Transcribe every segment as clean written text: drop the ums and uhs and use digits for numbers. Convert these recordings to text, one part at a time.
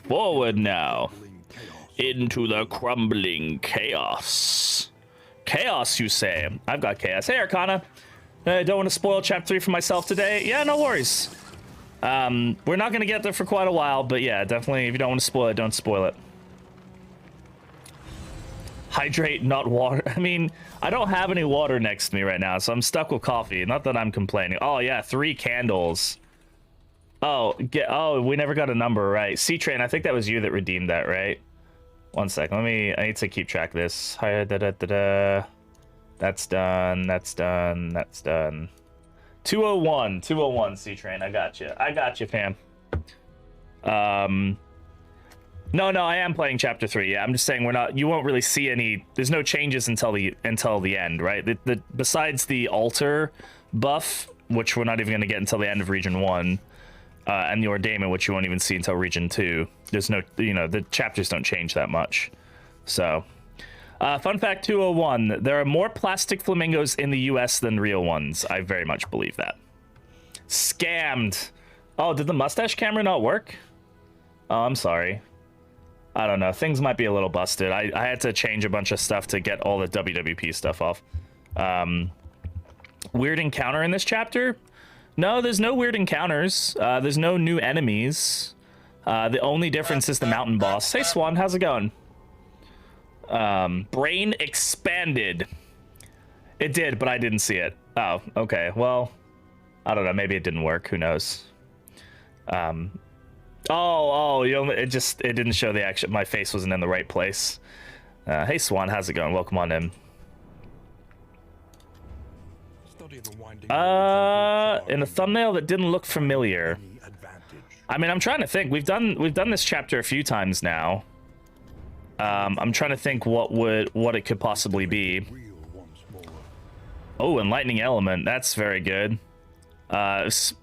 Forward now. Into the crumbling chaos. Chaos, you say? I've got chaos. Hey, Arcana. I don't want to spoil chapter 3 for myself today. Yeah, no worries. We're not going to get there for quite a while, but yeah, definitely, if you don't want to spoil it, don't spoil it. Hydrate, not water. I mean, I don't have any water next to me right now, so I'm stuck with coffee. Not that I'm complaining. Oh, yeah, 3 candles. Oh, we never got a number, right? C-Train, I think that was you that redeemed that, right? One sec, I need to keep track of this. That's done, that's done, that's done. 201, C-Train, I got you, fam. No, I am playing chapter 3. Yeah, I'm just saying you won't really see any. There's no changes until the end, right? Besides the altar buff, which we're not even going to get until the end of region 1, and the ordainment, which you won't even see until region 2. There's no, the chapters don't change that much. So, fun fact 201: there are more plastic flamingos in the U.S. than real ones. I very much believe that. Scammed. Oh, did the mustache camera not work? Oh, I'm sorry. I don't know. Things might be a little busted. I had to change a bunch of stuff to get all the WWP stuff off. Weird encounter in this chapter? No, there's no weird encounters. There's no new enemies. The only difference is the mountain boss. Hey, Swan, how's it going? Brain expanded. It did, but I didn't see it. Oh, okay. Well, I don't know. Maybe it didn't work. Who knows? It didn't show the action. My face wasn't in the right place. Hey, Swan, how's it going? Welcome on in. In a thumbnail that didn't look familiar. I mean, I'm trying to think. We've done this chapter a few times now. I'm trying to think what it could possibly be. Oh, enlightening element. That's very good.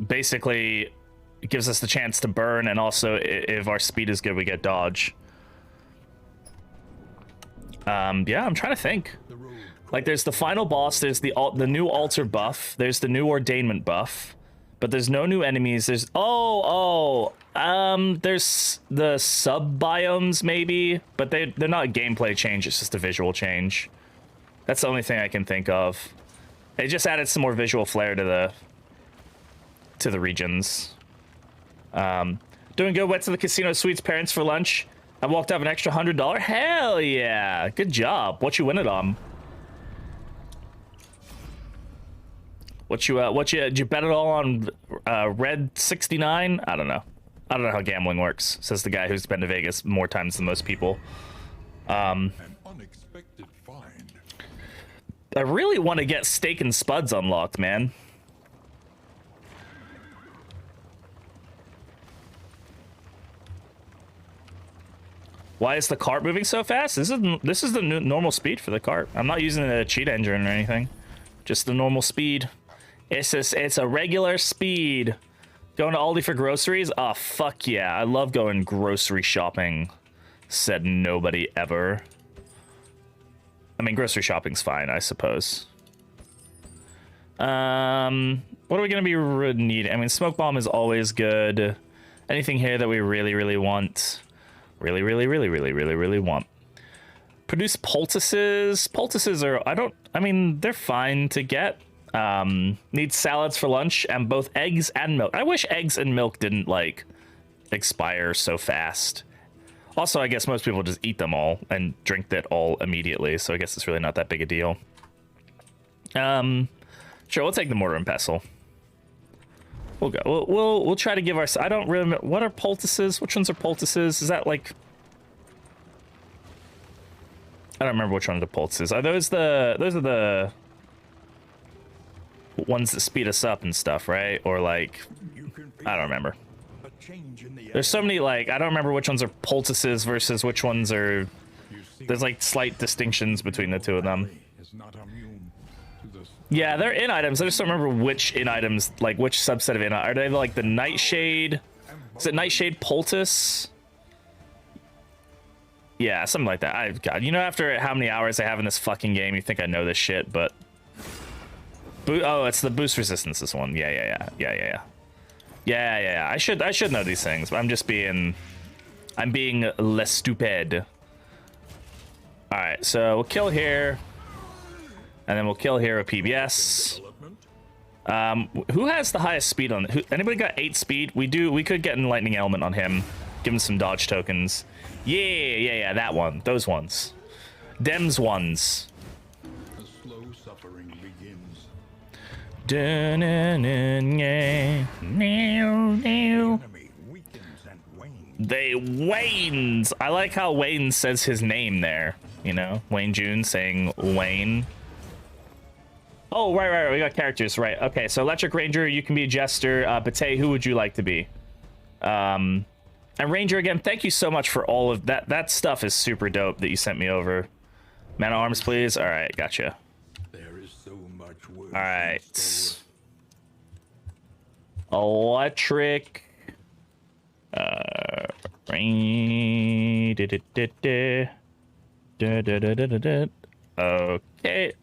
Basically, it gives us the chance to burn, and also if our speed is good, we get dodge. Yeah, I'm trying to think. Like, there's the final boss, there's the new altar buff, there's the new ordainment buff, but there's no new enemies. There's there's the sub-biomes maybe, but they're not a gameplay change, it's just a visual change. That's the only thing I can think of. They just added some more visual flair to the regions. Doing good. Went to the casino suites parents for lunch. I walked up an extra $100. Hell yeah! Good job. What you win it on? Did you bet it all on Red 69? I don't know. I don't know how gambling works, says the guy who's been to Vegas more times than most people. An unexpected find. I really want to get Steak and Spuds unlocked, man. Why is the cart moving so fast? This is the normal speed for the cart. I'm not using a cheat engine or anything. Just the normal speed. It's a regular speed. Going to Aldi for groceries? Oh, fuck yeah. I love going grocery shopping. Said nobody ever. I mean, grocery shopping's fine, I suppose. What are we going to be needing? I mean, smoke bomb is always good. Anything here that we really want? Really want. Produce poultices. Poultices are, I mean, they're fine to get. Need salads for lunch and both eggs and milk. I wish eggs and milk didn't, like, expire so fast. Also, I guess most people just eat them all and drink it all immediately, so I guess it's really not that big a deal. Sure, we'll take the mortar and pestle. We'll go. We'll try to give our. I don't remember. What are poultices? Which ones are poultices? Is that like? I don't remember which ones are poultices. Are those the? Those are the ones that speed us up and stuff, right? Or like, I don't remember. There's so many, like, I don't remember which ones are poultices versus which ones are. There's like slight distinctions between the two of them. Yeah, they're in items. I just don't remember which in items, like which subset of in. Are they like the Nightshade? Is it Nightshade Poultice? Yeah, something like that. God, you know, after how many hours I have in this fucking game, you think I know this shit, but oh, it's the boost resistance. This one. Yeah. I should know these things, but I'm just being I'm being less stupid. All right, so we'll kill here, and then we'll kill here with PBS. Who has the highest speed on? Anybody got 8 speed? We could get an lightning element on him. Give him some dodge tokens. Yeah, that one. Those ones. Dems ones. A slow suffering begins. Enemy weakens and wanes. They wanes. I like how Wayne says his name there. You know, Wayne June saying Wayne. Oh, right. We got characters, right? Okay, so Electric Ranger, you can be a Jester. Bate, who would you like to be? And Ranger again. Thank you so much for all of that. That stuff is super dope that you sent me over. Man at arms, please. All right, gotcha. There is so much work. All right. Electric. Okay.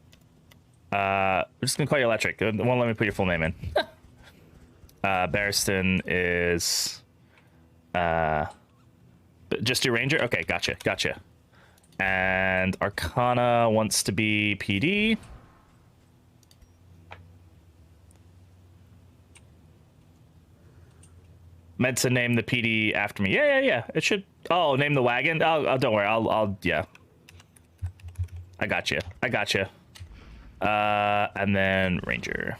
I'm just gonna call you Electric. It won't let me put your full name in. Barristan is just do Ranger. Okay, gotcha. And Arcana wants to be PD. Meant to name the PD after me. Yeah. It should. Oh, name the wagon. Oh, don't worry. I'll. Yeah. I got you. And then Ranger.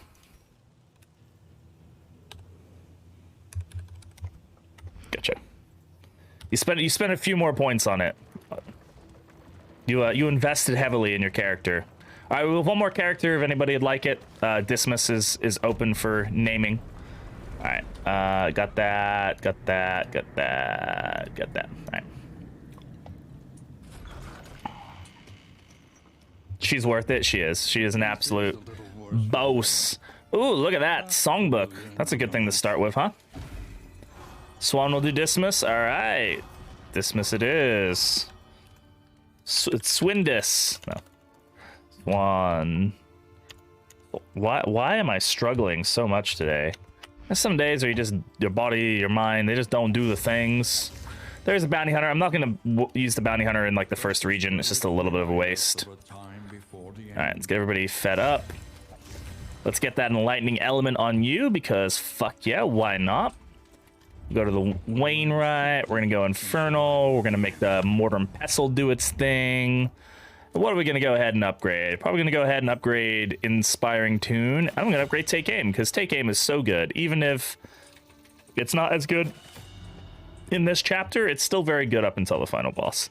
Gotcha. You spent a few more points on it. You invested heavily in your character. All right, we have one more character if anybody would like it. Dismas is open for naming. All right, got that. All right. She's worth it. She is. She is an absolute boss. Ooh, look at that songbook. That's a good thing to start with, huh? Swan will do Dismas. All right, Dismas it is. It's Swindis. No. Swan. Why am I struggling so much today? There's some days where your body, your mind, they just don't do the things. There's a bounty hunter. I'm not gonna use the bounty hunter in like the first region. It's just a little bit of a waste. All right, let's get everybody fed up. Let's get that enlightening element on you because fuck yeah, why not? Go to the Wainwright. We're gonna go Infernal. We're gonna make the Mortar and Pestle do its thing. What are we gonna go ahead and upgrade? Probably gonna go ahead and upgrade Inspiring Tune. I'm gonna upgrade Take Aim because Take Aim is so good. Even if it's not as good in this chapter, it's still very good up until the final boss.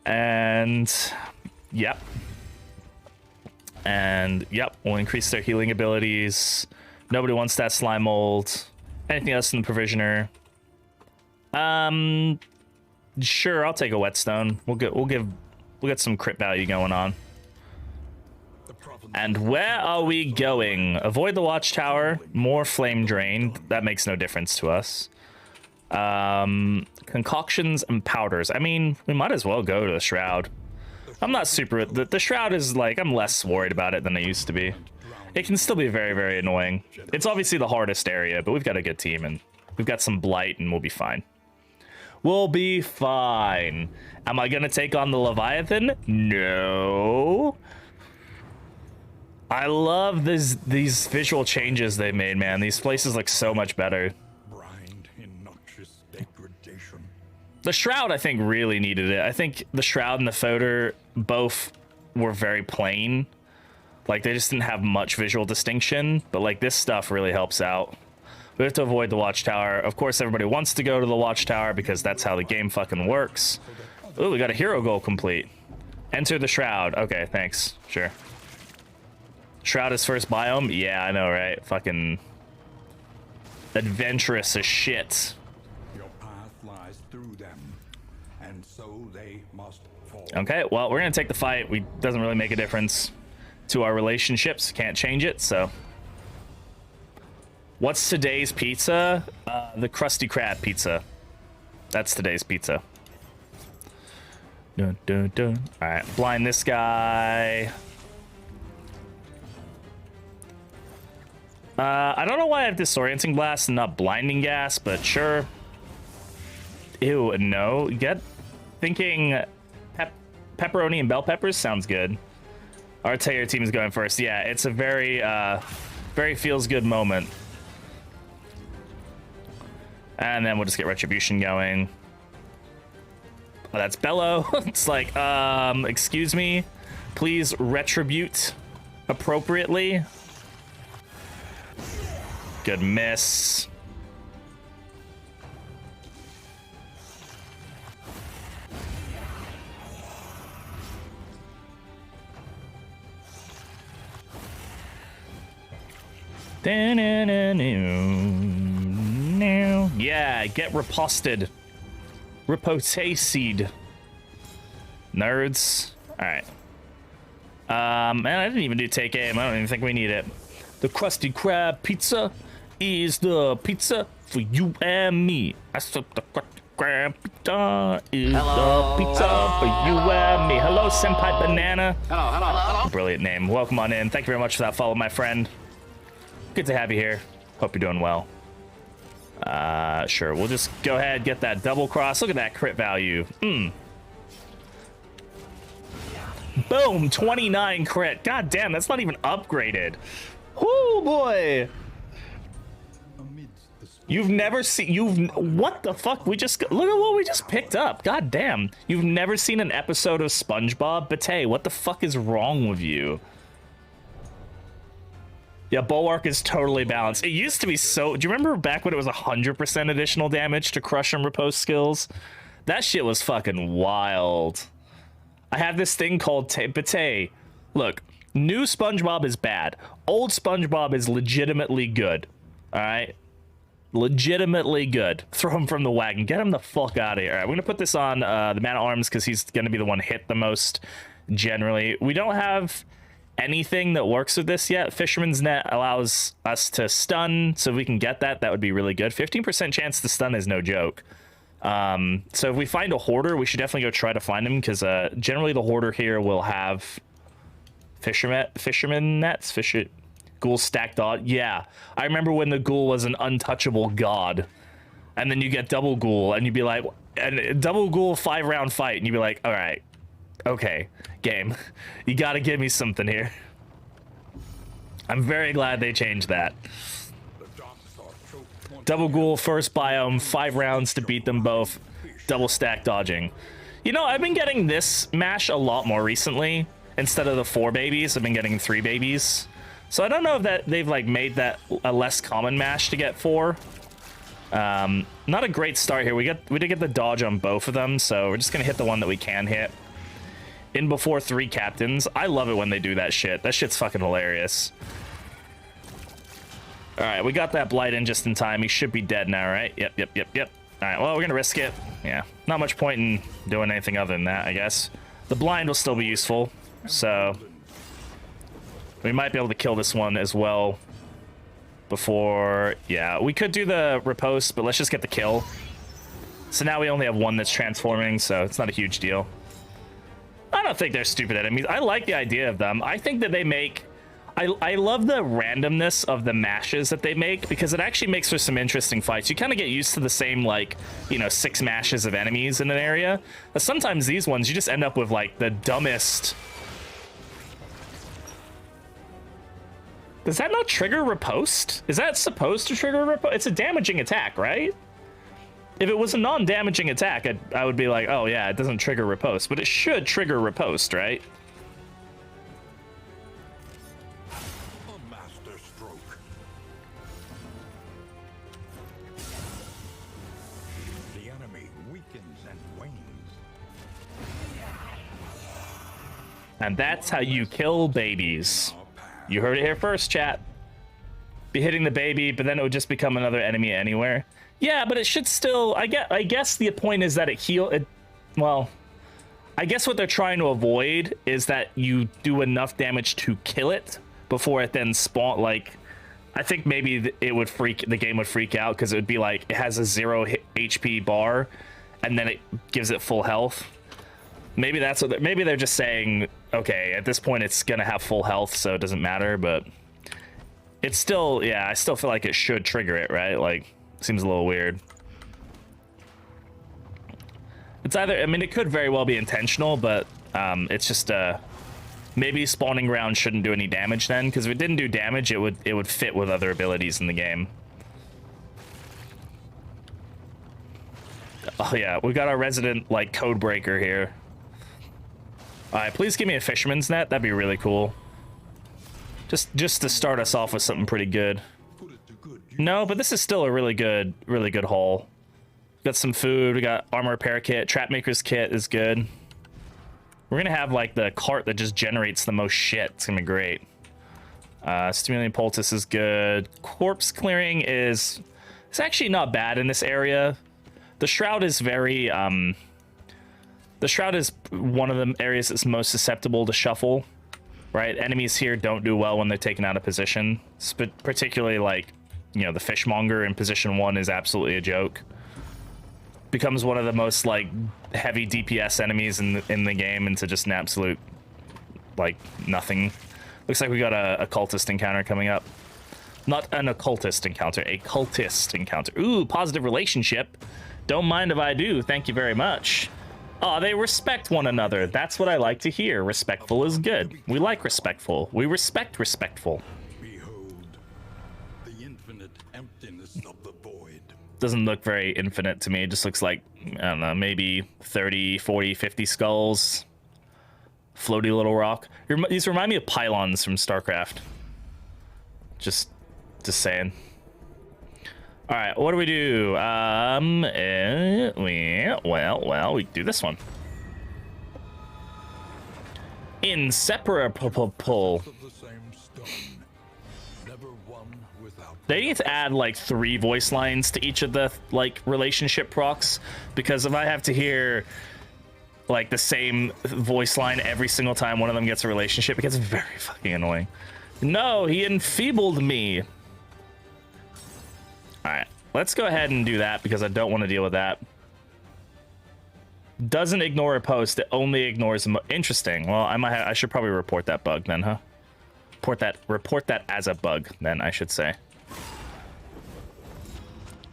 And yep. We'll increase their healing abilities. Nobody wants that slime mold. Anything else in the provisioner? Sure, I'll take a whetstone. We'll get some crit value going on. And where are we going? Avoid the watchtower. More flame drain. That makes no difference to us. Concoctions and powders. I mean, we might as well go to the shroud. I'm not super. The shroud is like, I'm less worried about it than I used to be. It can still be very, very annoying. It's obviously the hardest area, but we've got a good team and we've got some blight and we'll be fine. We'll be fine. Am I gonna take on the Leviathan? No. I love these visual changes they made, man. These places look so much better. The Shroud, I think, really needed it. I think the Shroud and the Fodder both were very plain. Like, they just didn't have much visual distinction. But, like, this stuff really helps out. We have to avoid the Watchtower. Of course, everybody wants to go to the Watchtower because that's how the game fucking works. Ooh, we got a hero goal complete. Enter the Shroud. Okay, thanks. Sure. Shroud is first biome? Yeah, I know, right? Fucking adventurous as shit. Okay, well, we're gonna take the fight. Doesn't really make a difference to our relationships. Can't change it, so. What's today's pizza? The Krusty Krab pizza. That's today's pizza. Dun, dun, dun. All right, blind this guy. I don't know why I have disorienting blast and not blinding gas, but sure. Ew, no. Thinking pepperoni and bell peppers sounds good. Our Taylor team is going first. Yeah, it's a very, very feels good moment. And then we'll just get retribution going. Oh, that's Bello. It's like, excuse me, please retribute appropriately. Good miss. Yeah, get riposted. Riposte. Nerds. Alright. Man, I didn't even do take aim. I don't even think we need it. The Krusty Krab pizza is the pizza for you and me. I said the Krusty Krab pizza is the pizza for you and me. Hello, Senpai Banana. Hello. Brilliant name. Welcome on in. Thank you very much for that follow, my friend. Good to have you here. Hope you're doing well. Sure, we'll just go ahead, get that double cross. Look at that crit value. Boom, 29 crit. God damn, that's not even upgraded. Whoo, boy. You've never seen, what the fuck? Look at what we just picked up. God damn. You've never seen an episode of SpongeBob? Bate, what the fuck is wrong with you? Yeah, Bulwark is totally balanced. It used to be so... Do you remember back when it was 100% additional damage to crush and riposte skills? That shit was fucking wild. I have this thing called Bate. Look, new SpongeBob is bad. Old SpongeBob is legitimately good. Alright? Legitimately good. Throw him from the wagon. Get him the fuck out of here. Alright, we're gonna put this on the Man at Arms because he's gonna be the one hit the most generally. We don't have anything that works with this yet. Fisherman's Net allows us to stun, so if we can get that, that would be really good. 15% chance to stun is no joke. So if we find a hoarder, we should definitely go try to find him, because generally the hoarder here will have fisherman nets, ghoul stacked on. Yeah, I remember when the ghoul was an untouchable god, and then you get double ghoul, and you'd be like, and double ghoul 5-round fight, and you'd be like, all right, okay, game, you gotta give me something here. I'm very glad they changed that. Double ghoul, first biome, 5 rounds to beat them both, double stack dodging. You know, I've been getting this mash a lot more recently. Instead of the 4 babies, I've been getting 3 babies. So I don't know if that they've like made that a less common mash to get 4. Not a great start here. We did get the dodge on both of them, so we're just gonna hit the one that we can hit. In before 3 captains. I love it when they do that shit. That shit's fucking hilarious. Alright, we got that blight in just in time. He should be dead now, right? Yep. Alright, well, we're gonna risk it. Yeah, not much point in doing anything other than that, I guess. The blind will still be useful, so we might be able to kill this one as well before... Yeah, we could do the riposte, but let's just get the kill. So now we only have one that's transforming, so it's not a huge deal. I don't think they're stupid enemies. I like the idea of them. I think that they make... I love the randomness of the mashes that they make, because it actually makes for some interesting fights. You kind of get used to the same, like, you know, 6 mashes of enemies in an area. But sometimes these ones, you just end up with, like, the dumbest... Does that not trigger riposte? Is that supposed to trigger riposte? It's a damaging attack, right? If it was a non-damaging attack, I would be like, oh yeah, it doesn't trigger riposte, but it should trigger riposte, right? A master stroke. The enemy weakens and wanes. And that's how you kill babies. You heard it here first, chat. Be hitting the baby, but then it would just become another enemy anywhere. Yeah, but it should still... I guess the point is that well, I guess what they're trying to avoid is that you do enough damage to kill it before it then spawn. Like, I think maybe it would the game would freak out, because it would be like it has a 0 HP bar, and then it gives it full health. Maybe that's what maybe they're just saying. Okay, at this point it's gonna have full health, so it doesn't matter. But it's still, yeah, I still feel like it should trigger it, right? Like, seems a little weird. It's either, I mean, it could very well be intentional, but it's just maybe spawning ground shouldn't do any damage then, because if it didn't do damage, it would fit with other abilities in the game. Oh yeah, we got our resident like code breaker here. All right, please give me a fisherman's net. That'd be really cool. Just to start us off with something pretty good. No, but this is still a really good haul. Got some food. We got armor repair kit. Trapmaker's kit is good. We're gonna have like the cart that just generates the most shit. It's gonna be great. Stimulating poultice is good. Corpse clearing is, it's actually not bad in this area. The shroud is very the shroud is one of the areas that's most susceptible to shuffle, right? Enemies here don't do well when they're taken out of position, particularly like, you know, the fishmonger in position 1 is absolutely a joke. Becomes one of the most like heavy DPS enemies in the game into just an absolute like nothing. Looks like we got a cultist encounter coming up. Not an occultist encounter, a cultist encounter. Ooh, positive relationship. Don't mind if I do. Thank you very much. Oh, they respect one another. That's what I like to hear. Respectful is good. We like respectful. We respect respectful. Behold, the infinite emptiness of the void. Doesn't look very infinite to me. It just looks like, I don't know, maybe 30, 40, 50 skulls. Floaty little rock. These remind me of pylons from StarCraft. Just saying. All right, what do we do? We do this one. Inseparable. They need to add like 3 voice lines to each of the like relationship procs, because if I have to hear like the same voice line every single time one of them gets a relationship, it gets very fucking annoying. No, he enfeebled me. All right, let's go ahead and do that because I don't want to deal with that. Doesn't ignore a post, it only ignores interesting. Well, I should probably report that bug then, huh? Report that as a bug then, I should say.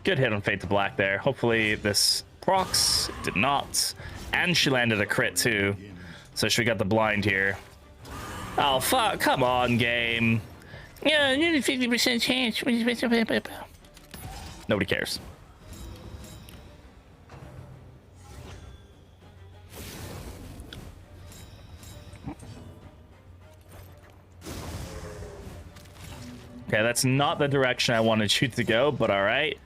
Good hit on Fade to Black there. Hopefully this procs. It did not. And she landed a crit too. So she got the blind here. Oh fuck, come on game. Yeah, you need a 50% chance. Nobody cares. Okay, that's not the direction I wanted you to go, but all right.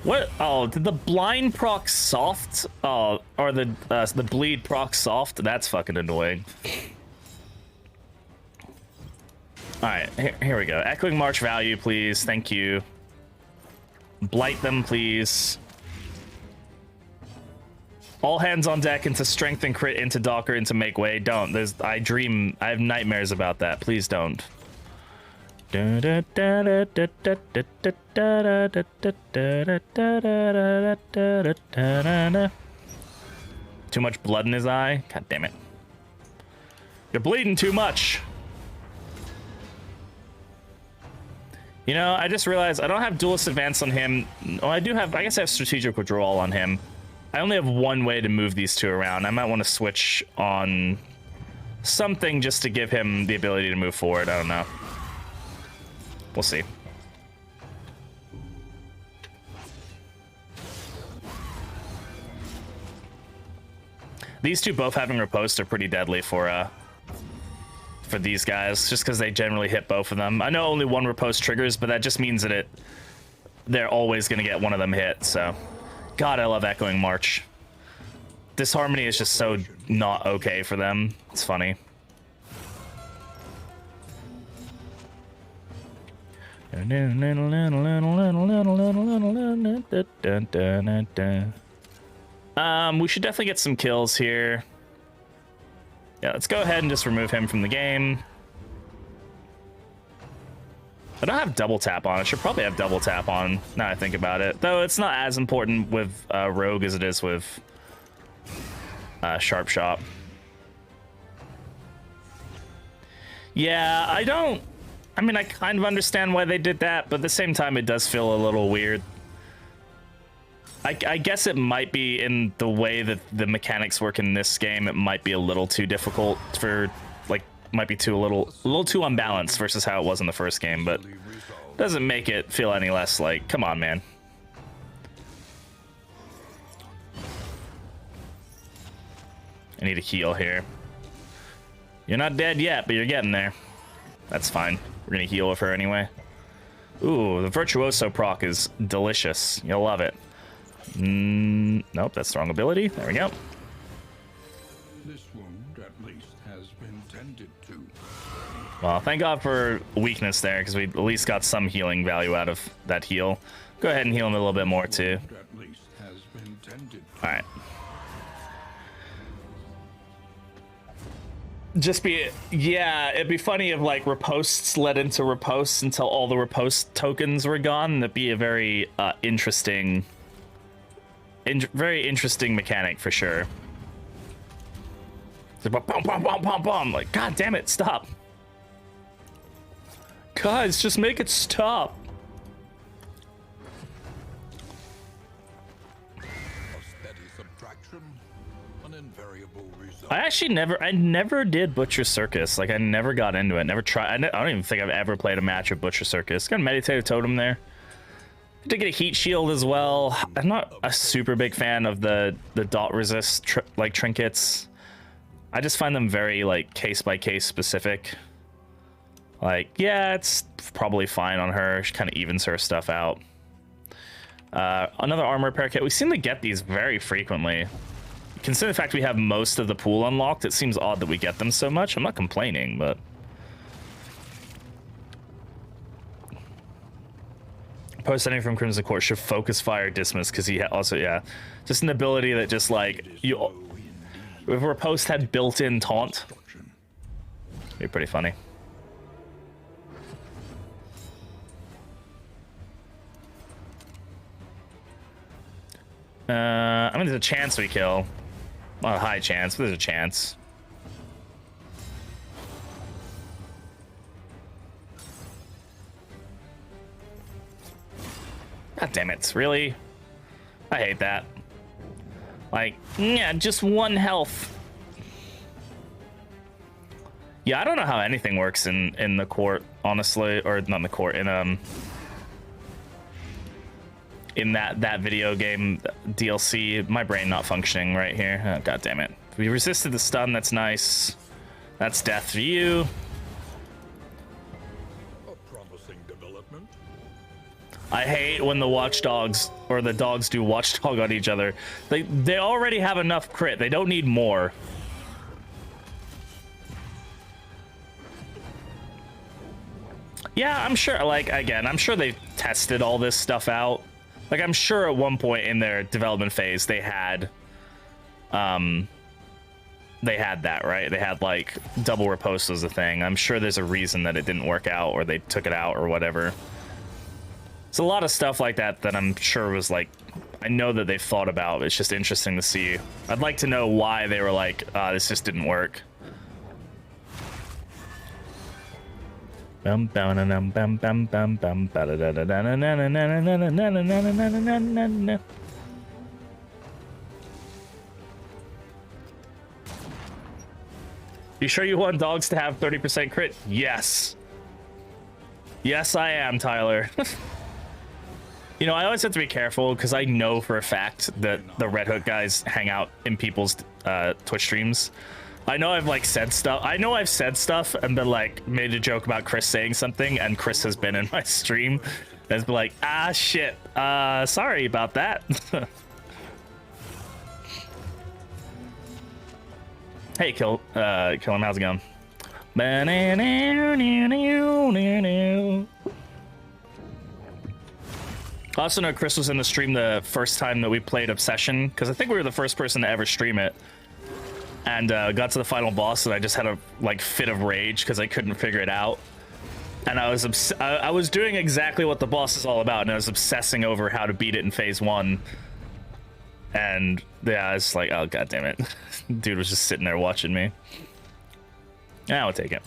What? Oh, did the blind proc soft? Oh, or the bleed proc soft? That's fucking annoying. All right, here we go. Echoing March value, please. Thank you. Blight them, please. All hands on deck into strength and crit into Docker into make way. Don't. I have nightmares about that. Please don't. Too much blood in his eye? God damn it. You're bleeding too much. You know, I just realized I don't have duelist advance on him. Oh, I do have, I guess I have strategic withdrawal on him. I only have one way to move these two around. I might want to switch on something just to give him the ability to move forward. I don't know. We'll see. These two both having riposte are pretty deadly for these guys, just because they generally hit both of them. I know only one riposte triggers, but that just means that they're always going to get one of them hit, so. God, I love Echoing March. Disharmony is just so not okay for them. It's funny. We should definitely get some kills here. Yeah, let's go ahead and just remove him from the game. I don't have double tap on. I should probably have double tap on now I think about it. Though it's not as important with Rogue as it is with Sharp Shot. Yeah, I mean, I kind of understand why they did that, but at the same time, it does feel a little weird. I guess it might be in the way that the mechanics work in this game. It might be a little too difficult for, like, might be a little too unbalanced versus how it was in the first game, but doesn't make it feel any less like, come on, man. I need a heal here. You're not dead yet, but you're getting there. That's fine. We're gonna heal with her anyway. Ooh, the Virtuoso proc is delicious. You'll love it. Nope, that's the wrong ability. There we go. This wound, at least, has been tended to. Well, thank God for weakness there, because we at least got some healing value out of that heal. Go ahead and heal him a little bit more, too. At least has been tended to. Alright. Just be, yeah, it'd be funny if, like, ripostes led into ripostes until all the riposte tokens were gone. That'd be a very interesting... very interesting mechanic for sure. It's like, bum, bum, bum, bum, bum. Like, God damn it, stop. Guys, just make it stop. A steady subtraction, an invariable result. I never did Butcher Circus. Like, I never got into it. Never tried. I don't even think I've ever played a match of Butcher Circus. Got a meditative totem there. To get a heat shield as well. I'm not a super big fan of the dot resist like trinkets. I just find them very like case by case specific. Like, yeah, it's probably fine on her. She kind of evens her stuff out. Another armor repair kit. We seem to get these very frequently. Considering the fact we have most of the pool unlocked, it seems odd that we get them so much. I'm not complaining, but... Post ending from Crimson Court should focus fire dismiss, because he also, yeah, just an ability that just like you, if Riposte had built-in taunt, it'd be pretty funny. I mean, there's a chance we kill, not a high chance, but there's a chance. God damn it, really? I hate that. Like, yeah, just one health. Yeah, I don't know how anything works in the court, honestly, or not in the court, in that video game DLC. My brain not functioning right here. Oh, God damn it. We resisted the stun, that's nice. That's death for you. I hate when the watchdogs or the dogs do watchdog on each other. They already have enough crit. They don't need more. Yeah, I'm sure, like, again, I'm sure they tested all this stuff out. Like, I'm sure at one point in their development phase they had that, right? They had like double riposte as a thing. I'm sure there's a reason that it didn't work out or they took it out or whatever. It's a lot of stuff like that that I'm sure was like, I know that they've thought about. It's just interesting to see. I'd like to know why they were like, this just didn't work. You sure you want dogs to have 30% crit? Yes. Yes, I am, Tyler. You know, I always have to be careful because I know for a fact that the Red Hook guys hang out in people's Twitch streams. I know I've like said stuff. I know I've said stuff and been like made a joke about Chris saying something, and Chris has been in my stream and has been like, ah, shit. Sorry about that. Hey, kill him. How's it going? I also know Chris was in the stream the first time that we played Obsession, because I think we were the first person to ever stream it. And got to the final boss, and I just had a like fit of rage because I couldn't figure it out. And I was doing exactly what the boss is all about, and I was obsessing over how to beat it in phase 1. And yeah, I was like, oh, God damn it. Dude was just sitting there watching me. Yeah, I'll take it.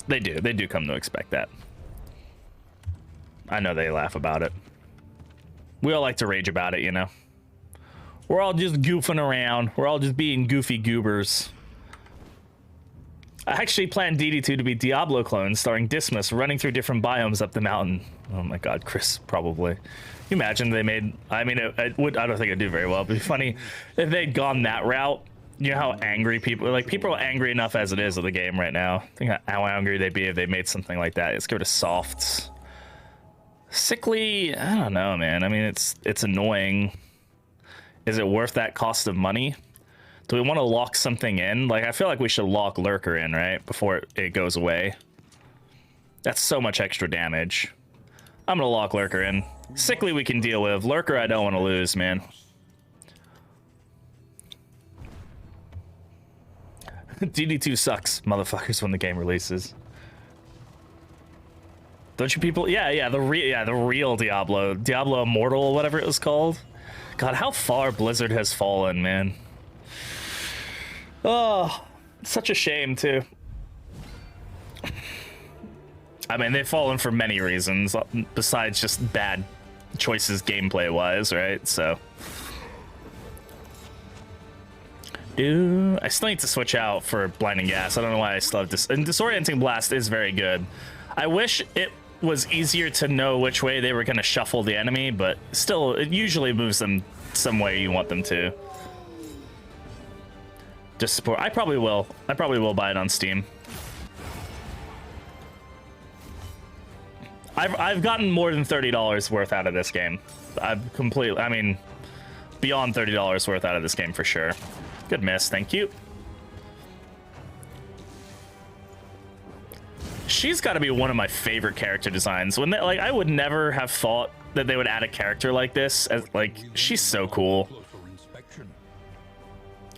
They do come to expect that. I know they laugh about it. We all like to rage about it, you know. We're all just goofing around. We're all just being goofy goobers. I actually planned DD2 to be Diablo clones starring Dismas running through different biomes up the mountain. Oh my god, Chris, probably. Can you imagine they made... I mean, it would, I don't think it'd do very well. It'd be funny if they'd gone that route. You know how angry people... Like, people are angry enough as it is of the game right now. Think how angry they'd be if they made something like that. Let's go to softs. Sickly, I don't know, man. I mean, it's annoying. Is it worth that cost of money? Do we want to lock something in? Like, I feel like we should lock Lurker in, right? Before it goes away. That's so much extra damage. I'm gonna lock Lurker in. Sickly we can deal with. Lurker I don't want to lose, man. DD2 sucks, motherfuckers, when the game releases. Don't you people? Yeah, the real Diablo. Diablo Immortal, or whatever it was called. God, how far Blizzard has fallen, man. Oh, such a shame, too. I mean, they've fallen for many reasons, besides just bad choices gameplay-wise, right? So... I still need to switch out for Blinding Gas. I don't know why I still have this. And Disorienting Blast is very good. I wish it was easier to know which way they were going to shuffle the enemy, but still, it usually moves them some way you want them to. Just support. I probably will buy it on Steam. I've gotten more than $30 worth out of this game. I mean, beyond $30 worth out of this game for sure. Good miss, thank you. She's got to be one of my favorite character designs. When they, like, I would never have thought that they would add a character like this. As, like, she's so cool.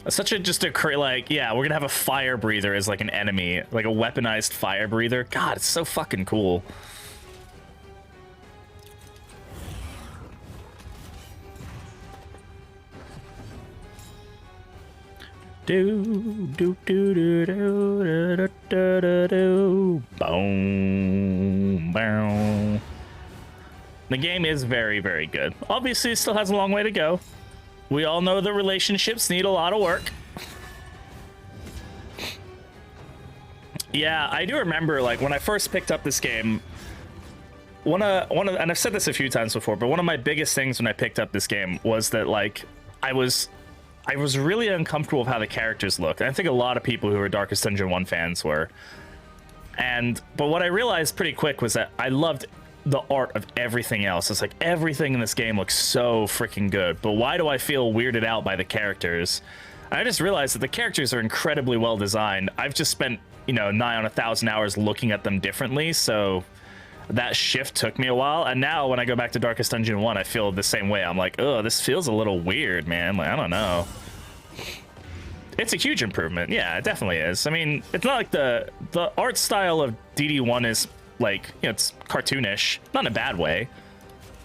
Such a like, yeah, we're gonna have a fire breather as like an enemy, like a weaponized fire breather. God, it's so fucking cool. Do do do do do do do do do. Boom, boom. The game is very, very good. Obviously, it still has a long way to go. We all know the relationships need a lot of work. Yeah, I do remember, like, when I first picked up this game, and I've said this a few times before, but one of my biggest things when I picked up this game was that, like, I was really uncomfortable with how the characters looked. And I think a lot of people who were Darkest Dungeon 1 fans were. But what I realized pretty quick was that I loved the art of everything else. It's like everything in this game looks so freaking good, but why do I feel weirded out by the characters? And I just realized that the characters are incredibly well designed. I've just spent, you know, nigh on 1,000 hours looking at them differently, so that shift took me a while. And now when I go back to Darkest Dungeon 1, I feel the same way. I'm like, oh, this feels a little weird, man. Like, I don't know. It's a huge improvement. Yeah, it definitely is. I mean, it's not like the art style of DD1 is, like, you know, it's cartoonish, not in a bad way.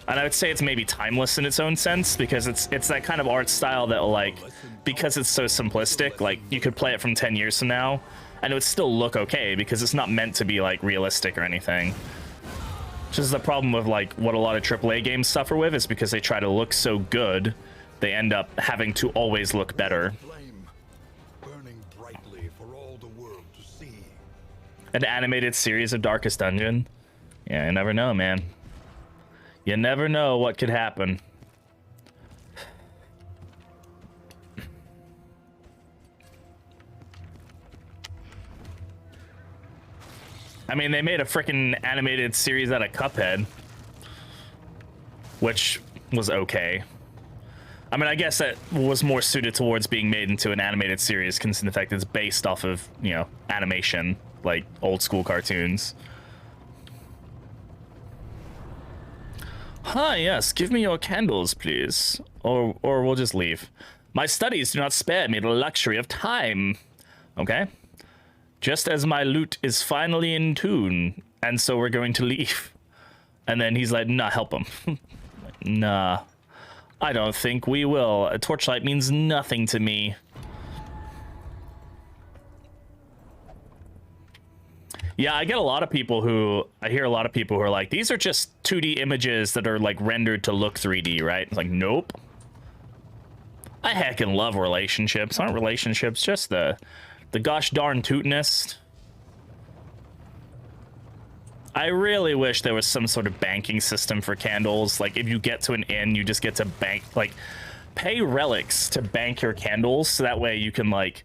And I would say it's maybe timeless in its own sense, because it's that kind of art style that, like, because it's so simplistic, like, you could play it from 10 years from now, and it would still look okay, because it's not meant to be, like, realistic or anything. Which is the problem with, like, what a lot of AAA games suffer with, is because they try to look so good, they end up having to always look better. An animated series of Darkest Dungeon? Yeah, you never know, man. You never know what could happen. I mean, they made a freaking animated series out of Cuphead, which was okay. I mean, I guess that was more suited towards being made into an animated series, considering the fact that it's based off of, you know, animation, like old school cartoons. Hi, yes, give me your candles, please. Or we'll just leave. My studies do not spare me the luxury of time. Okay? Just as my lute is finally in tune, and so we're going to leave. And then he's like, nah, help him. Nah, I don't think we will. A torchlight means nothing to me. Yeah, I get a lot of people who I hear a lot of people who are like, these are just 2D images that are like rendered to look 3D, right? It's like, nope. I heckin' love relationships. Aren't relationships just the gosh darn tootinest? I really wish there was some sort of banking system for candles. Like, if you get to an inn, you just get to bank, like, pay relics to bank your candles, so that way you can, like,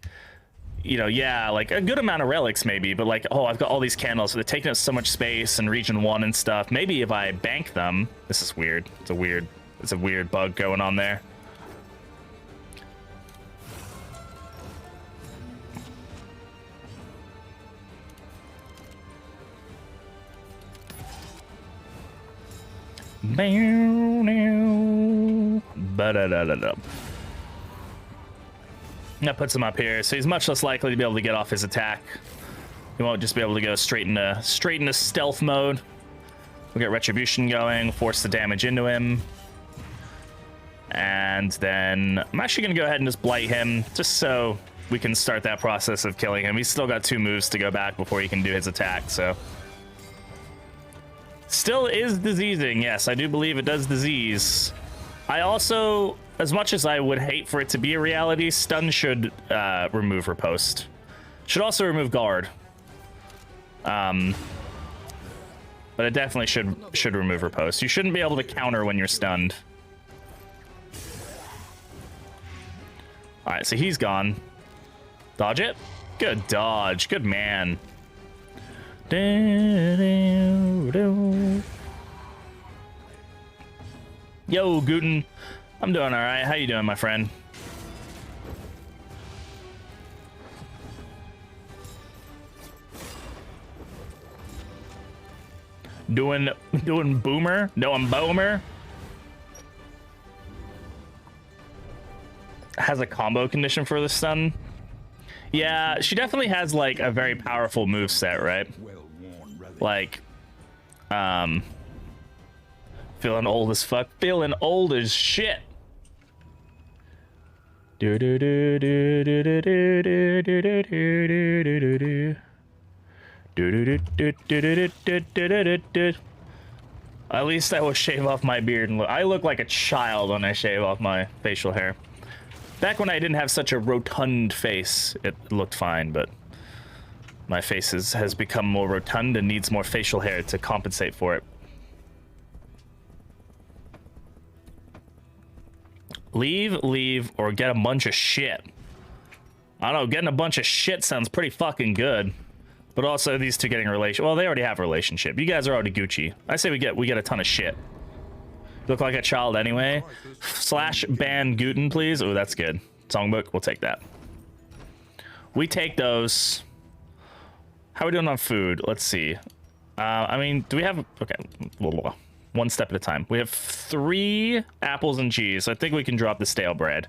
you know, yeah, like, a good amount of relics maybe, but, like, oh, I've got all these candles, so they're taking up so much space in Region 1 and stuff. Maybe if I bank them... This is weird. It's a weird bug going on there. That puts him up here, so he's much less likely to be able to get off his attack. He won't just be able to go straight into stealth mode. We'll get retribution going, force the damage into him, and then I'm actually gonna go ahead and just blight him, just so we can start that process of killing him. He's still got 2 moves to go back before he can do his attack, so. Still is diseasing, yes, I do believe it does disease. I also, as much as I would hate for it to be a reality, stun should remove riposte. Should also remove guard. But it definitely should remove riposte. You shouldn't be able to counter when you're stunned. Alright, so he's gone. Dodge it? Good dodge, good man. Yo, Guten. I'm doing all right. How you doing, my friend? Doing boomer? Doing boomer? Has a combo condition for the stun. Yeah, she definitely has like a very powerful moveset, right? Like, feeling old as fuck. Feeling old as shit. At least I will shave off my beard and look. I look like a child when I shave off my facial hair. Back when I didn't have such a rotund face, it looked fine, but my face has become more rotund and needs more facial hair to compensate for it. Leave, or get a bunch of shit. I don't know, getting a bunch of shit sounds pretty fucking good. But also, these two getting a relation. Well, they already have a relationship. You guys are already Gucci. I say we get a ton of shit. Look like a child anyway. Slash ban Guten, please. Oh, that's good. Songbook, we'll take that. We take those. How are we doing on food? Let's see. I mean, do we have... Okay, one step at a time. We have 3 apples and cheese, so I think we can drop the stale bread.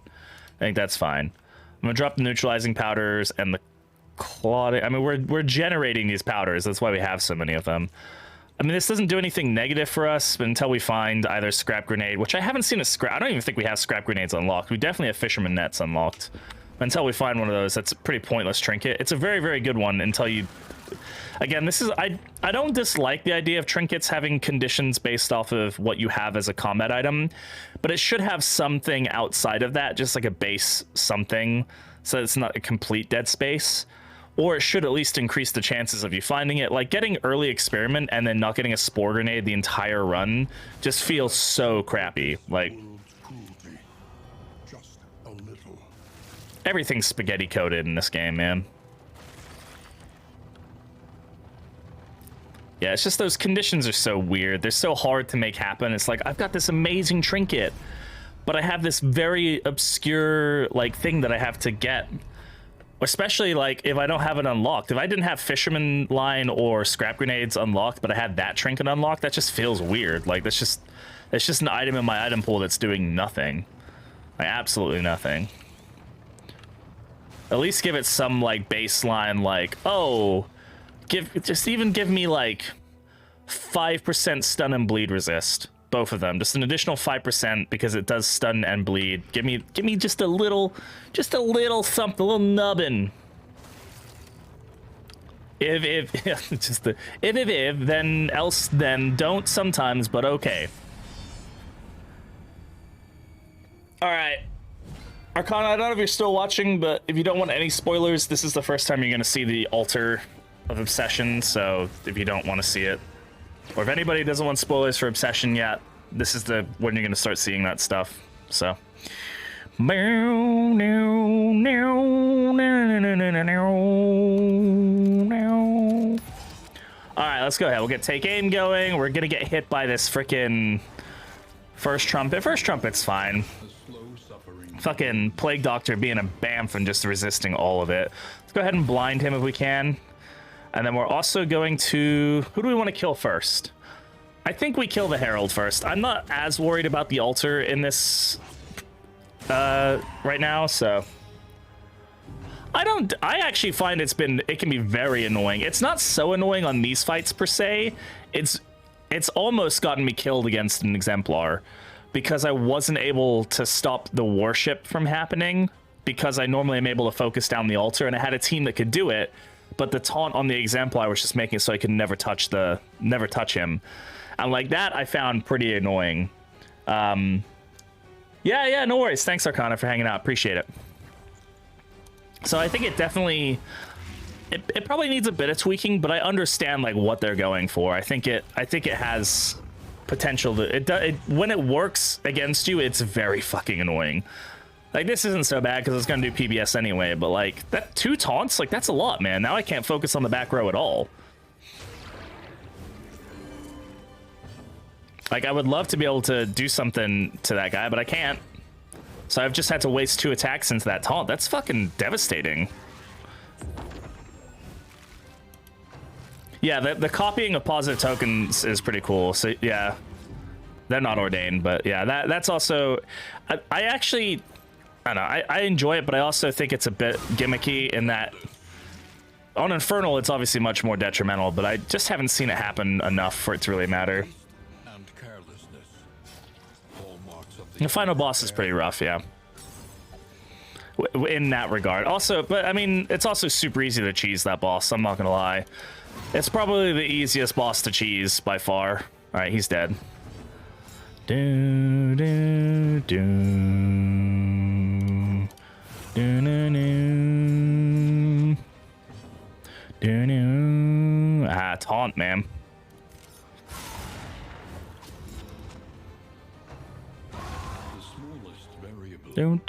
I think that's fine. I'm gonna drop the neutralizing powders and the clotting. I mean, we're generating these powders. That's why we have so many of them. I mean, this doesn't do anything negative for us, but until we find either scrap grenade, which I haven't seen a scrap... I don't even think we have scrap grenades unlocked. We definitely have fisherman nets unlocked. Until we find one of those, that's a pretty pointless trinket. It's a very, very good one until you... Again, this is... I don't dislike the idea of trinkets having conditions based off of what you have as a combat item, but it should have something outside of that, just like a base something, so it's not a complete dead space. Or it should at least increase the chances of you finding it. Like, getting early experiment and then not getting a spore grenade the entire run just feels so crappy. Like, everything's spaghetti coated in this game, man. Yeah, it's just those conditions are so weird. They're so hard to make happen. It's like, I've got this amazing trinket, but I have this very obscure, like, thing that I have to get. Especially, like, if I don't have it unlocked. If I didn't have fisherman line or scrap grenades unlocked, but I had that trinket unlocked, that just feels weird. Like, it's just an item in my item pool that's doing nothing. Like, absolutely nothing. At least give it some, like, baseline, like, oh, just even give me, like, 5% stun and bleed resist. Both of them, just an additional 5% because it does stun and bleed. Give me just a little something, a little nubbin. If it's just the if then else then don't sometimes, but okay. All right, Arcana. I don't know if you're still watching, but if you don't want any spoilers, this is the first time you're gonna see the altar of Obsession. So if you don't want to see it, or if anybody doesn't want spoilers for Obsession yet, this is the when you're gonna start seeing that stuff. So. Alright, let's go ahead. We'll get take aim going. We're gonna get hit by this freaking first trumpet. First trumpet's fine. Fucking Plague Doctor being a bamf and just resisting all of it. Let's go ahead and blind him if we can. And then we're also going to... Who do we want to kill first? I think we kill the Herald first. I'm not as worried about the altar in this... right now, so I actually find it can be very annoying. It's not so annoying on these fights per se. It's almost gotten me killed against an Exemplar because I wasn't able to stop the worship from happening because I normally am able to focus down the altar, and I had a team that could do it, but the taunt on the Exemplar was just making it so I could never touch him, and like that I found pretty annoying. Yeah, no worries. Thanks, Arcana, for hanging out. Appreciate it. So I think it definitely... It probably needs a bit of tweaking, but I understand, like, what they're going for. I think it has potential to... when it works against you, it's very fucking annoying. Like, this isn't so bad because it's going to do PBS anyway, but, like, that 2 taunts, like, that's a lot, man. Now I can't focus on the back row at all. Like, I would love to be able to do something to that guy, but I can't. So I've just had to waste 2 attacks into that taunt. That's fucking devastating. Yeah, the copying of positive tokens is pretty cool. So, yeah. They're not ordained, but yeah, that's also... I actually... I don't know, I enjoy it, but I also think it's a bit gimmicky in that... On Infernal, it's obviously much more detrimental, but I just haven't seen it happen enough for it to really matter. The final boss is pretty rough, yeah. In that regard. Also, but I mean, it's also super easy to cheese that boss, I'm not gonna lie. It's probably the easiest boss to cheese by far. Alright, he's dead. Do, do, do. Do, do, do. Do, do. Ah, taunt, man. The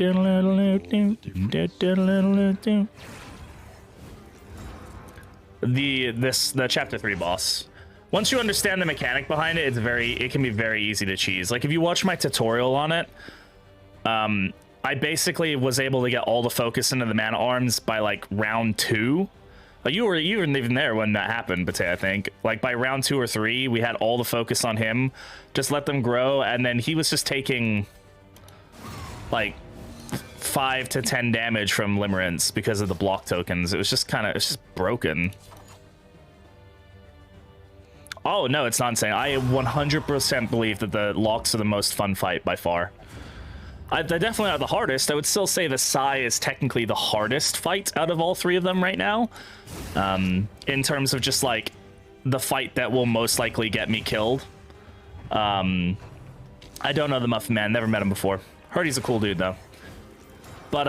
chapter 3 boss. Once you understand the mechanic behind it, it can be very easy to cheese. Like if you watch my tutorial on it, I basically was able to get all the focus into the mana arms by like round 2. You weren't even there when that happened, Bate, I think. Like by round 2 or 3, we had all the focus on him. Just let them grow, and then he was just taking like 5 to 10 damage from Limerence because of the block tokens. It's just broken. Oh no, it's not insane. I 100% believe that the locks are the most fun fight by far. They definitely are the hardest. I would still say the Psy is technically the hardest fight out of all 3 of them right now. In terms of just like the fight that will most likely get me killed. I don't know the Muffin Man, never met him before. Heard he's a cool dude though. But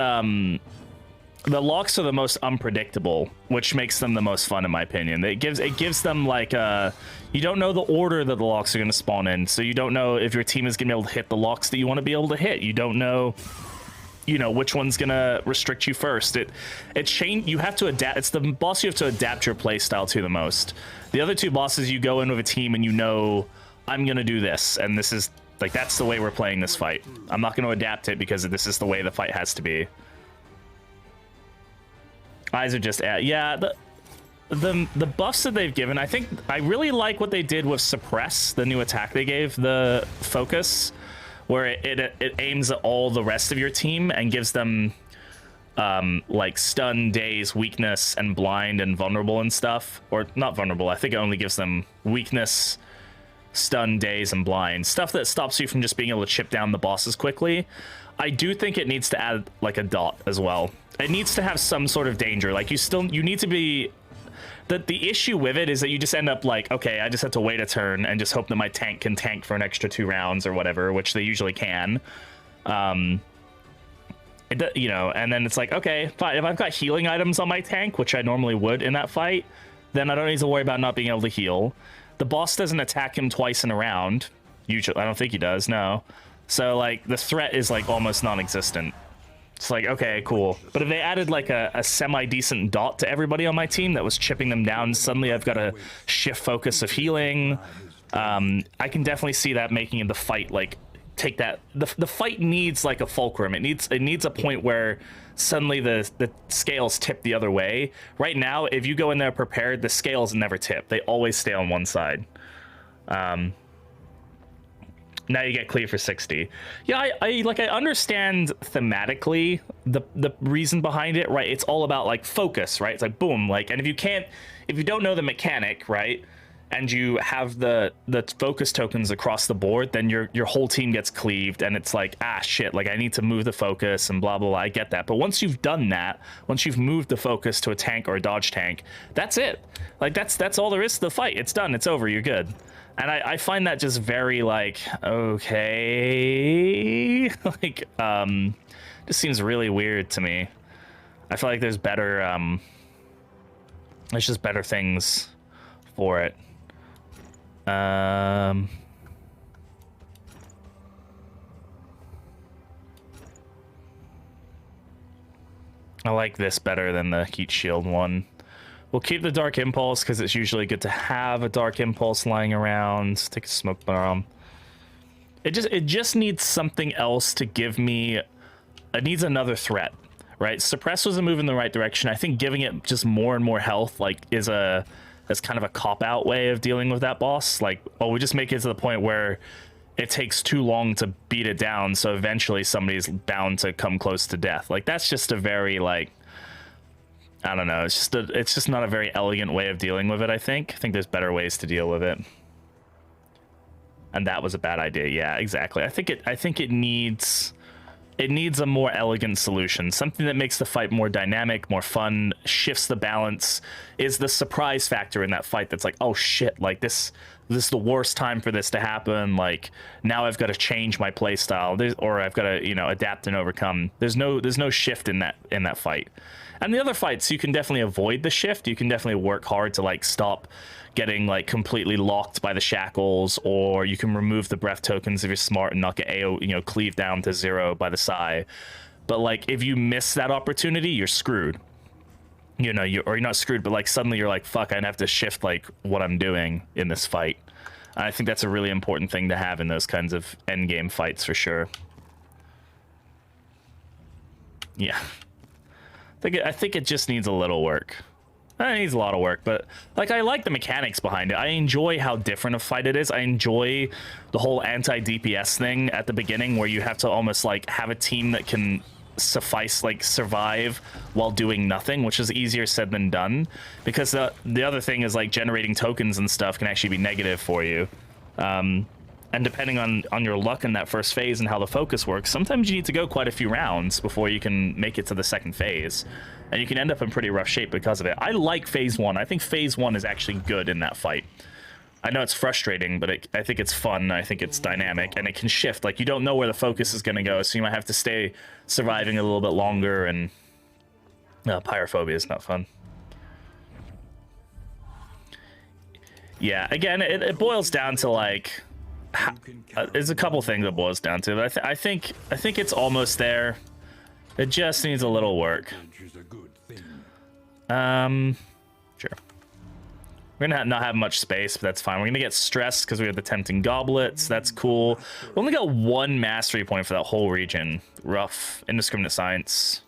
the locks are the most unpredictable, which makes them the most fun in my opinion. It gives them like you don't know the order that the locks are going to spawn in, so you don't know if your team is going to be able to hit the locks that you want to be able to hit. You don't know, which one's going to restrict you first. You have to adapt. It's the boss you have to adapt your play style to the most. The other 2 bosses, you go in with a team and I'm going to do this, and this is like that's the way we're playing this fight. I'm not going to adapt it because this is the way the fight has to be. Eyes are just yeah, the buffs that they've given, I think I really like what they did with Suppress, the new attack they gave the focus, where it aims at all the rest of your team and gives them like stun, daze, weakness, and blind and vulnerable and stuff. Or not vulnerable, I think it only gives them weakness, stun, daze, and blind. Stuff that stops you from just being able to chip down the bosses quickly. I do think it needs to add like a dot as well. It needs to have some sort of danger. Like you need to be the issue with it is that you just end up like, okay, I just have to wait a turn and just hope that my tank can tank for an extra 2 rounds or whatever, which they usually can. You know, and then it's like, okay, fine. If I've got healing items on my tank, which I normally would in that fight, then I don't need to worry about not being able to heal. The boss doesn't attack him twice in a round. Usually, I don't think he does, no. So, like, the threat is, like, almost non-existent. It's like, okay, cool. But if they added, like, a semi-decent dot to everybody on my team that was chipping them down, suddenly I've got a shift focus of healing. I can definitely see that making the fight, like, take that... The fight needs, like, a fulcrum. It needs a point where suddenly the scales tip the other way. Right now, if you go in there prepared, the scales never tip. They always stay on one side. Now you get clear for 60. Yeah, I understand thematically the reason behind it, right? It's all about like focus, right? It's like boom, like, and if you don't know the mechanic, right, and you have the focus tokens across the board, then your whole team gets cleaved, and it's like, ah shit, like I need to move the focus and blah blah blah. I get that, but once you've done that, once you've moved the focus to a tank or a dodge tank, that's it. Like that's all there is to the fight. It's done. It's over. You're good. And I find that just very, like, okay, like, just seems really weird to me. I feel like there's better, there's just better things for it. I like this better than the heat shield one. We'll keep the Dark Impulse because it's usually good to have a Dark Impulse lying around. Take a smoke bomb. It just needs something else to give me... It needs another threat, right? Suppress was a move in the right direction. I think giving it just more and more health like is kind of a cop-out way of dealing with that boss. Like, oh, we just make it to the point where it takes too long to beat it down, so eventually somebody's bound to come close to death. Like, that's just a very, like... I don't know. It's just not a very elegant way of dealing with it. I think there's better ways to deal with it. And that was a bad idea. Yeah, exactly. I think it needs a more elegant solution. Something that makes the fight more dynamic, more fun, shifts the balance. Is the surprise factor in that fight that's like, oh shit, like this is the worst time for this to happen. Like now I've got to change my play style, or I've got to, you know, adapt and overcome. There's no shift in that fight. And the other fights, you can definitely avoid the shift. You can definitely work hard to like stop getting like completely locked by the shackles, or you can remove the breath tokens if you're smart and not get AO, you know, cleave down to 0 by the Psy. But like if you miss that opportunity, you're screwed. You know, you're not screwed, but like suddenly you're like, fuck, I'd have to shift like what I'm doing in this fight. And I think that's a really important thing to have in those kinds of end game fights for sure. Yeah. I think it just needs a little work. It needs a lot of work, but like I like the mechanics behind it. I enjoy how different a fight it is. I enjoy the whole anti-DPS thing at the beginning, where you have to almost like have a team that can survive while doing nothing, which is easier said than done. Because the other thing is like generating tokens and stuff can actually be negative for you. And depending on your luck in that first phase and how the focus works, sometimes you need to go quite a few rounds before you can make it to the second phase. And you can end up in pretty rough shape because of it. I like phase 1. I think phase 1 is actually good in that fight. I know it's frustrating, but I think it's fun. I think it's dynamic, and it can shift. Like, you don't know where the focus is going to go, so you might have to stay surviving a little bit longer, and pyrophobia is not fun. Yeah, again, it boils down to, like... there's a couple things it boils down to, but I think it's almost there. It just needs a little work. Sure. We're gonna not have much space, but that's fine. We're gonna get stressed because we have the tempting goblets. That's cool. We only got 1 mastery point for that whole region. Rough. Indiscriminate science.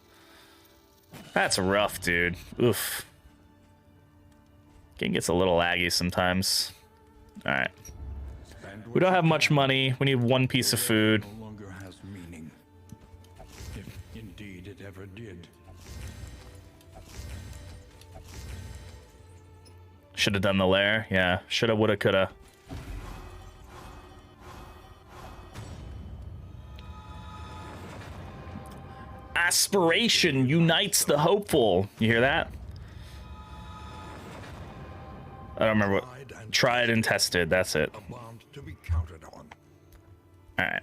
That's rough, dude. Oof. Game gets a little laggy sometimes. All right. We don't have much money. We need 1 piece of food. No longer has meaning, if indeed it ever did. Should have done the lair. Yeah, shoulda, woulda, coulda. Aspiration unites the hopeful. You hear that? I don't remember what. Tried and tested. That's it. A bond to be counted on. All right.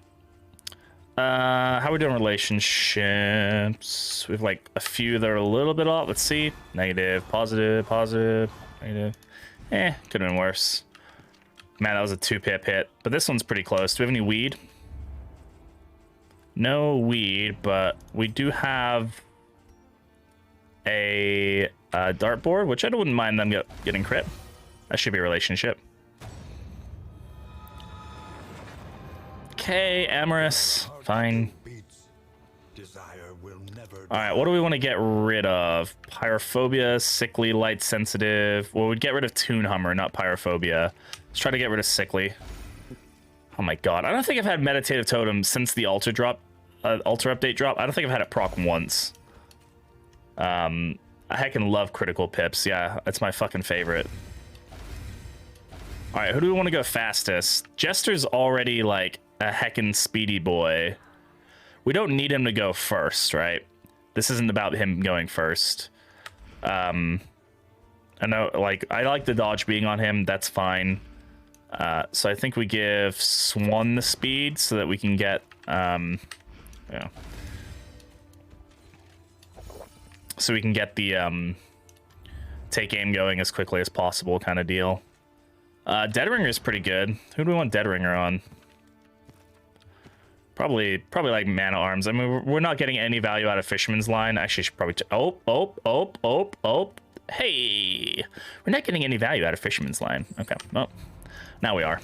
How are we doing relationships? We have like a few that are a little bit off. Let's see. Negative, positive, positive, negative. Could have been worse. Man, that was a 2-pip hit. But this one's pretty close. Do we have any weed? No weed, but we do have a dartboard, which I wouldn't mind them getting crit. That should be a relationship. Okay, Amorous. Fine. All right, what do we want to get rid of? Pyrophobia, sickly, light sensitive. Well, we'd get rid of Toon Hummer, not pyrophobia. Let's try to get rid of sickly. Oh my god, I don't think I've had meditative totem since the altar update drop. I don't think I've had it proc once. I heckin' love critical pips. Yeah, that's my fucking favorite. All right, who do we want to go fastest? Jester's already like a heckin' speedy boy. We don't need him to go first, right? This isn't about him going first. I know, like, I like the dodge being on him. That's fine. So I think we give Swan the speed so that we can get, yeah. So we can get the take aim going as quickly as possible kind of deal. Deadringer is pretty good. Who do we want Deadringer on? Probably like Man at Arms. I mean, we're not getting any value out of Fisherman's Line. Actually, I should probably... Oh. Hey! We're not getting any value out of Fisherman's Line. Okay, well, now we are.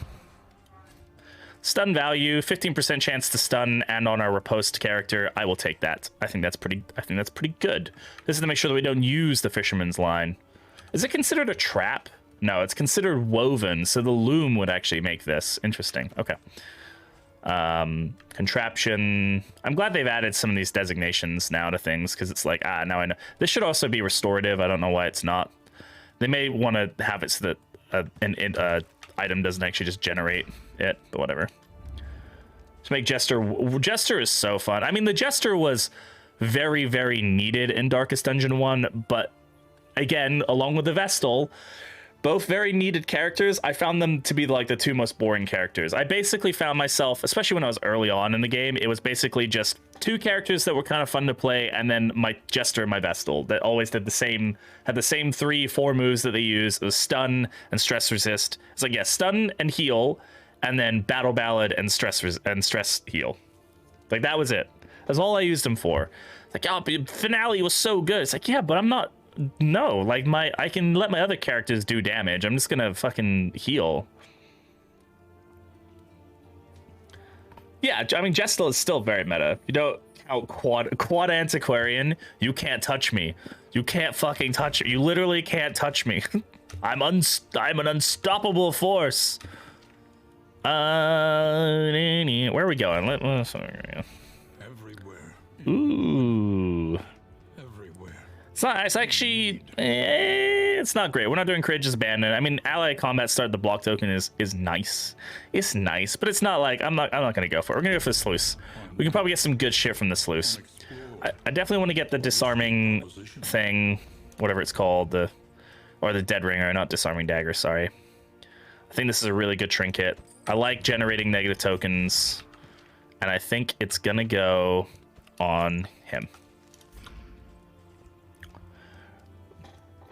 Stun value, 15% chance to stun, and on our riposte character. I will take that. I think that's pretty good. This is to make sure that we don't use the Fisherman's Line. Is it considered a trap? No, it's considered woven, so the loom would actually make this. Interesting. Okay. Contraption. I'm glad they've added some of these designations now to things, because it's like, now I know. This should also be restorative. I don't know why it's not. They may want to have it so that an item doesn't actually just generate it, but whatever. To make Jester is so fun. I mean, the Jester was very, very needed in Darkest Dungeon 1, but again, along with the Vestal, both very needed characters. I found them to be like the two most boring characters. I basically found myself, especially when I was early on in the game, it was basically just two characters that were kind of fun to play, and then my Jester and my Vestal that always had the same 3-4 moves that they use. It was stun and stress resist. It's like, yeah, stun and heal, and then battle ballad and stress heal. Like, that was it. That's all I used them for. Like, oh, finale was so good. It's like, yeah, but I'm not. No, like I can let my other characters do damage. I'm just gonna fucking heal. Yeah, I mean, Jestel is still very meta. You don't count quad antiquarian. You can't touch me. You can't fucking touch it. You literally can't touch me. I'm an unstoppable force. Where are we going? Everywhere. Ooh. It's actually, it's not great. We're not doing Courageous Abandon. I mean, ally combat start the block token is nice. It's nice, but it's not like, I'm not gonna go for it. We're gonna go for the sluice. We can probably get some good shit from the sluice. I definitely want to get the disarming thing, whatever it's called, or the dead ringer, not disarming dagger, sorry. I think this is a really good trinket. I like generating negative tokens, and I think it's gonna go on him.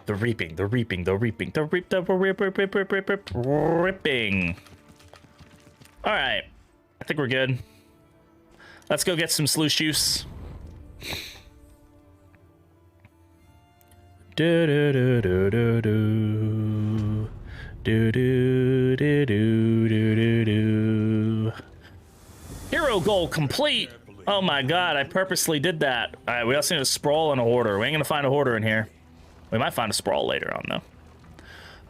The reaping. All right, I think we're good. Let's go get some sluice juice. Hero goal complete. Oh my god, I purposely did that. All right, we also need a sprawl and a hoarder. We ain't gonna find a hoarder in here. We might find a sprawl later on, though.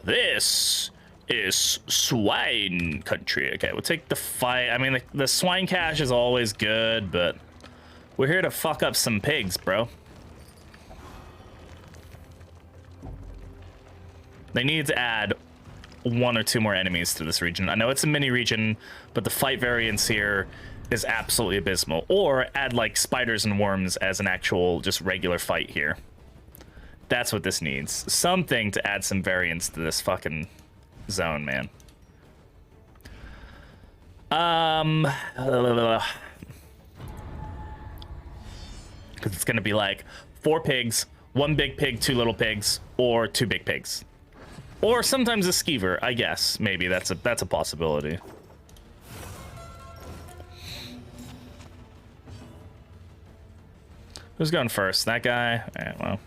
This is swine country. Okay, we'll take the fight. I mean, the swine cache is always good, but we're here to fuck up some pigs, bro. They need to add 1 or 2 more enemies to this region. I know it's a mini region, but the fight variance here is absolutely abysmal. Or add, like, spiders and worms as an actual, just regular fight here. That's what this needs. Something to add some variance to this fucking zone, man. Because it's gonna be like 4 pigs, 1 big pig, 2 little pigs, or 2 big pigs, or sometimes a skeever. I guess maybe that's a possibility. Who's going first? That guy? Alright, well.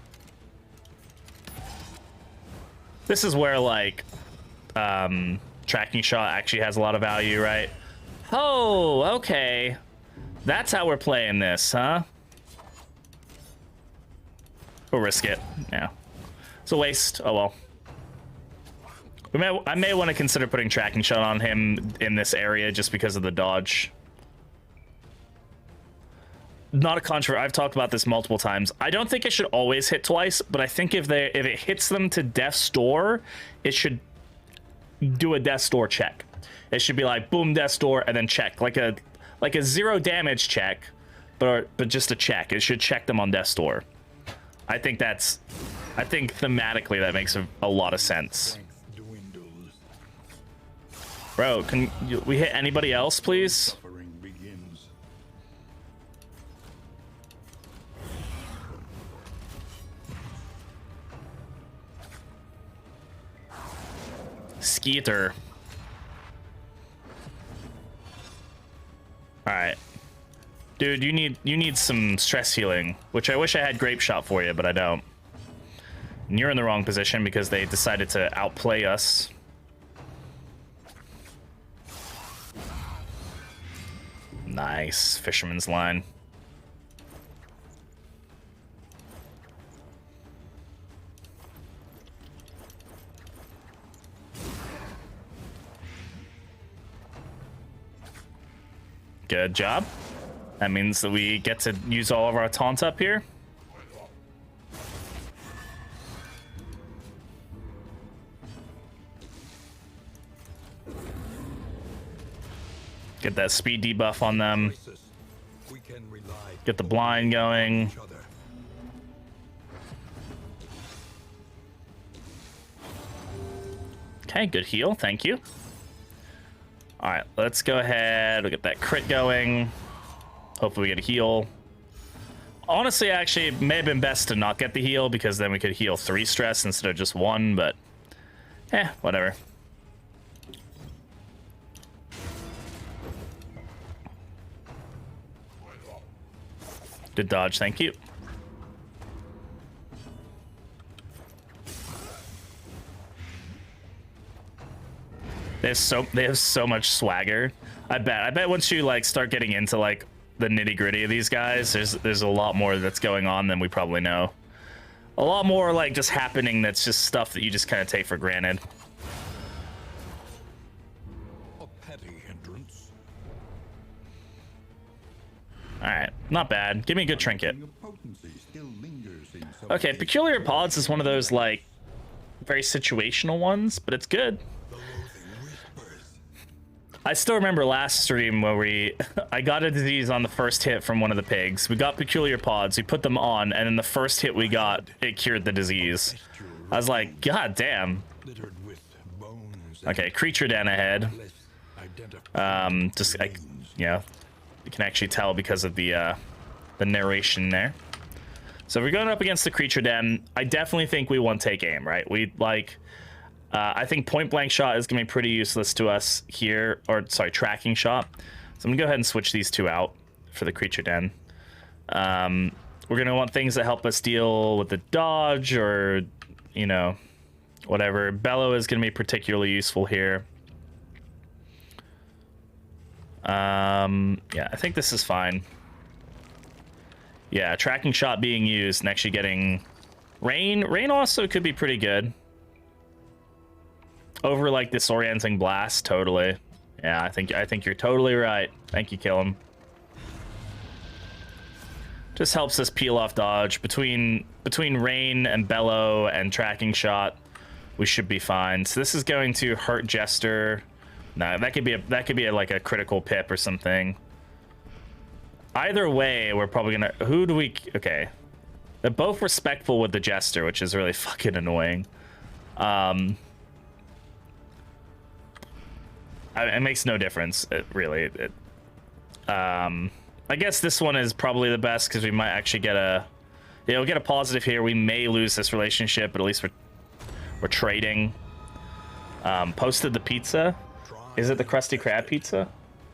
This is where, like, tracking shot actually has a lot of value, right? Oh, okay. That's how we're playing this, huh? We'll risk it. Yeah. It's a waste. Oh, well. I may want to consider putting tracking shot on him in this area just because of the dodge. Not a controversy. I've talked about this multiple times. I don't think it should always hit twice, but I think if it hits them to death's door, it should do a death's door check. It should be like boom, death's door, and then check, like a 0 damage check, but just a check. It should check them on death's door. I think thematically that makes a lot of sense. Bro, can we hit anybody else, please? Skeeter. All right, dude, you need some stress healing, which I wish I had grape shot for you, but I don't. And you're in the wrong position because they decided to outplay us. Nice fisherman's line. Good job. That means that we get to use all of our taunt up here. Get that speed debuff on them. Get the blind going. Okay, good heal. Thank you. All right, let's go ahead. We'll get that crit going. Hopefully we get a heal. Honestly, actually, it may have been best to not get the heal because then we could heal 3 stress instead of just 1, but whatever. Good dodge, thank you. They have so much swagger. I bet once you like start getting into like the nitty gritty of these guys, there's a lot more that's going on than we probably know. A lot more like just happening that's just stuff that you just kind of take for granted. A petty hindrance. All right, not bad. Give me a good trinket. Okay, peculiar pods is one of those like very situational ones, but it's good. I still remember last stream where I got a disease on the first hit from one of the pigs. We got peculiar pods, we put them on, and in the first hit we got, it cured the disease. I was like, God damn. Okay, creature den ahead. Yeah, you can actually tell because of the narration there. So if we're going up against the creature den, I definitely think we want take aim, right? I think point blank shot is gonna be pretty useless to us here, or sorry, tracking shot. So I'm gonna go ahead and switch these 2 out for the creature den. We're gonna want things that help us deal with the dodge or, you know, whatever. Bellow is gonna be particularly useful here. Yeah, I think this is fine. Yeah, tracking shot being used and actually getting rain. Rain also could be pretty good. Over like disorienting blast, totally. Yeah, I think you're totally right. Thank you, kill him. Just helps us peel off dodge. Between rain and bellow and tracking shot, we should be fine. So this is going to hurt Jester. No, that could be like a critical pip or something. Either way, we're probably gonna. Okay. They're both respectful with the jester, which is really fucking annoying. It makes no difference, really. I guess this one is probably the best because we might actually get a... Yeah, we'll get a positive here. We may lose this relationship, but at least we're trading. Posted the pizza. Is it the Krusty Krab pizza?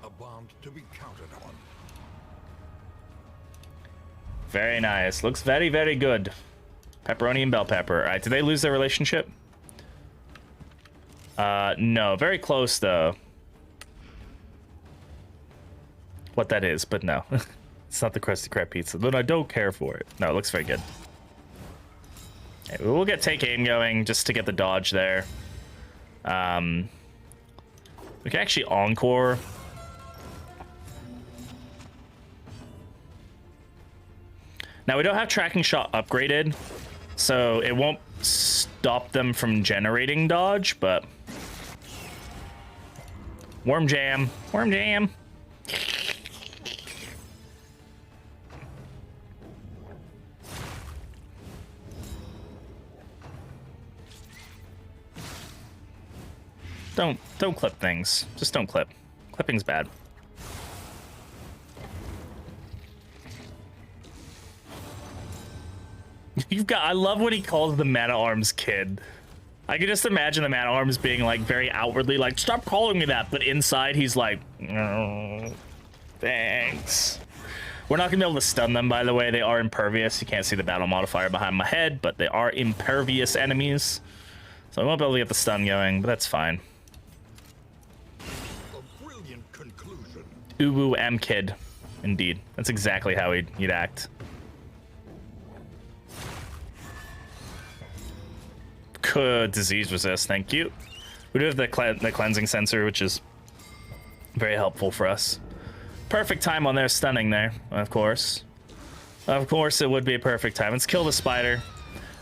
A bond to be counted on. Very nice. Looks very, very good. Pepperoni and bell pepper. All right, did they lose their relationship? No. Very close, though. What that is, but no. It's not the Krusty Krab pizza, but I don't care for it. No, it looks very good. Okay, we'll get take aim going just to get the dodge there. We can actually encore. Now we don't have tracking shot upgraded, so it won't stop them from generating dodge, but worm jam, worm jam. Don't clip things. Just don't clip. Clipping's bad. I love what he calls the Man-at-Arms kid. I can just imagine the Man-at-Arms being like very outwardly like, stop calling me that, but inside he's like, oh, thanks. We're not gonna be able to stun them, by the way. They are impervious. You can't see the battle modifier behind my head, but they are impervious enemies. So I won't be able to get the stun going, but that's fine. Uwu M kid, indeed. That's exactly how he'd act. Good disease resist, thank you. We do have the cleansing sensor, which is very helpful for us. Perfect time on their stunning there, of course. Of course, it would be a perfect time. Let's kill the spider.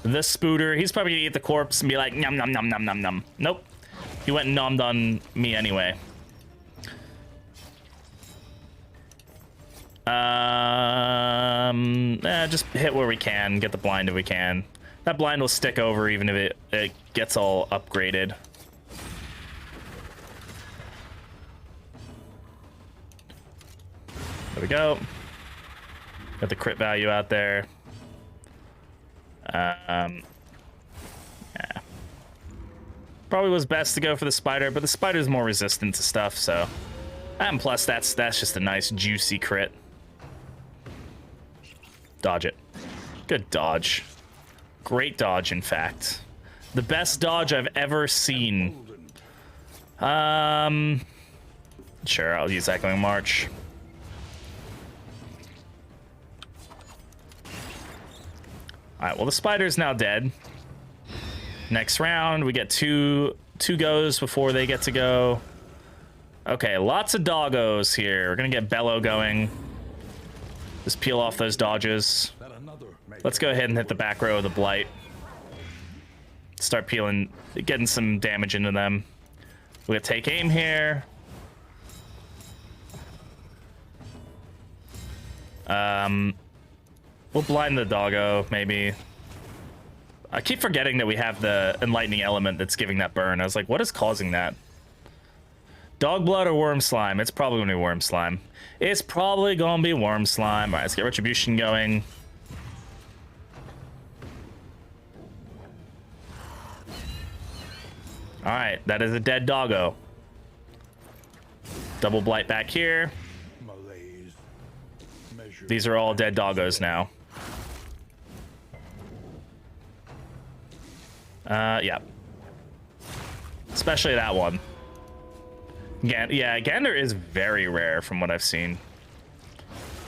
The spooter, he's probably gonna eat the corpse and be like, nom nom nom nom nom nom. Nope, he went and nommed on me anyway. Just hit where we can, get the blind if we can. That blind will stick over even if it gets all upgraded. There we go. Got the crit value out there. Yeah. Probably was best to go for the spider, but the spider's more resistant to stuff, so. And plus, that's just a nice juicy crit. Dodge it. Good dodge. Great dodge, in fact. The best dodge I've ever seen. Sure, I'll use Echoing March. Alright, well, the spider's now dead. Next round, we get two goes before they get to go. Okay, lots of doggos here. We're gonna get Bellow going. Just peel off those dodges. Let's go ahead and hit the back row of the Blight. Start peeling, getting some damage into them. We're gonna take aim here. We'll blind the doggo, maybe. I keep forgetting that we have the enlightening element that's giving that burn. I was like, what is causing that? Dog blood or worm slime? It's probably gonna be worm slime. It's probably gonna be worm slime. All right, let's get retribution going. All right, that is a dead doggo. Double blight back here. These are all dead doggos now. Yeah. Especially that one. Yeah, Gander is very rare from what I've seen.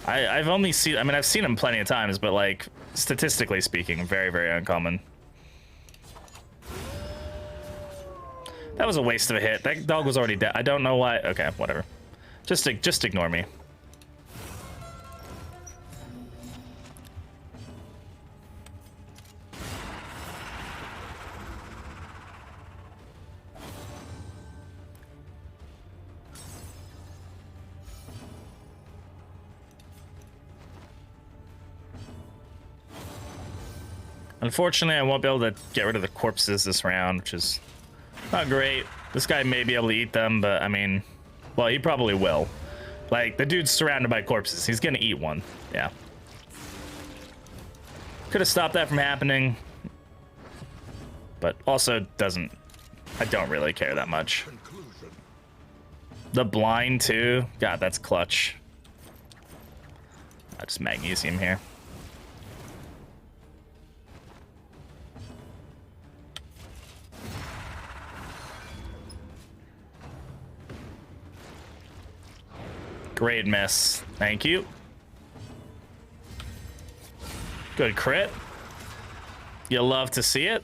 I've only seen, I mean, I've seen him plenty of times, but like, statistically speaking, very, very uncommon. That was a waste of a hit. That dog was already dead. I don't know why. Okay, whatever. Just ignore me. Unfortunately, I won't be able to get rid of the corpses this round, which is not great. This guy may be able to eat them, but I mean, well, he probably will. Like, the dude's surrounded by corpses. He's gonna eat one. Yeah. Could have stopped that from happening, but also doesn't. I don't really care that much. Conclusion. The blind too. God, that's clutch. Just magnesium here. Great miss. Thank you. Good crit. You love to see it.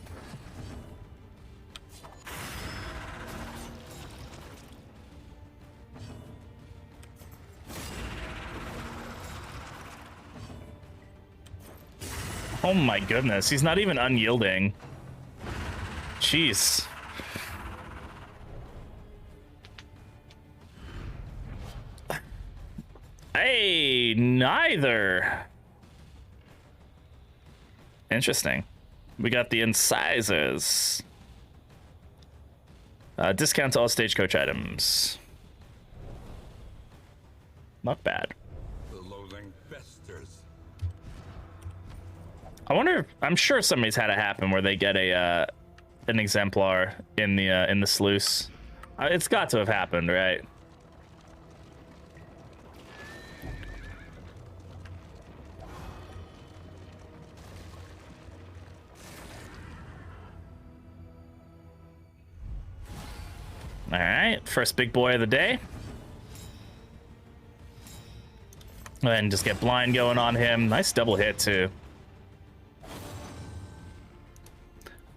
Oh my goodness, he's not even unyielding. Jeez. Hey, neither. Interesting. We got the incisors. Discount to all stagecoach items. Not bad. The loathing festers. I wonder if, I'm sure somebody's had it happen where they get a an exemplar in the sluice. It's got to have happened, right? All right, first big boy of the day. And just get blind going on him. Nice double hit too.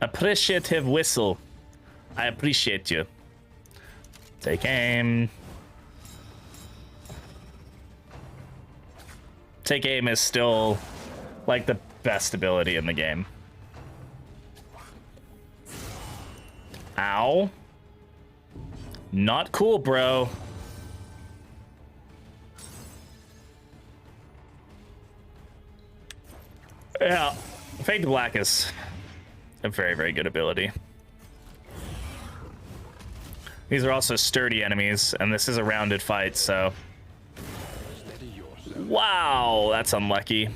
Appreciative whistle. I appreciate you. Take aim. Take aim is still like the best ability in the game. Ow. Not cool, bro. Yeah, Fade to Black is a very, very good ability. These are also sturdy enemies, and this is a rounded fight, so... Steady yourself. Wow, that's unlucky.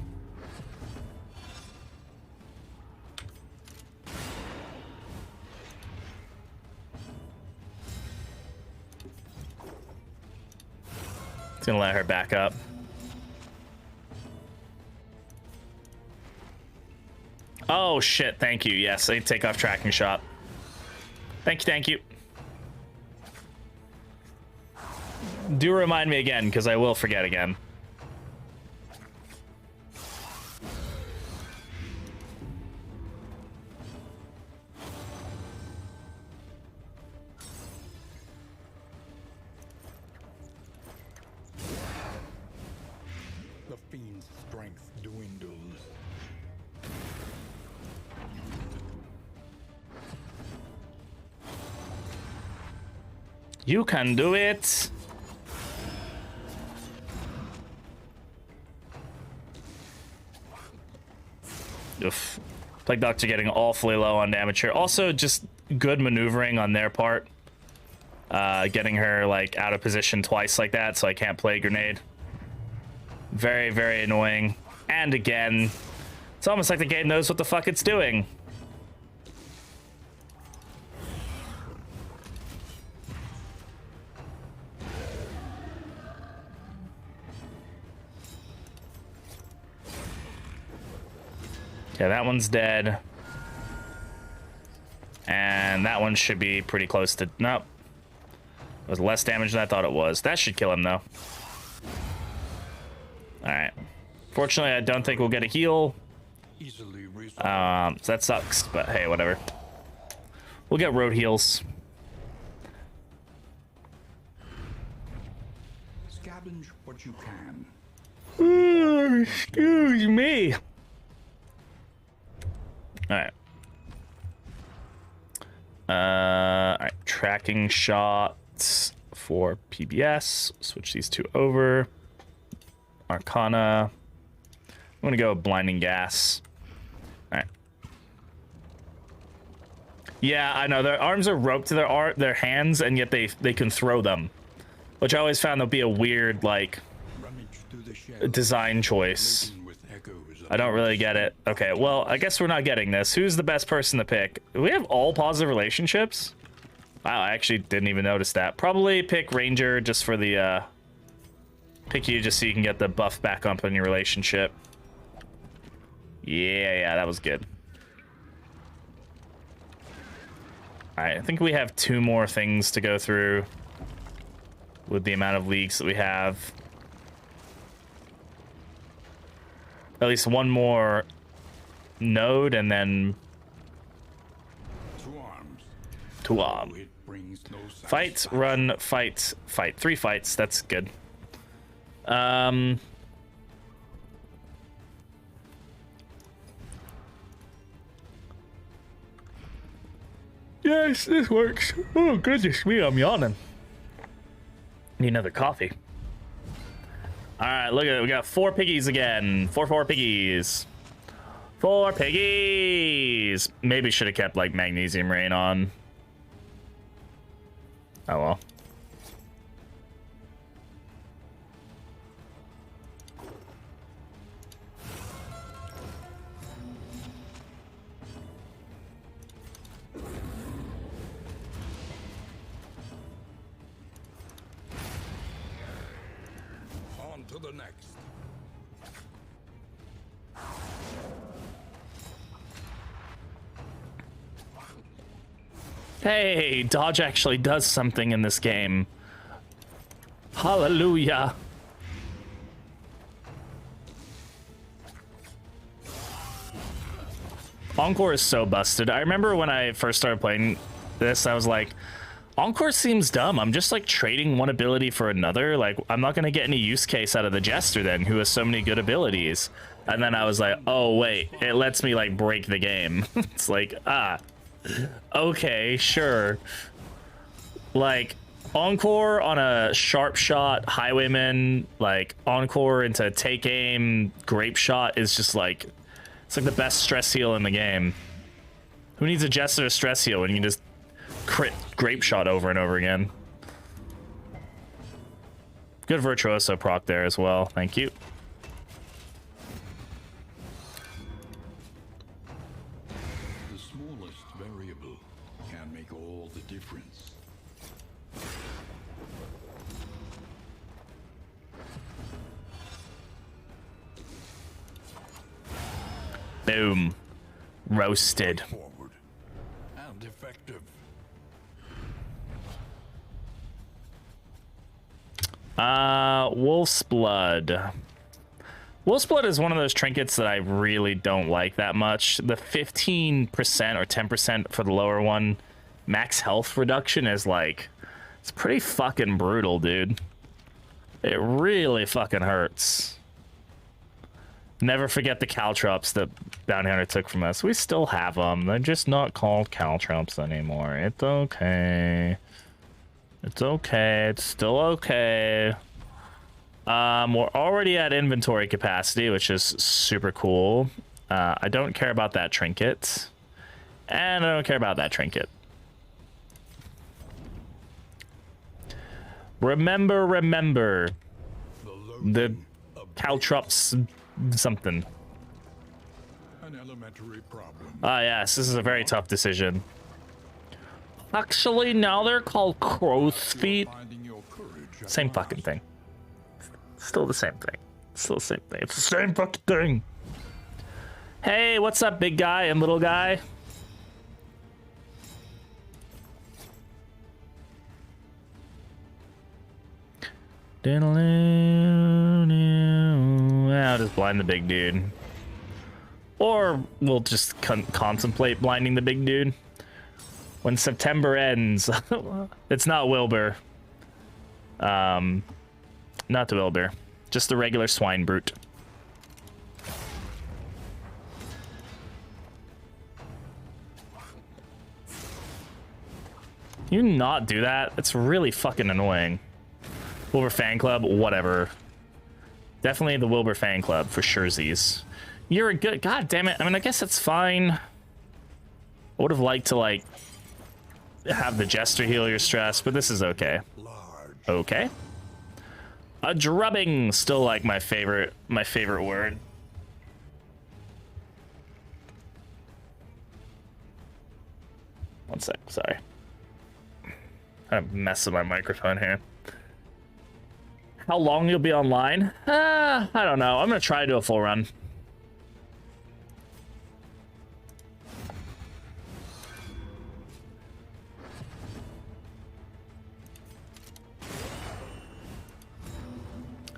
It's gonna let her back up. Oh shit, thank you. Yes, I take off tracking shot. Thank you, thank you. Do remind me again, because I will forget again. The fiend's strength dwindles. You can do it. Oof. Plague Doctor getting awfully low on damage here. Also, just good maneuvering on their part. Getting her like out of position twice like that, so I can't play grenade. Very, very annoying. And again, it's almost like the game knows what the fuck it's doing. Yeah, that one's dead. And that one should be pretty close to... Nope. It was less damage than I thought it was. That should kill him, though. Alright. Fortunately, I don't think we'll get a heal. Easily resolved. So that sucks, but hey, whatever. We'll get road heals. Scavenge what you can. Excuse me. Alright. Alright, tracking shots for PBS. Switch these two over. Arcana. I'm gonna go blinding gas. Alright. Yeah, I know. Their arms are roped to their hands, and yet they can throw them, which I always found to be a weird like design choice. I don't really get it. Okay, well, I guess we're not getting this. Who's the best person to pick? Do we have all positive relationships? Wow, I actually didn't even notice that. Probably pick Ranger just for the pick you just so you can get the buff back up on your relationship. Yeah, that was good. Alright, I think we have 2 more things to go through with the amount of leagues that we have. At least 1 more node, and then 2 arms. Fight, run, fight, fight. 3 fights. That's good. Yes, this works. Oh goodness me, I'm yawning. Need another coffee. All right, look at it. We got 4 piggies again. 4 piggies. 4 piggies. Maybe should have kept like magnesium rain on. Oh well. On to the next. Hey, dodge actually does something in this game. Hallelujah. Encore is so busted. I remember when I first started playing this, I was like, Encore seems dumb. I'm just like trading one ability for another. Like, I'm not gonna get any use case out of the Jester then, who has so many good abilities. And then I was like, oh wait, it lets me like break the game. It's like, okay, sure. Like, Encore on a sharp shot highwayman, like Encore into take aim grape shot is just like, it's like the best stress heal in the game. Who needs a Jester to stress heal when you can just crit grape shot over and over again? Good Virtuoso proc there as well, thank you. The smallest variable can make all the difference. Boom. Roasted. Forward and effective. Wolf's Blood. Wolf's Blood is one of those trinkets that I really don't like that much. The 15% or 10% for the lower one, max health reduction is like, it's pretty fucking brutal, dude. It really fucking hurts. Never forget the caltrops that Bounty Hunter took from us. We still have them. They're just not called caltrops anymore. It's okay. It's okay. It's still okay. We're already at inventory capacity, which is super cool. I don't care about that trinket. And I don't care about that trinket. Remember. The caltrops something. An elementary problem. Ah, yes, this is a very tough decision. Actually, now they're called crow's feet. Finding your courage at Same last. fucking thing. Still the same thing. Still the same thing. It's the same fucking thing. Hey, what's up, big guy and little guy? I'll just blind the big dude. Or we'll just contemplate blinding the big dude. When September ends, it's not Wilbur. Not the Wilbur. Just the regular swine brute. You not do that? It's really fucking annoying. Wilbur fan club, whatever. Definitely the Wilbur fan club for surezies. You're a good, god damn it. I mean, I guess that's fine. I would have liked to like have the Jester heal your stress, but this is okay. Okay. A drubbing, still like my favorite word. One sec, sorry. I'm messing with my microphone here. How long you'll be online? I don't know. I'm gonna try to do a full run.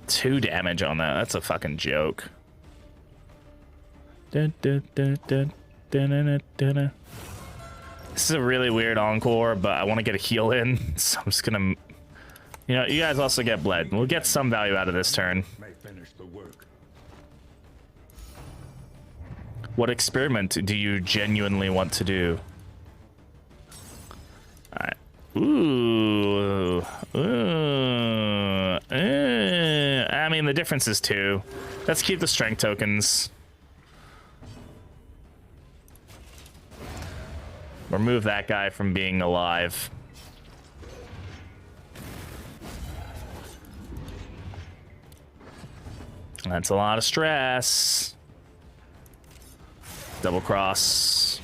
Two damage on that. That's a fucking joke. This is a really weird encore, but I want to get a heal in, so I'm just gonna... You know, you guys also get bled. We'll get some value out of this turn. What experiment do you genuinely want to do? Alright. Ooh. I mean, the difference is 2. Let's keep the strength tokens. Remove that guy from being alive. That's a lot of stress. Double cross.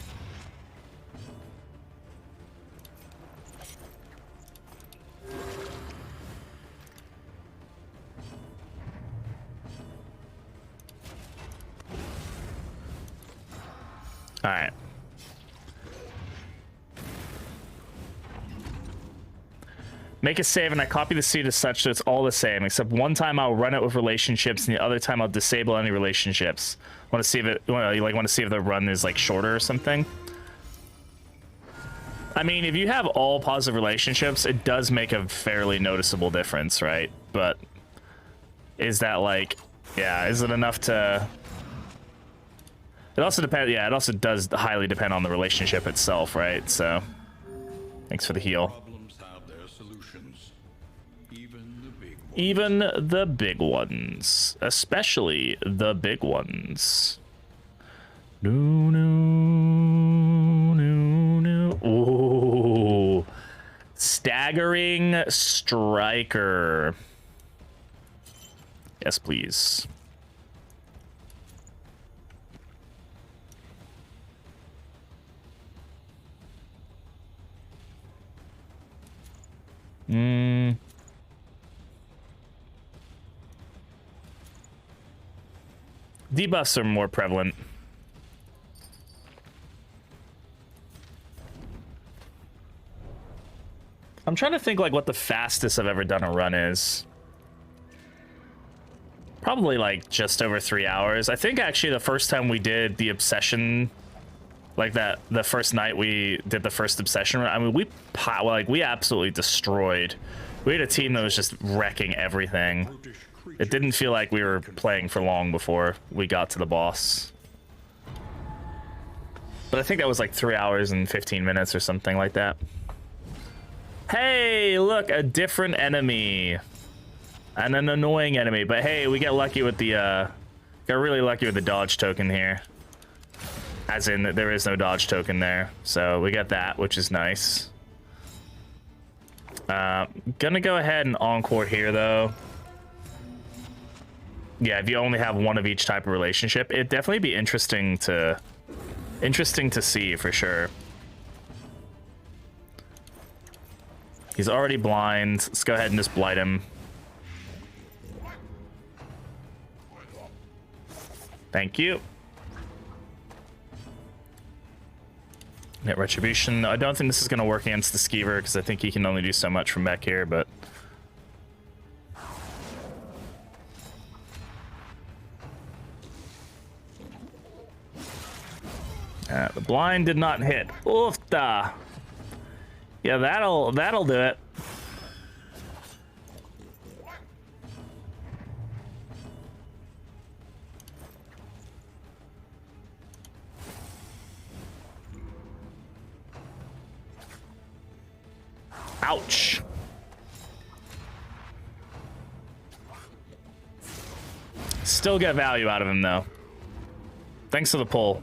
All right. Make a save and I copy the seed as such that it's all the same, except one time I'll run it with relationships and the other time I'll disable any relationships. Want to see if it, want to see if the run is like shorter or something. I mean, if you have all positive relationships, it does make a fairly noticeable difference, right? But is that like, yeah, is it enough to... It also depends, yeah, it also does highly depend on the relationship itself, right? So, thanks for the heal. Even the big ones, especially the big ones. No, no, no, no. Ooh, staggering striker. Yes, please. Debuffs are more prevalent. I'm trying to think like what the fastest I've ever done a run is. Probably like just over 3 hours. I think actually the first time we did the obsession, like that, the first night we did the first obsession run, I mean, we absolutely destroyed. We had a team that was just wrecking everything. It didn't feel like we were playing for long before we got to the boss. But I think that was like 3 hours and 15 minutes or something like that. Hey, look, a different enemy. And an annoying enemy. But hey, we get lucky with the, got really lucky with the dodge token here. As in, there is no dodge token there. So we get that, which is nice. Gonna go ahead and encore here, though. Yeah, if you only have one of each type of relationship, it'd definitely be interesting to see for sure. He's already blind. Let's go ahead and just blight him. Thank you. Net retribution. I don't think this is going to work against the skeever because I think he can only do so much from back here, but... the blind did not hit. Oofta. Yeah, that'll do it. Ouch. Still get value out of him though. Thanks for the pull.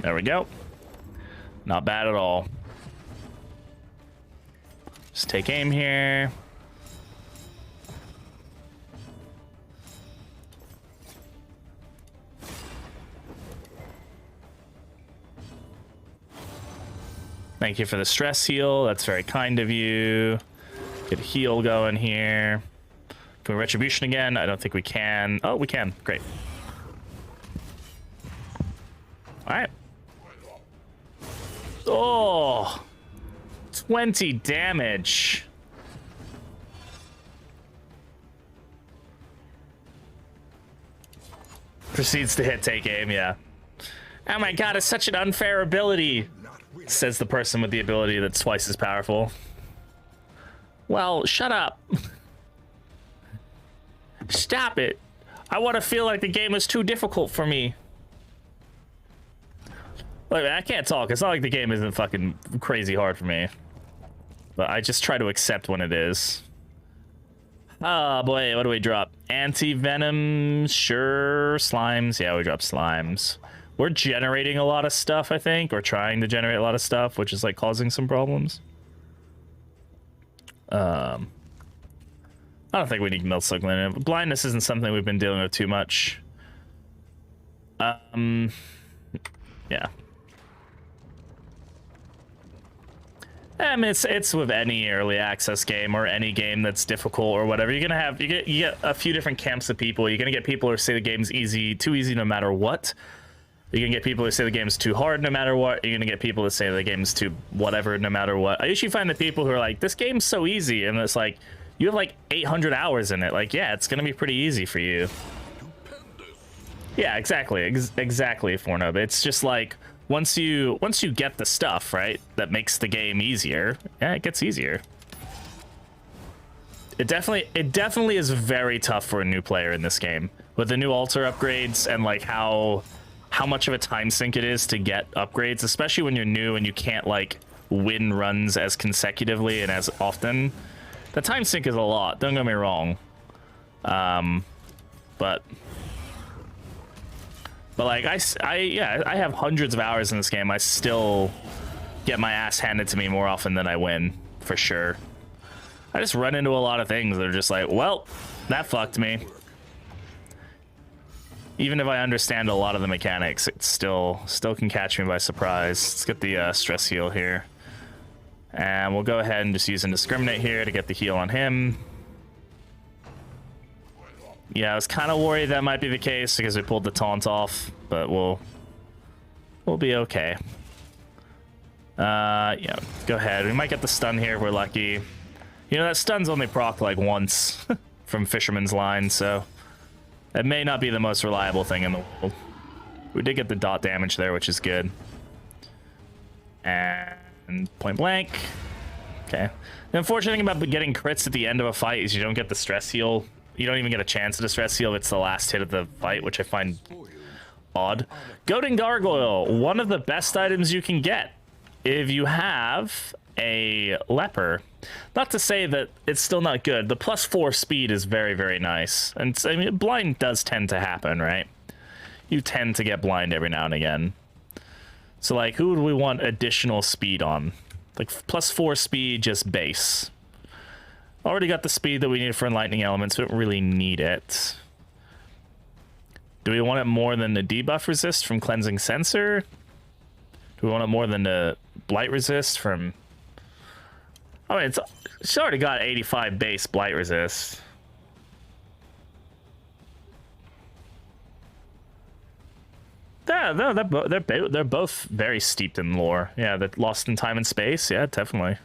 There we go. Not bad at all. Just take aim here. Thank you for the stress heal. That's very kind of you. Get a heal going here. Can we retribution again? I don't think we can. Oh, we can. Great. All right. Oh, 20 damage. Proceeds to hit take aim, yeah. Oh my god, it's such an unfair ability, says the person with the ability that's twice as powerful. Well, shut up. Stop it. I want to feel like the game is too difficult for me. Look, I can't talk. It's not like the game isn't fucking crazy hard for me. But I just try to accept when it is. Oh boy, what do we drop? Anti-venom, sure. Slimes, yeah, we drop slimes. We're generating a lot of stuff, I think. Or trying to generate a lot of stuff, which is like causing some problems. I don't think we need Miltzuglan. Blindness isn't something we've been dealing with too much. Yeah. I mean, it's with any early access game or any game that's difficult or whatever. You're gonna have you get a few different camps of people. You're gonna get people who say the game's easy, too easy, no matter what. You're gonna get people who say the game's too hard, no matter what. You're gonna get people that say the game's too whatever, no matter what. I usually find the people who are like, this game's so easy, and it's like, you have like 800 hours in it. Like, yeah, it's gonna be pretty easy for you. Yeah, exactly, exactly, Fornub. It's just like once you get the stuff right that makes the game easier, yeah, it gets easier. It definitely is very tough for a new player in this game with the new altar upgrades and like how much of a time sink it is to get upgrades, especially when you're new and you can't like win runs as consecutively and as often. The time sink is a lot, don't get me wrong. But like I have hundreds of hours in this game. I still get my ass handed to me more often than I win, for sure. I just run into a lot of things that are just like, well, that fucked me. Even if I understand a lot of the mechanics, it still can catch me by surprise. Let's get the stress heal here. And we'll go ahead and just use Indiscriminate here to get the heal on him. Yeah, I was kind of worried that might be the case because we pulled the taunt off, but we'll be okay. Yeah, go ahead. We might get the stun here if we're lucky. You know, that stun's only proc like once from Fisherman's Line, so it may not be the most reliable thing in the world. We did get the dot damage there, which is good. And point blank. Okay. The unfortunate thing about getting crits at the end of a fight is you don't get the stress heal. You don't even get a chance at a stress heal if it's the last hit of the fight, which I find odd. Goading Gargoyle, one of the best items you can get if you have a leper. Not to say that it's still not good. The +4 speed is very, very nice. And I mean, blind does tend to happen, right? You tend to get blind every now and again. So like, who would we want additional speed on? Like +4 speed, just base. Already got the speed that we need for Enlightening Elements, so we don't really need it. Do we want it more than the debuff resist from Cleansing Sensor? Do we want it more than the Blight resist from... I mean, it's already got 85 base Blight resist. Yeah, no, they're both very steeped in lore. Yeah, they're lost in time and space. Yeah, definitely.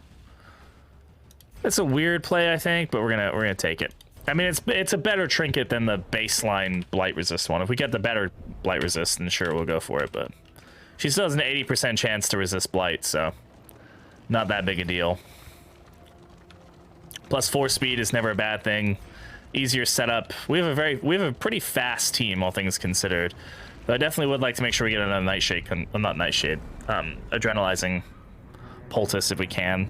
It's a weird play, I think, but we're gonna take it. I mean, it's a better trinket than the baseline Blight resist one. If we get the better Blight resist, then sure, we'll go for it. But she still has an 80% chance to resist Blight, so not that big a deal. +4 speed is never a bad thing. Easier setup. We have a pretty fast team, all things considered. But I definitely would like to make sure we get another Nightshade, not Nightshade, Adrenalizing Poultice if we can.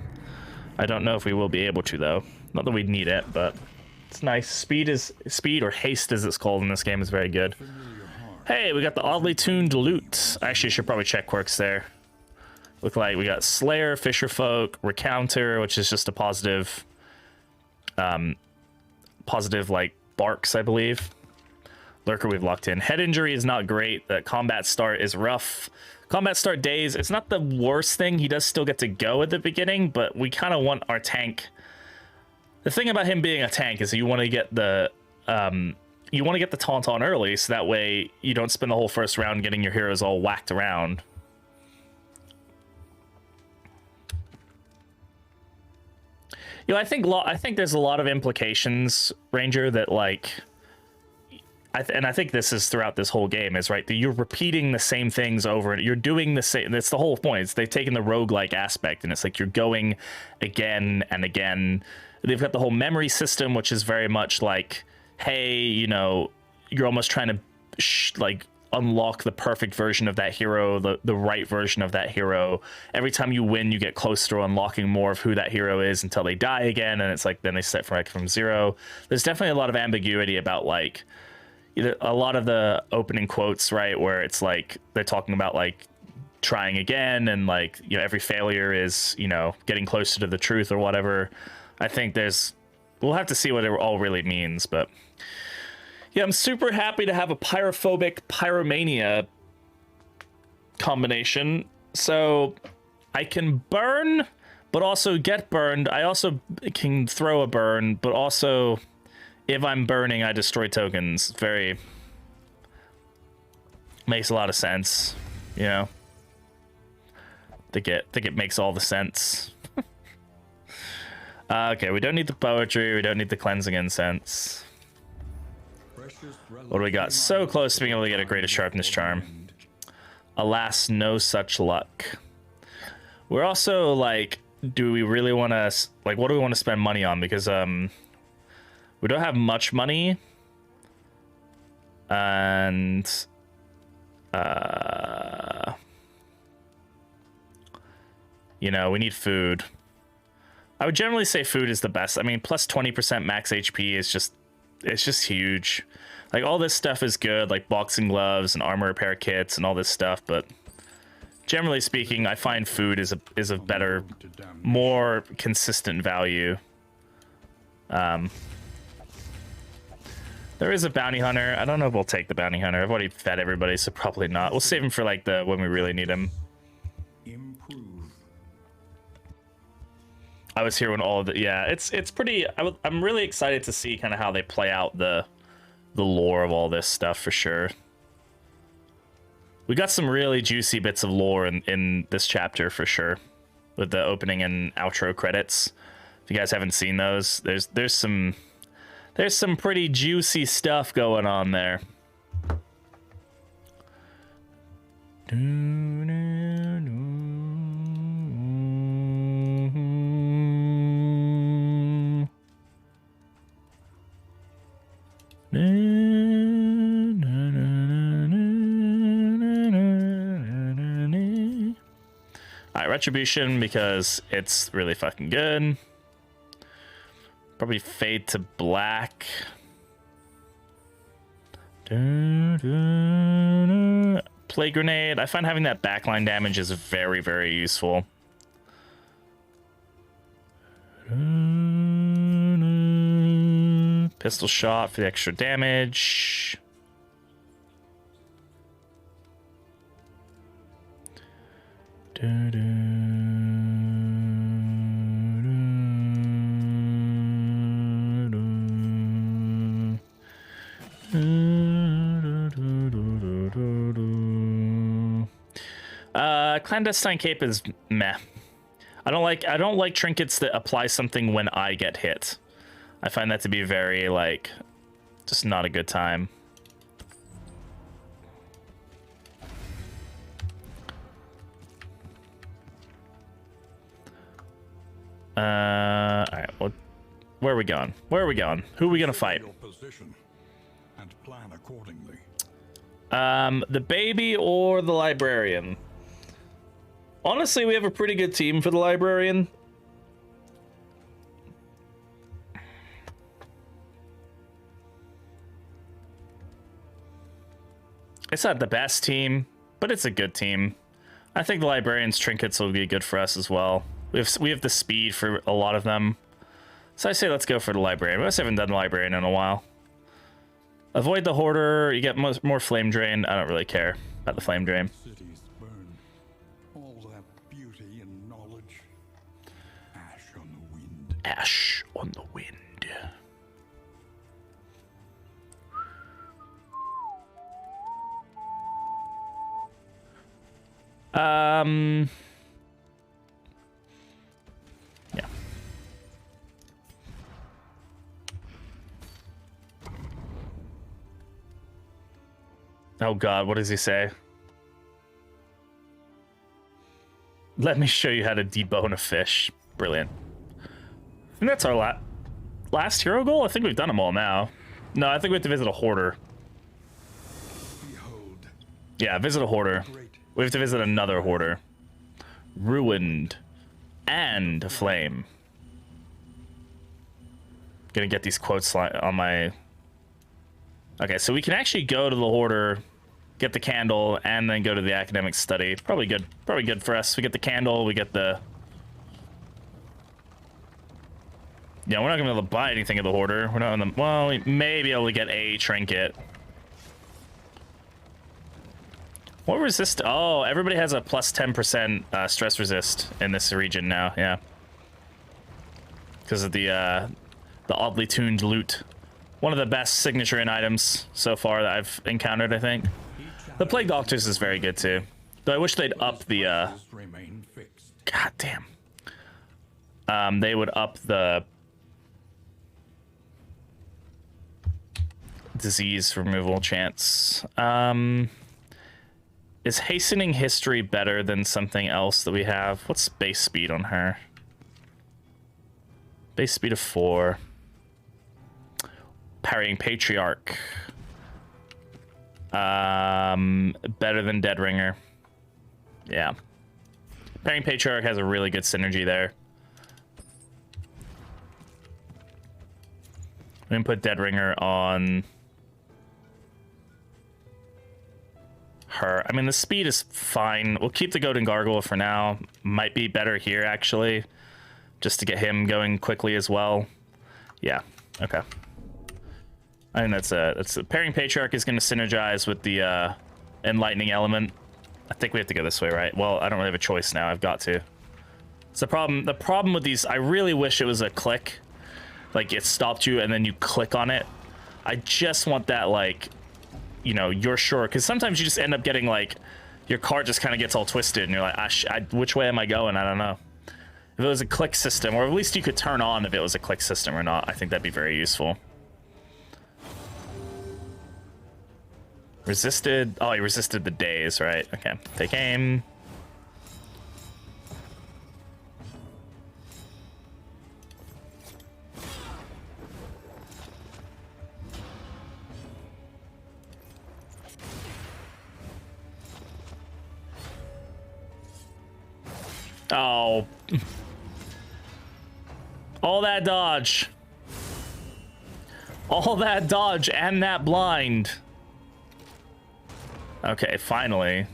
I don't know if we will be able to though. Not that we'd need it, but it's nice. Speed or haste as it's called in this game is very good. Hey, we got the oddly tuned loot. Actually, should probably check quirks there. Look like we got Slayer, Fisherfolk, Recounter, which is just a positive, positive like barks, I believe. Lurker we've locked in. Head injury is not great. The combat start is rough. Combat start days, it's not the worst thing. He does still get to go at the beginning, but we kind of want our tank. The thing about him being a tank is you want to get the taunt on early, so that way you don't spend the whole first round getting your heroes all whacked around. You know, I think there's a lot of implications, Ranger, that like, and I think this is throughout this whole game is right that you're repeating the same things over and you're doing the same. That's the whole point. It's they've taken the roguelike aspect and it's like you're going again and again. They've got the whole memory system, which is very much like, hey, you know, you're almost trying to like unlock the perfect version of that hero, the right version of that hero. Every time you win, you get closer to unlocking more of who that hero is until they die again, and it's like then they start from zero. There's definitely a lot of ambiguity about like a lot of the opening quotes, right, where it's like they're talking about like trying again and like, you know, every failure is, you know, getting closer to the truth or whatever. I think we'll have to see what it all really means, but yeah, I'm super happy to have a pyrophobic pyromania combination. So I can burn, but also get burned. I also can throw a burn, but also if I'm burning, I destroy tokens. Makes a lot of sense, you know? Think it makes all the sense. Okay, we don't need the poetry. We don't need the cleansing incense. What do we got? So close to being able to get a greatest sharpness charm. Alas, no such luck. We're also like, do we really want to, like, what do we want to spend money on? Because we don't have much money, and you know, we need food. I would generally say food is the best. I mean, plus 20% max HP is just, it's just huge. Like, all this stuff is good, like boxing gloves and armor repair kits and all this stuff, but generally speaking, I find food is a better, more consistent value. There is a bounty hunter. I don't know if we'll take the bounty hunter. I've already fed everybody, so probably not. We'll save him for like the when we really need him. I was here when all of the, yeah, it's pretty, I'm really excited to see kind of how they play out the lore of all this stuff for sure. We got some really juicy bits of lore in this chapter for sure, with the opening and outro credits. If you guys haven't seen those, there's some pretty juicy stuff going on there. Alright, Retribution, because it's really fucking good. Probably Fade to Black. Play Grenade. I find having that backline damage is very, very useful. Pistol Shot for the extra damage. Clandestine Cape is meh. I don't like trinkets that apply something when I get hit. I find that to be very, like, just not a good time. Alright, well, where are we going? Where are we going? Who are we gonna fight? And plan accordingly. The baby or the librarian? Honestly, we have a pretty good team for the librarian. It's not the best team, but it's a good team. I think the Librarian's trinkets will be good for us as well. We have the speed for a lot of them. So I say let's go for the Librarian. We also haven't done the Librarian in a while. Avoid the Hoarder. You get more Flame Drain. I don't really care about the Flame Drain. Cities burn. All that beauty and knowledge. Ash on the wind. Ash on the wind. Yeah. Oh God, what does he say? Let me show you how to debone a fish. Brilliant. I think that's our last hero goal. I think we've done them all now. No, I think we have to visit a hoarder. Behold. Yeah, visit a hoarder. We have to visit another hoarder. Ruined. And flame. Gonna get these quotes on my... Okay, so we can actually go to the hoarder, get the candle, and then go to the academic study. Probably good. Probably good for us. We get the candle, we get the... Yeah, we're not gonna be able to buy anything at the hoarder. We're not on the... Well, we may be able to get a trinket. What resist? Oh, everybody has a plus 10% stress resist in this region now. Yeah, because of the oddly tuned loot. One of the best signature in items so far that I've encountered. I think the Plague Doctors is very good too. Though I wish they'd up the. God damn. They would up the disease removal chance. Is hastening history better than something else that we have? What's base speed on her? Base speed of 4. Parrying Patriarch. Better than Dead Ringer. Yeah. Parrying Patriarch has a really good synergy there. We can put Dead Ringer on... her. I mean, the speed is fine. We'll keep the Goat and Gargoyle for now. Might be better here, actually. Just to get him going quickly as well. Yeah, okay. I think that's a Parrying Patriarch is going to synergize with the Enlightening Element. I think we have to go this way, right? Well, I don't really have a choice now. I've got to. It's the problem. The problem with these, I really wish it was a click. Like, it stopped you and then you click on it. I just want that, like... You know, you're sure, because sometimes you just end up getting like your card just kind of gets all twisted and you're like, which way am I going? I don't know. If it was a click system, or at least you could turn on if it was a click system or not, I think that'd be very useful. Resisted. Oh, he resisted the daze, right? Okay, take aim. Oh. All that dodge. All that dodge and that blind. Okay, finally.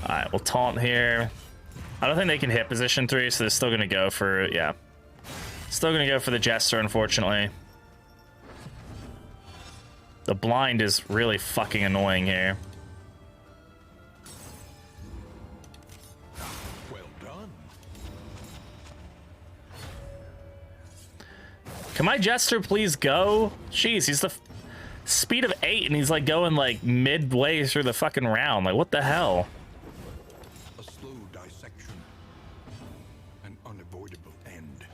Alright, we'll taunt here. I don't think they can hit position 3, so they're still gonna go for, yeah. Still gonna go for the Jester, unfortunately. The blind is really fucking annoying here. Well done. Can my Jester please go? Jeez, he's the speed of 8 and he's like going like midway through the fucking round. Like, what the hell? A slow dissection. An unavoidable end.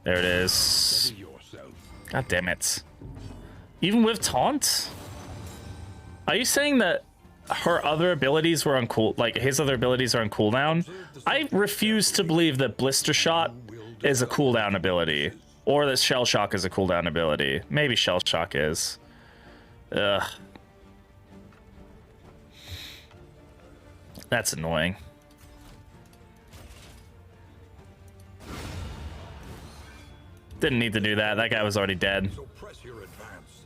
There it is. God damn it. Even with taunt? Are you saying that her other abilities were on cool, like his other abilities are on cooldown. I refuse to believe that Blister Shot is a cooldown ability, or that Shell Shock is a cooldown ability. Maybe Shell Shock is. Ugh. That's annoying. Didn't need to do that. That guy was already dead. So press your advance.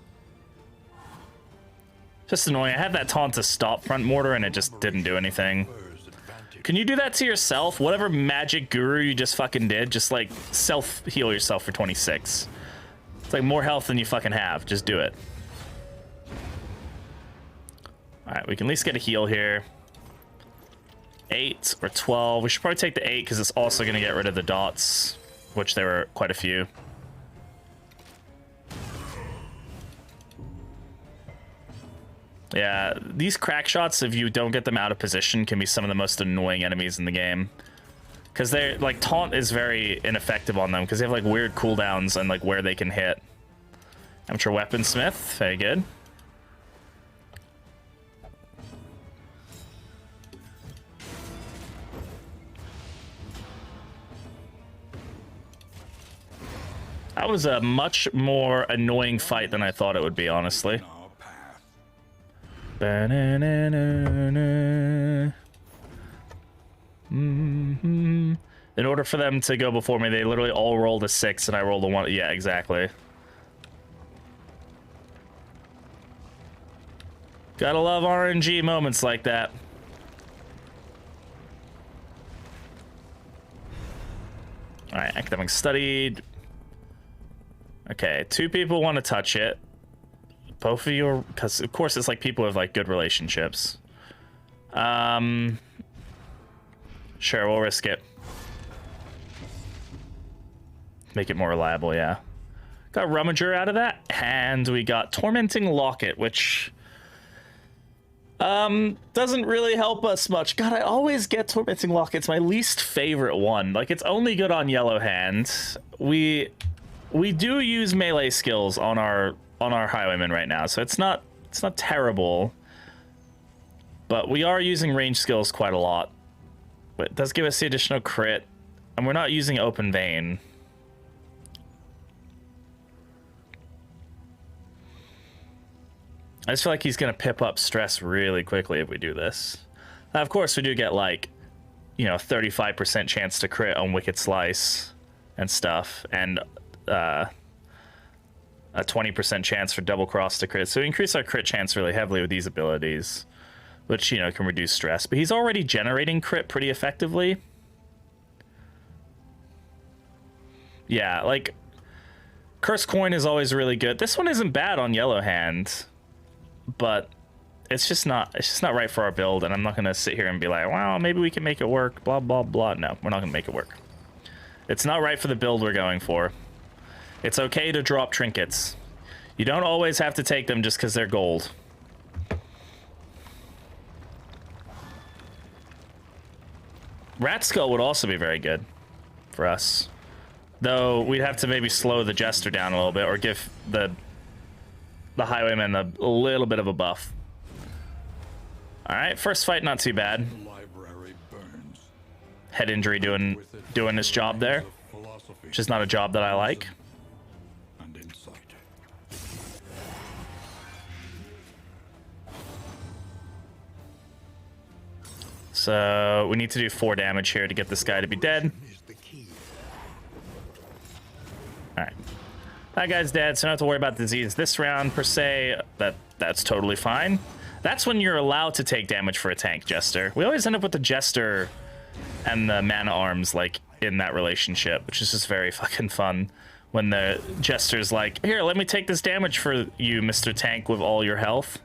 Just annoying. I had that taunt to stop front mortar and it just didn't do anything. Can you do that to yourself? Whatever magic guru you just fucking did, just like self heal yourself for 26. It's like more health than you fucking have. Just do it. Alright, we can at least get a heal here. 8 or 12. We should probably take the 8 because it's also going to get rid of the dots, which there were quite a few. Yeah, these crack shots, if you don't get them out of position, can be some of the most annoying enemies in the game. Because they're, like, taunt is very ineffective on them, because they have, like, weird cooldowns and, like, where they can hit. Amateur weaponsmith, very good. That was a much more annoying fight than I thought it would be, honestly. In order for them to go before me, they literally all rolled a 6 and I rolled a 1. Yeah, exactly. Gotta love RNG moments like that. Alright, academic studied. Okay, 2 people want to touch it. Both of you are, because of course it's like people with like good relationships. Sure, we'll risk it. Make it more reliable, yeah. Got Rummager out of that, and we got Tormenting Locket, which doesn't really help us much. God, I always get Tormenting Locket. It's my least favorite one. Like, it's only good on Yellow Hand. We do use melee skills on our Highwayman right now, so it's not terrible. But we are using range skills quite a lot. But it does give us the additional crit, and we're not using Open Vein. I just feel like he's gonna pip up stress really quickly if we do this. Now, of course, we do get like, you know, 35% chance to crit on Wicked Slice and stuff, and a 20% chance for Double Cross to crit. So we increase our crit chance really heavily with these abilities, which, you know, can reduce stress. But he's already generating crit pretty effectively. Yeah, like, Curse Coin is always really good. This one isn't bad on Yellow Hand, but it's just not right for our build, and I'm not gonna sit here and be like, wow, maybe we can make it work, blah blah blah. No, we're not gonna make it work. It's not right for the build we're going for. It's okay to drop trinkets. You don't always have to take them just because they're gold. Rat Skull would also be very good for us, though we'd have to maybe slow the Jester down a little bit, or give the Highwayman a little bit of a buff. Alright, first fight not too bad. Head injury doing its job there, which is not a job that I like. So we need to do 4 damage here to get this guy to be dead. Alright. That guy's dead, so I don't have to worry about disease this round, per se. That's totally fine. That's when you're allowed to take damage for a tank, Jester. We always end up with the Jester and the Mana Arms, like, in that relationship, which is just very fucking fun. When the Jester's like, here, let me take this damage for you, Mr. Tank, with all your health.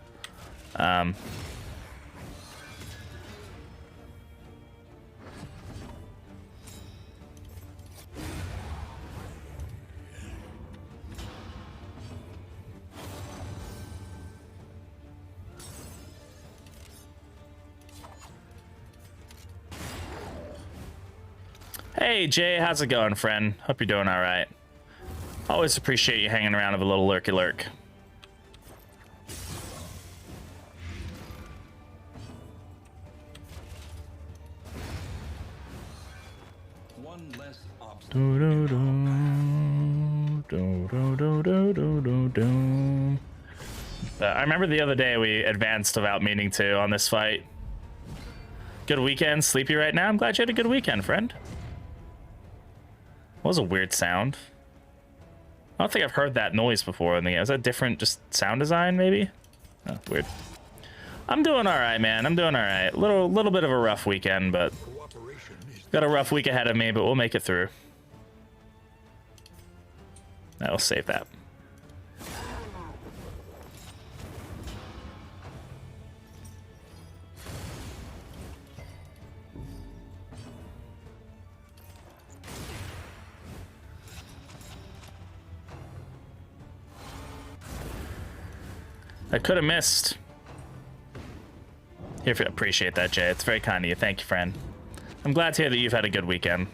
Hey Jay, how's it going, friend? Hope you're doing all right. Always appreciate you hanging around with a little lurky lurk. Do, do, do. Do, do, do, do, do, do, do. I remember the other day we advanced without meaning to on this fight. Good weekend, sleepy right now? I'm glad you had a good weekend, friend. What was a weird sound? I don't think I've heard that noise before in the game. Is that different, just sound design, maybe? Oh, weird. I'm doing all right, man. I'm doing all right. Little bit of a rough weekend, but got a rough week ahead of me, but we'll make it through. I'll save that. I could have missed. Here, appreciate that, Jay. It's very kind of you. Thank you, friend. I'm glad to hear that you've had a good weekend.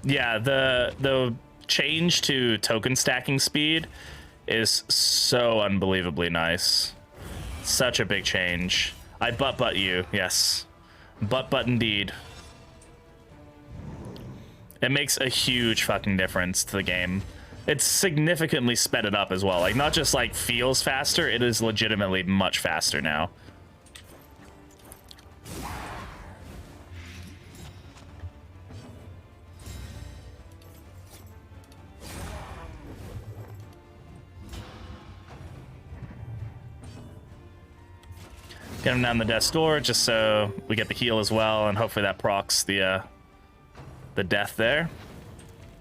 Yeah, the change to token stacking speed is so unbelievably nice. Such a big change. I butt you, yes. Butt indeed. It makes a huge fucking difference to the game. It's significantly sped it up as well. Like, not just like feels faster, it is legitimately much faster now. Get him down the death's door just so we get the heal as well, and hopefully that procs the death there.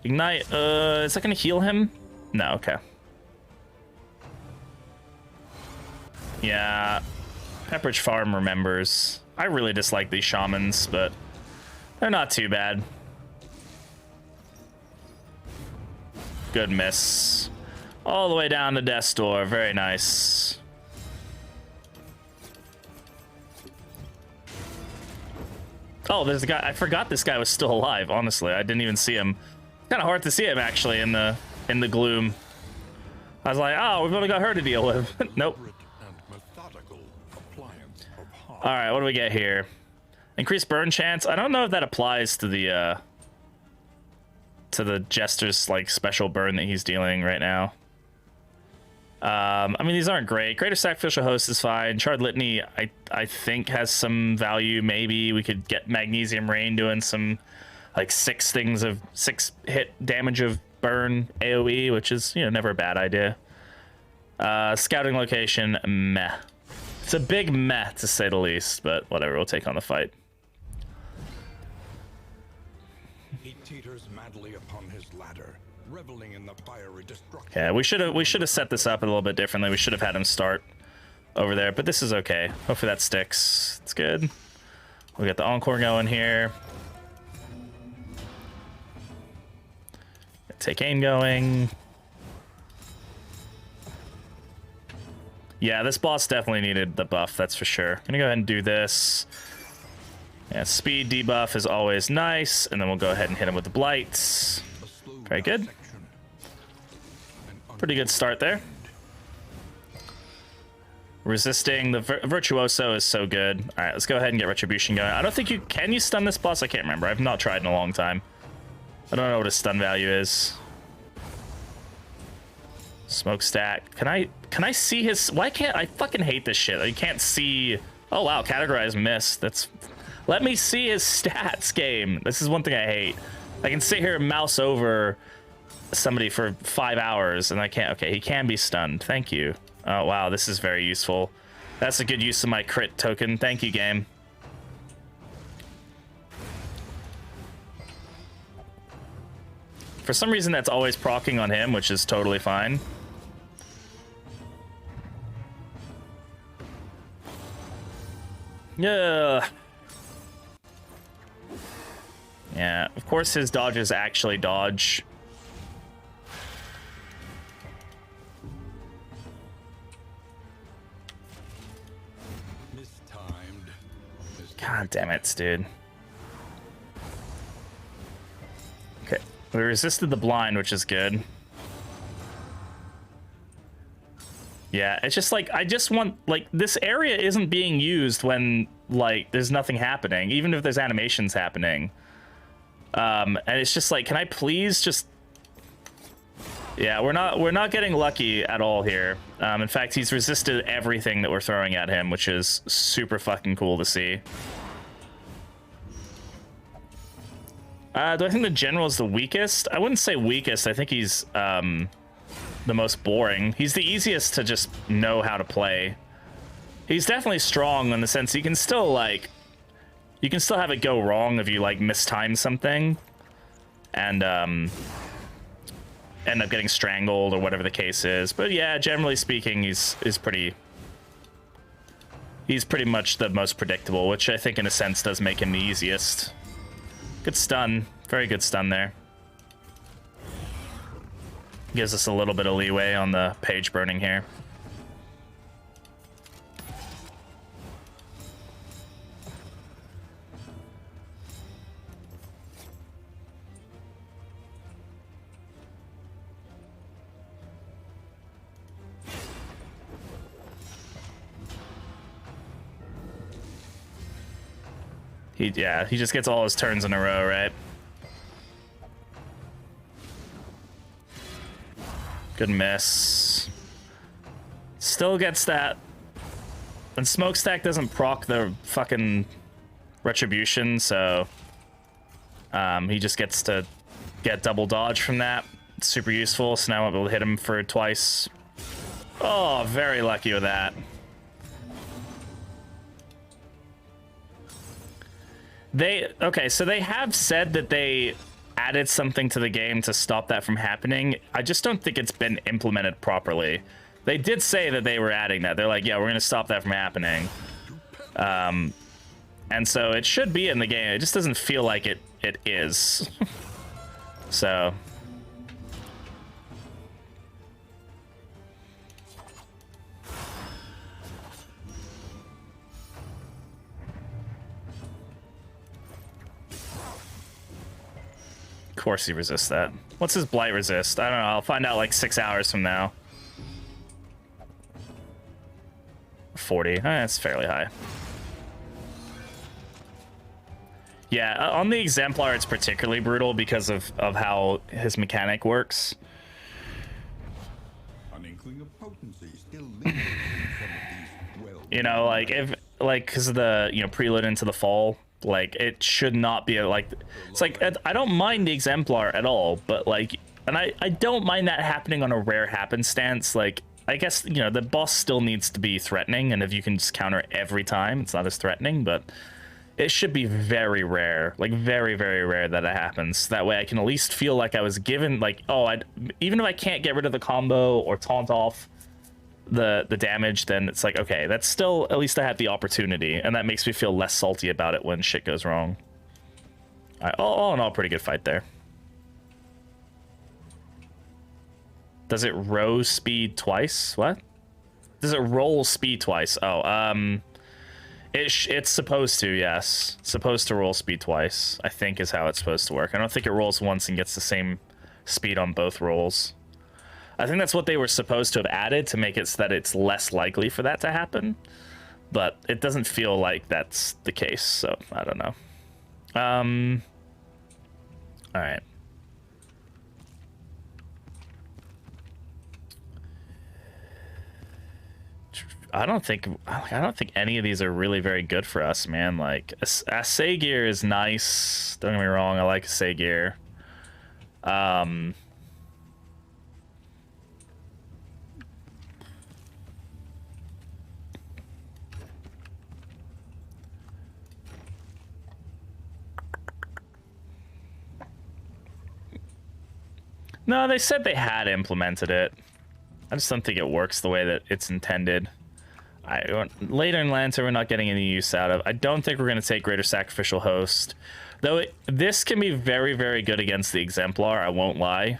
Ignite, is that gonna heal him? No, okay. Yeah, Pepperidge Farm remembers. I really dislike these shamans, but they're not too bad. Good miss. All the way down to death's door, very nice. Oh, there's a guy, I forgot this guy was still alive, honestly. I didn't even see him. Kind of hard to see him actually in the gloom. I was like, oh, we've only got her to deal with. Nope. All right, what do we get here? Increased burn chance. I don't know if that applies to the jester's like special burn that he's dealing right now. I mean, these aren't great. Greater Sacrificial Host is fine. Shard Litany, I think has some value. Maybe we could get Magnesium Rain doing some like 6 hit damage of burn AoE, which is, you know, never a bad idea. Scouting location, meh. It's a big meh to say the least, but whatever, we'll take on the fight. He teeters madly upon his ladder, reveling in the fiery destruction. Yeah, we should have set this up a little bit differently. We should have had him start over there, but this is okay. Hopefully that sticks. It's good. We got the Encore going here. Take aim going. Yeah, this boss definitely needed the buff, that's for sure. Gonna go ahead and do this. Yeah, speed debuff is always nice, and then we'll go ahead and hit him with the blights. Very good. Pretty good start there. Resisting the Virtuoso is so good. All right, let's go ahead and get Retribution going. I don't think can you stun this boss? I can't remember. I've not tried in a long time. I don't know what his stun value is. Smokestack. Can I see his? Why can't I fucking hate this shit? I can't see. Oh wow, categorize miss. That's. Let me see his stats, game. This is one thing I hate. I can sit here and mouse over somebody for 5 hours and I can't. Okay, he can be stunned. Thank you. Oh wow, this is very useful. That's a good use of my crit token. Thank you, game. For some reason, that's always proccing on him, which is totally fine. Yeah. Yeah, of course his dodges actually dodge. God damn it, dude. Okay, we resisted the blind, which is good. Yeah, it's just like, I just want, like, this area isn't being used when, like, there's nothing happening, even if there's animations happening. And it's just like, can I please just... Yeah, we're not getting lucky at all here. In fact, he's resisted everything that we're throwing at him, which is super fucking cool to see. Do I think the general is the weakest? I wouldn't say weakest. I think he's the most boring. He's the easiest to just know how to play. He's definitely strong in the sense he can still, like... You can still have it go wrong if you, like, mistime something. And, end up getting strangled or whatever the case is. But yeah, generally speaking, he's pretty much the most predictable, which I think in a sense does make him the easiest. Good stun. Very good stun there. Gives us a little bit of leeway on the page burning here. He just gets all his turns in a row, right? Good miss. Still gets that. And Smokestack doesn't proc the fucking retribution, so he just gets to get double dodge from that. It's super useful, so now I'm able to hit him for twice. Oh, very lucky with that. Okay, so they have said that they added something to the game to stop that from happening. I just don't think it's been implemented properly. They did say that they were adding that. They're like, yeah, we're going to stop that from happening. And so it should be in the game. It just doesn't feel like it is. So... Of course he resists that. What's his blight resist? I don't know. I'll find out like 6 hours from now. 40. That's fairly high. Yeah, on the Exemplar, it's particularly brutal because of how his mechanic works. An inkling of potency still lingers in some of these You know, like, because of the, prelude into the fall, like, it should not be, like, it's like, I don't mind the Exemplar at all, but, like, and I don't mind that happening on a rare happenstance. Like, I guess, the boss still needs to be threatening, and if you can just counter it every time, it's not as threatening, but it should be very rare, like, very, very rare that it happens. That way I can at least feel like I was given, like, oh, even if I can't get rid of the combo or taunt off the damage, then it's like, okay, that's still, at least I had the opportunity, and that makes me feel less salty about it when shit goes wrong. All in all, pretty good fight there. Does it row speed twice? What? Does it roll speed twice? Oh, it's supposed to, yes. It's supposed to roll speed twice, I think is how it's supposed to work. I don't think it rolls once and gets the same speed on both rolls. I think that's what they were supposed to have added to make it so that it's less likely for that to happen. But it doesn't feel like that's the case, so I don't know. All right. I don't think any of these are really very good for us, man. Like, assay gear is nice. Don't get me wrong, I like assay gear. No, they said they had implemented it. I just don't think it works the way that it's intended. Later in Lantern, we're not getting any use out of. I don't think we're going to take Greater Sacrificial Host. Though this can be very, very good against the Exemplar, I won't lie.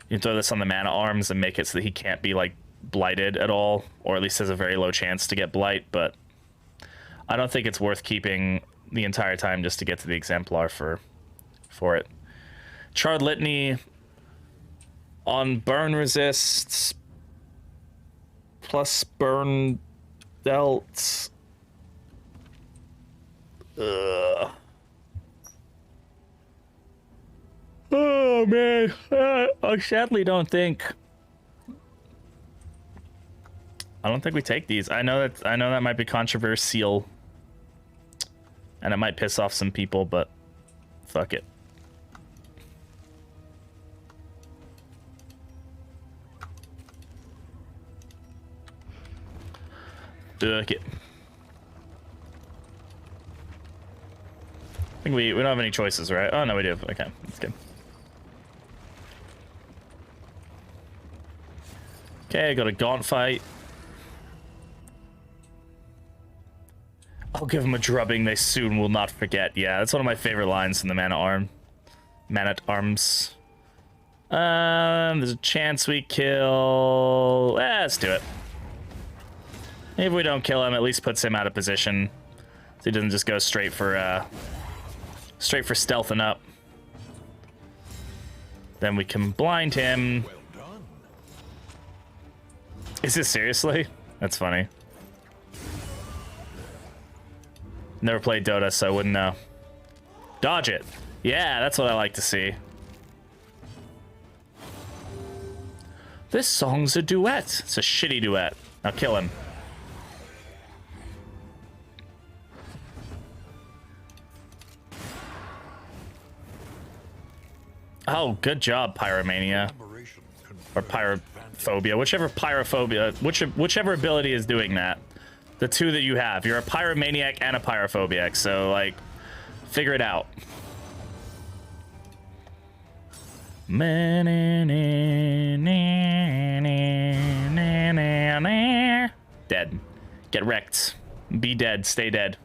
You can throw this on the Mana Arms and make it so that he can't be, like, blighted at all. Or at least has a very low chance to get blight, but I don't think it's worth keeping the entire time just to get to the Exemplar for it. Charred Litany on burn resists plus burn dealt. Oh man, I sadly don't think. I don't think we take these. I know that might be controversial, and it might piss off some people, but fuck it. Fuck it. I think we don't have any choices, right? Oh no, we do. Okay, that's good. Okay, got a gaunt fight. I'll give them a drubbing they soon will not forget. Yeah, that's one of my favorite lines from the Man-at-Arms. There's a chance we kill... let's do it. If we don't kill him, at least puts him out of position. So he doesn't just go straight for stealthing up. Then we can blind him. Well done. Is this seriously? That's funny. Never played Dota, so I wouldn't know. Dodge it. Yeah, that's what I like to see. This song's a duet. It's a shitty duet. Now kill him. Oh, good job, Pyromania. Or Pyrophobia. Whichever Pyrophobia, whichever ability is doing that. The two that you have. You're a Pyromaniac and a Pyrophobiac, so, like, figure it out. Dead. Get wrecked. Be dead. Stay dead.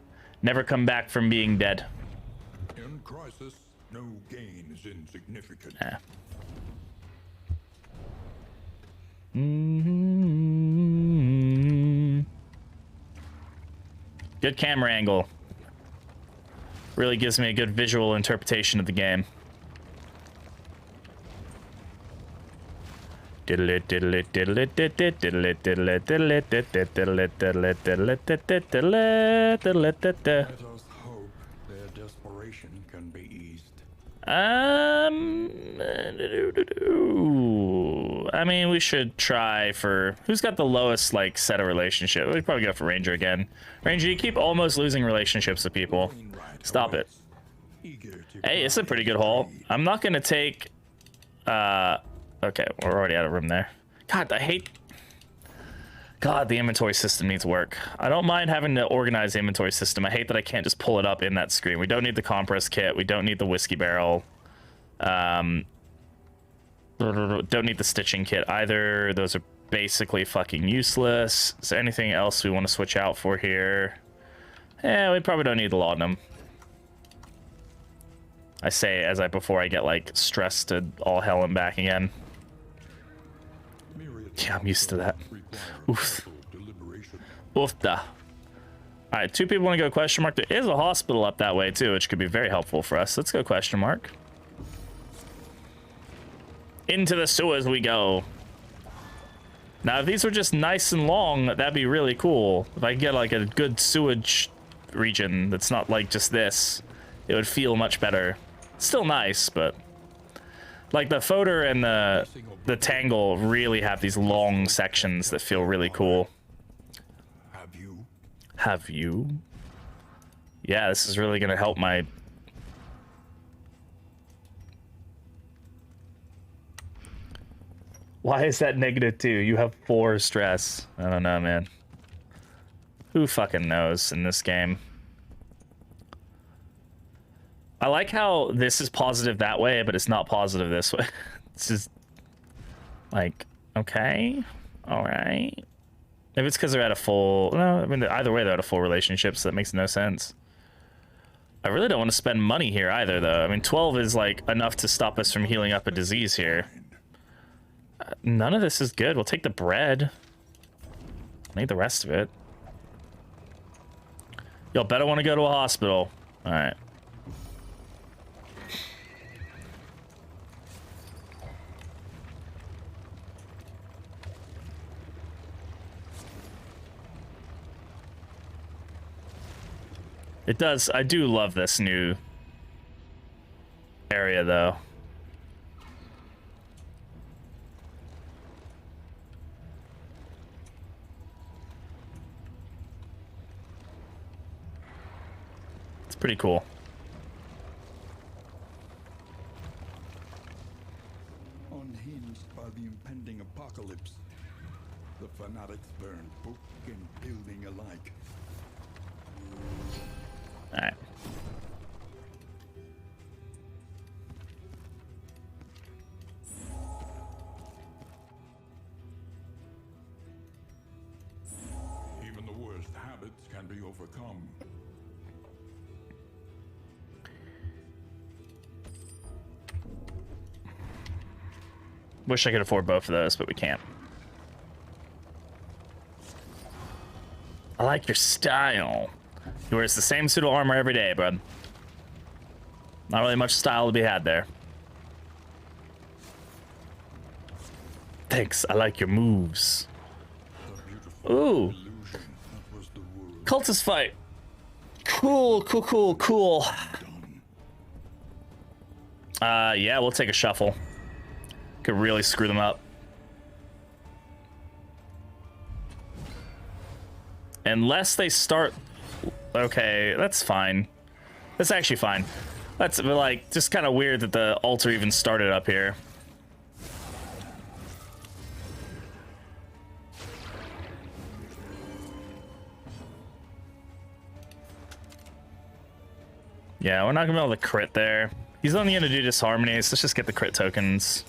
Never come back from being dead. In crisis, no gain is insignificant. Nah. Good camera angle. Really gives me a good visual interpretation of the game. Diddle it, diddle it, diddle it, diddle it, diddle it, diddle it, diddle it, diddle it, diddle it, diddle it, diddle it, diddle it, diddle it, diddle it. Let us hope their desperation can be eased. I mean, we should try for... Who's got the lowest, like, set of relationship? We'd probably go for Ranger again. Ranger, you keep almost losing relationships with people. Stop it. Hey, it's a pretty good haul. I'm not gonna take... Okay, we're already out of room there. God, I hate... God, the inventory system needs work. I don't mind having to organize the inventory system. I hate that I can't just pull it up in that screen. We don't need the compress kit. We don't need the whiskey barrel. Don't need the stitching kit either. Those are basically fucking useless. Is there anything else we want to switch out for here? Yeah, we probably don't need the laudanum. I say as before I get like stressed to all hell and back again. Yeah, I'm used to that. Oof. Oofda. Alright, 2 people want to go question mark. There is a hospital up that way too, which could be very helpful for us. Let's go question mark. Into the sewers we go. Now, if these were just nice and long, that'd be really cool. If I could get like a good sewage region that's not like just this, it would feel much better. Still nice, but like the Fodor and the Tangle really have these long sections that feel really cool. Have you? Yeah, this is really gonna help my... Why is that -2? You have 4 stress. I don't know, man. Who fucking knows in this game? I like how this is positive that way, but it's not positive this way. It's just like, okay, all right. Maybe it's because they're at a full... No, I mean, either way, they're at a full relationship, so that makes no sense. I really don't want to spend money here either, though. I mean, 12 is like enough to stop us from healing up a disease here. None of this is good. We'll take the bread. I need the rest of it. Y'all better want to go to a hospital. All right. It does. I do love this new area, though. pretty cool. Unhinged by the impending apocalypse, the fanatics burn book and building alike. All right. Even the worst habits can be overcome. Wish I could afford both of those, but we can't. I like your style. He wears the same suit of armor every day, bud. Not really much style to be had there. Thanks, I like your moves. Ooh. Cultist fight. Cool, cool, cool, cool. Yeah, we'll take a shuffle. Could really screw them up. Unless they start... Okay, that's fine. That's actually fine. That's, like, just kind of weird that the altar even started up here. Yeah, we're not gonna be able to crit there. He's only gonna do disharmonies. Let's just get the crit tokens.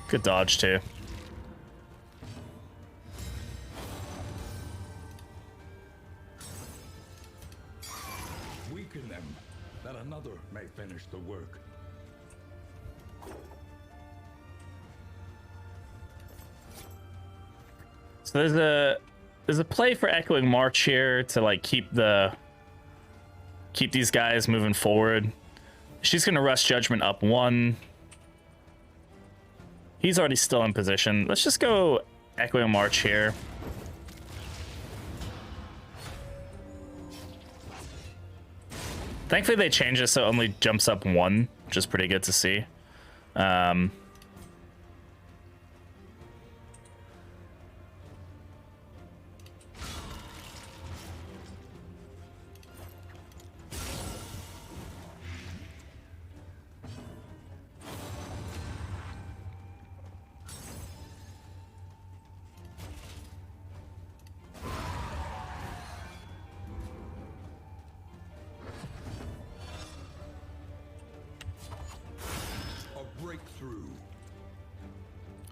Good dodge, too. Weaken them, that another may finish the work. So there's a play for Echoing March here to like keep these guys moving forward. She's gonna rush Judgment up 1. He's already still in position. Let's just go Echoing March here. Thankfully they changed it so it only jumps up 1, which is pretty good to see. Breakthrough.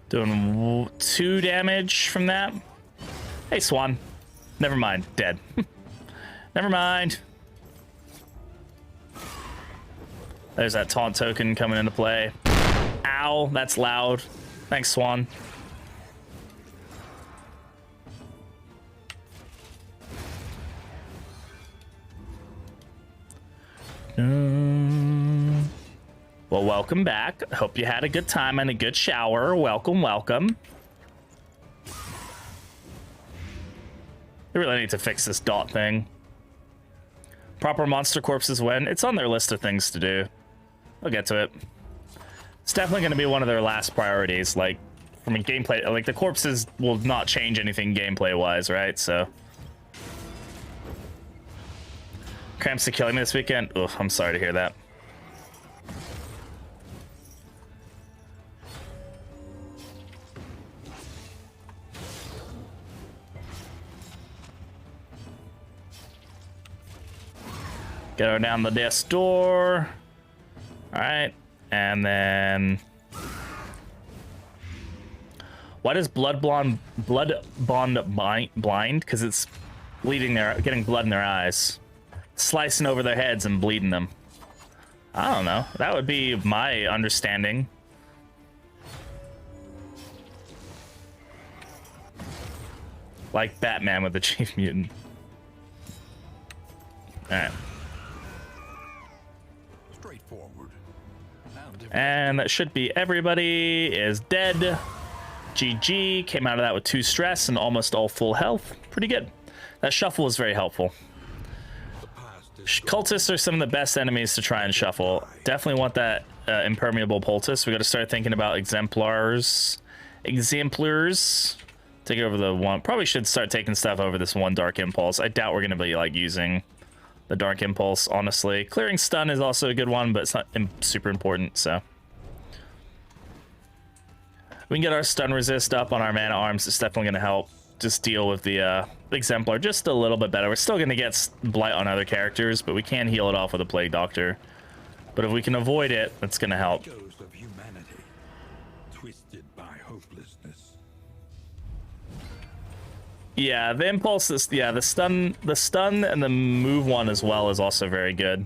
Doing 2 damage from that. Hey, Swan. Never mind. Dead. Never mind. There's that taunt token coming into play. Ow, that's loud. Thanks, Swan. Well, welcome back. Hope you had a good time and a good shower. Welcome, welcome. They really need to fix this dot thing. Proper monster corpses when? It's on their list of things to do. I'll get to it. It's definitely going to be one of their last priorities. Like, from a gameplay, like the corpses will not change anything gameplay-wise, right? So. Cramps to killing me this weekend? Ugh, I'm sorry to hear that. Get her down the desk door. All right, and then why does Blood Bond blind? Because it's bleeding getting blood in their eyes, slicing over their heads and bleeding them. I don't know. That would be my understanding. Like Batman with the Chief Mutant. All right. And that should be everybody is dead. GG. Came out of that with 2 stress and almost all full health. Pretty good. That shuffle was very helpful. Cultists are some of the best enemies to try and shuffle. Definitely want that impermeable poultice. We got to start thinking about exemplars to Take over the one. Probably should start taking stuff over this one Dark Impulse. I doubt we're going to be like using the Dark Impulse, honestly. Clearing stun is also a good one, but it's not super important, so. We can get our stun resist up on our mana arms. It's definitely going to help just deal with the Exemplar just a little bit better. We're still going to get Blight on other characters, but we can heal it off with a Plague Doctor. But if we can avoid it, that's going to help. Ghost of humanity, twisted by hopelessness. Yeah, the impulse is, yeah, the stun and the move one as well is also very good.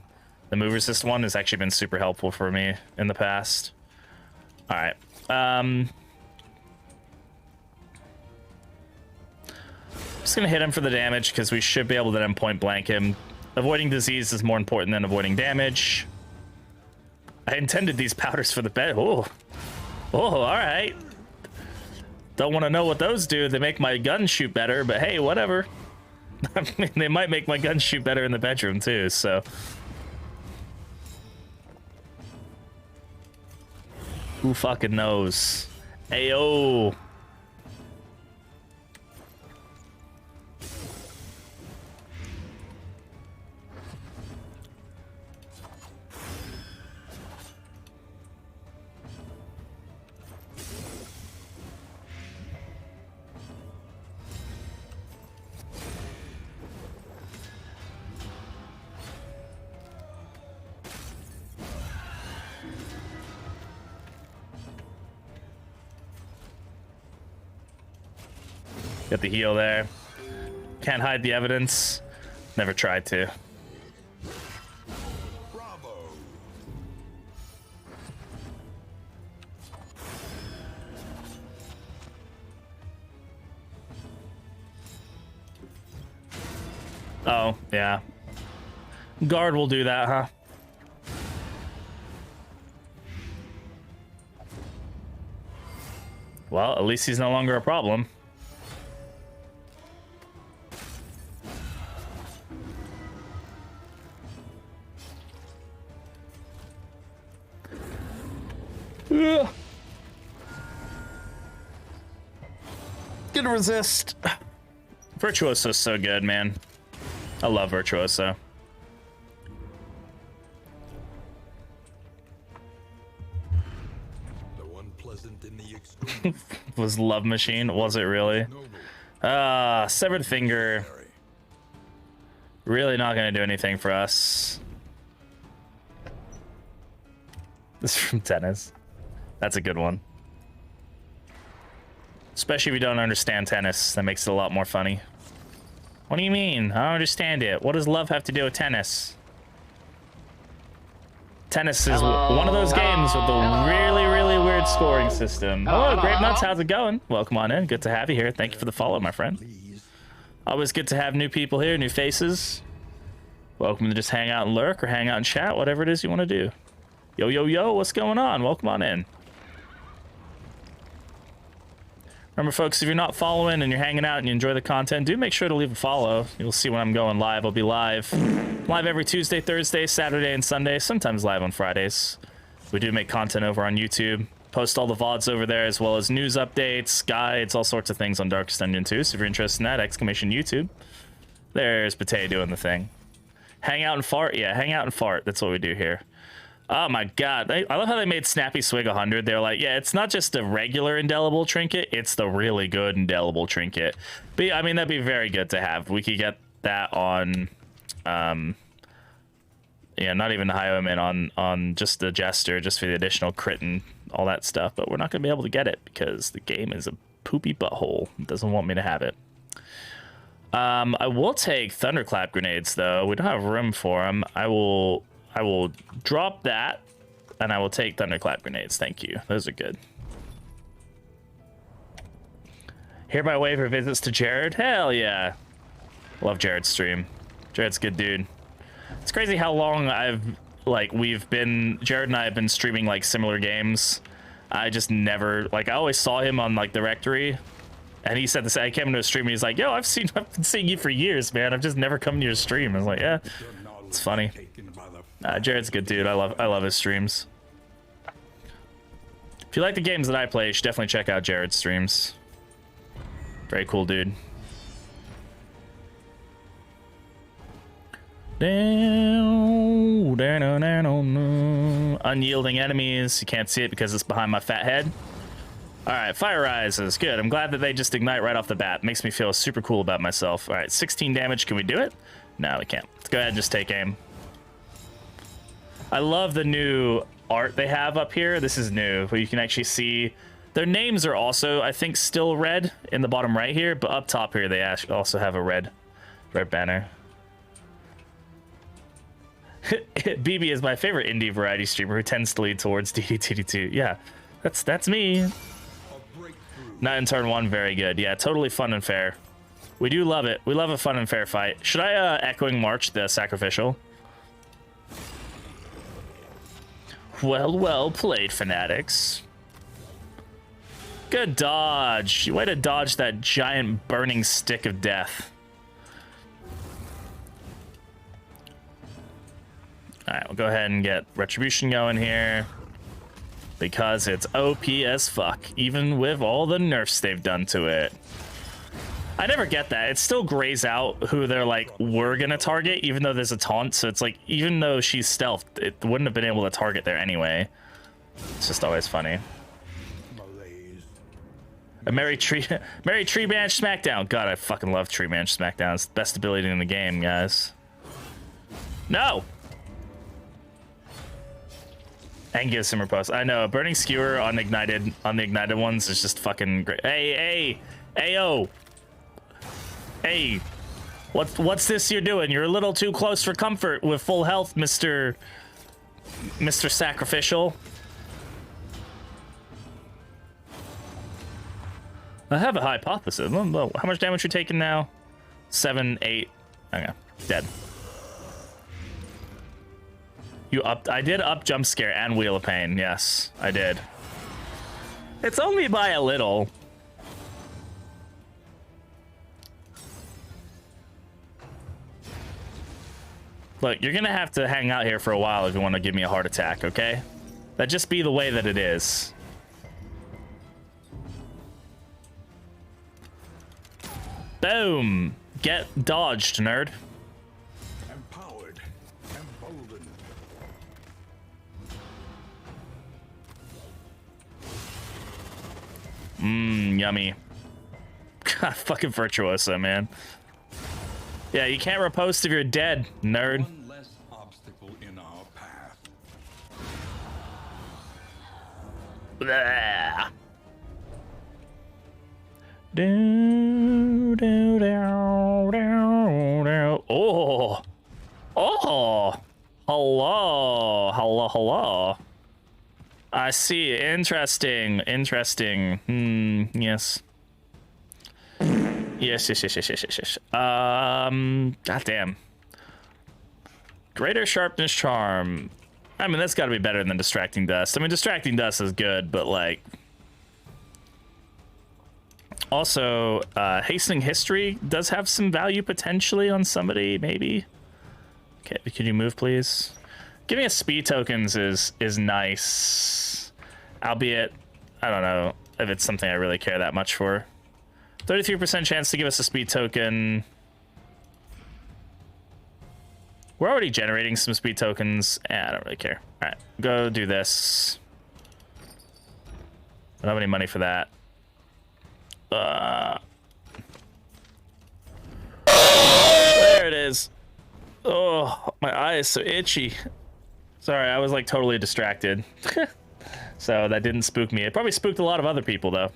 The move resist one has actually been super helpful for me in the past. All right. Just gonna hit him for the damage because we should be able to then point blank him. Avoiding disease is more important than avoiding damage. I intended these powders for the bed. Oh, all right. Don't want to know what those do. They make my gun shoot better, but hey, whatever. I mean, they might make my gun shoot better in the bedroom too, so. Who fucking knows? Ayo. Got the heal there. Can't hide the evidence. Never tried to. Bravo. Oh, yeah. Guard will do that, huh? Well, at least he's no longer a problem. Ugh. Gonna resist. Virtuoso's so good, man. I love Virtuoso. The one pleasant in the extreme. Was Love Machine? Was it really? Severed Finger. Really not gonna do anything for us. This is from Tennis. That's a good one. Especially if you don't understand tennis. That makes it a lot more funny. What do you mean? I don't understand it. What does love have to do with tennis? Tennis is one of those games with a really, really weird scoring system. Hello, Grape Nuts. How's it going? Welcome on in. Good to have you here. Thank you for the follow, my friend. Always good to have new people here, new faces. Welcome to just hang out and lurk or hang out and chat, whatever it is you want to do. Yo, yo, yo, what's going on? Welcome on in. Remember, folks, if you're not following and you're hanging out and you enjoy the content, do make sure to leave a follow. You'll see when I'm going live. I'll be live every Tuesday, Thursday, Saturday, and Sunday, sometimes live on Fridays. We do make content over on YouTube. Post all the VODs over there, as well as news updates, guides, all sorts of things on Darkest Dungeon 2. So if you're interested in that, exclamation YouTube. There's Pate doing the thing. Hang out and fart? Yeah, hang out and fart. That's what we do here. Oh my god, I love how they made Snappy Swig 100. They're like, yeah, it's not just a regular indelible trinket, it's the really good indelible trinket. But I mean, that'd be very good to have. We could get that on, yeah, not even the high omen, on just the Jester, just for the additional crit and all that stuff. But we're not going to be able to get it because the game is a poopy butthole. It doesn't want me to have it. I will take Thunderclap grenades, though. We don't have room for them. I will drop that, and I will take Thunderclap grenades. Thank you. Those are good. Hereby waiver visits to Jared. Hell yeah. Love Jared's stream. Jared's a good dude. It's crazy how long Jared and I have been streaming like similar games. I just never, I always saw him on like the Rectory, and he said this. I came into a stream and he's like, yo, I've been seeing you for years, man. I've just never come to your stream. I was like, yeah, it's funny. Jared's a good dude. I love his streams. If you like the games that I play, you should definitely check out Jared's streams. Very cool, dude. Down, down, down, down, down. Unyielding enemies. You can't see it because it's behind my fat head. All right, fire rises. Good. I'm glad that they just ignite right off the bat. Makes me feel super cool about myself. All right, 16 damage. Can we do it? No, we can't. Let's go ahead and just take aim. I love the new art they have up here. This is new, where you can actually see their names are also, I think, still red in the bottom right here, but up top here they also have a red banner. BB is my favorite indie variety streamer who tends to lead towards DDTD2. Yeah, that's me. Not in turn 1, very good. Yeah, totally fun and fair. We do love it. We love a fun and fair fight. Should I Echoing March the sacrificial? Well played, fanatics. Good dodge. Way to dodge that giant burning stick of death. Alright, we'll go ahead and get Retribution going here. Because it's OP as fuck, even with all the nerfs they've done to it. I never get that. It still grays out who they're like, we're gonna target, even though there's a taunt. So it's like, even though she's stealthed, it wouldn't have been able to target there anyway. It's just always funny. A Merry Tree Branch Smackdown. God, I fucking love Tree Branch Smackdown. It's the best ability in the game, guys. No! And gives him riposte. I know, a Burning Skewer on the ignited ones is just fucking great. Hey, Ayo! Hey, what's this you're doing? You're a little too close for comfort with full health, Mr. Sacrificial. I have a hypothesis. How much damage you taking now? 7, 8. Okay, dead. I did up jump scare and Wheel of Pain. Yes, I did. It's only by a little. Look, you're gonna have to hang out here for a while if you want to give me a heart attack, okay? That just be the way that it is. Boom! Get dodged, nerd. Empowered, emboldened. Yummy. God, fucking virtuoso, man. Yeah, you can't riposte if you're dead, nerd. One less obstacle in our path. Blah. Do, do, do, do, do. Oh. Oh. Hello. I see. Interesting. Yes. Yes. Goddamn. Greater Sharpness Charm. I mean, that's got to be better than Distracting Dust. I mean, Distracting Dust is good, but like... Also, Hastening History does have some value potentially on somebody, maybe. Okay, can you move, please? Giving us speed tokens is nice. Albeit, I don't know if it's something I really care that much for. 33% chance to give us a speed token. We're already generating some speed tokens. I don't really care. All right, go do this. I don't have any money for that. There it is. Oh, my eye is so itchy. Sorry, I was like totally distracted. So that didn't spook me. It probably spooked a lot of other people though.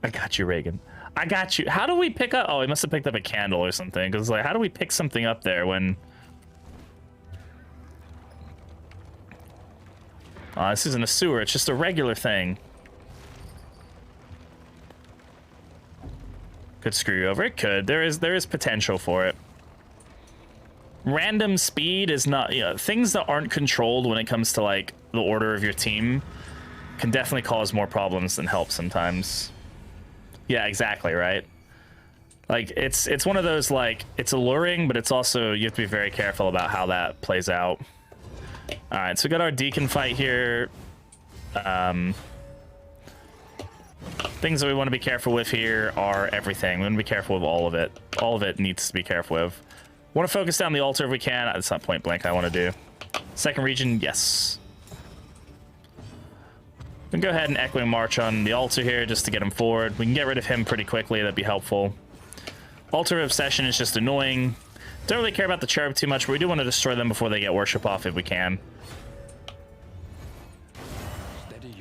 I got you, Reagan. I got you. How do we pick up? Oh, he must have picked up a candle or something. Because like, how do we pick something up there when... Oh, this isn't a sewer. It's just a regular thing. Could screw you over. It could. There is potential for it. Random speed is not, you know, things that aren't controlled when it comes to like the order of your team can definitely cause more problems than help sometimes. Yeah, exactly, right? Like it's one of those, like, it's alluring, but it's also, you have to be very careful about how that plays out. All right, so we got our Deacon fight here. Things that we want to be careful with here are everything. We want to be careful with all of it. All of it needs to be careful with. Want to focus down the altar if we can. That's not point blank I want to do. Second region, yes. We can go ahead and echoing march on the altar here just to get him forward. We can get rid of him pretty quickly. That'd be helpful. Altar of Obsession is just annoying. Don't really care about the cherub too much, but we do want to destroy them before they get worship off if we can.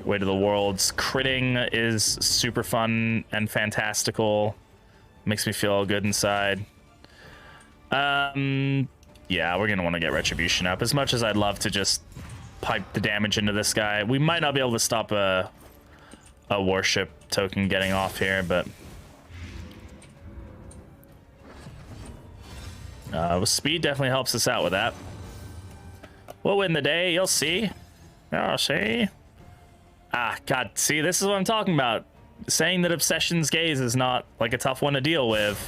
Way to the Worlds. Critting is super fun and fantastical. Makes me feel good inside. Yeah, we're going to want to get Retribution up. As much as I'd love to just pipe the damage into this guy, we might not be able to stop a worship token getting off here, but speed definitely helps us out with that. We'll win the day, you'll see. You'll see. Ah, God, see, this is what I'm talking about. Saying that Obsession's Gaze is not like a tough one to deal with.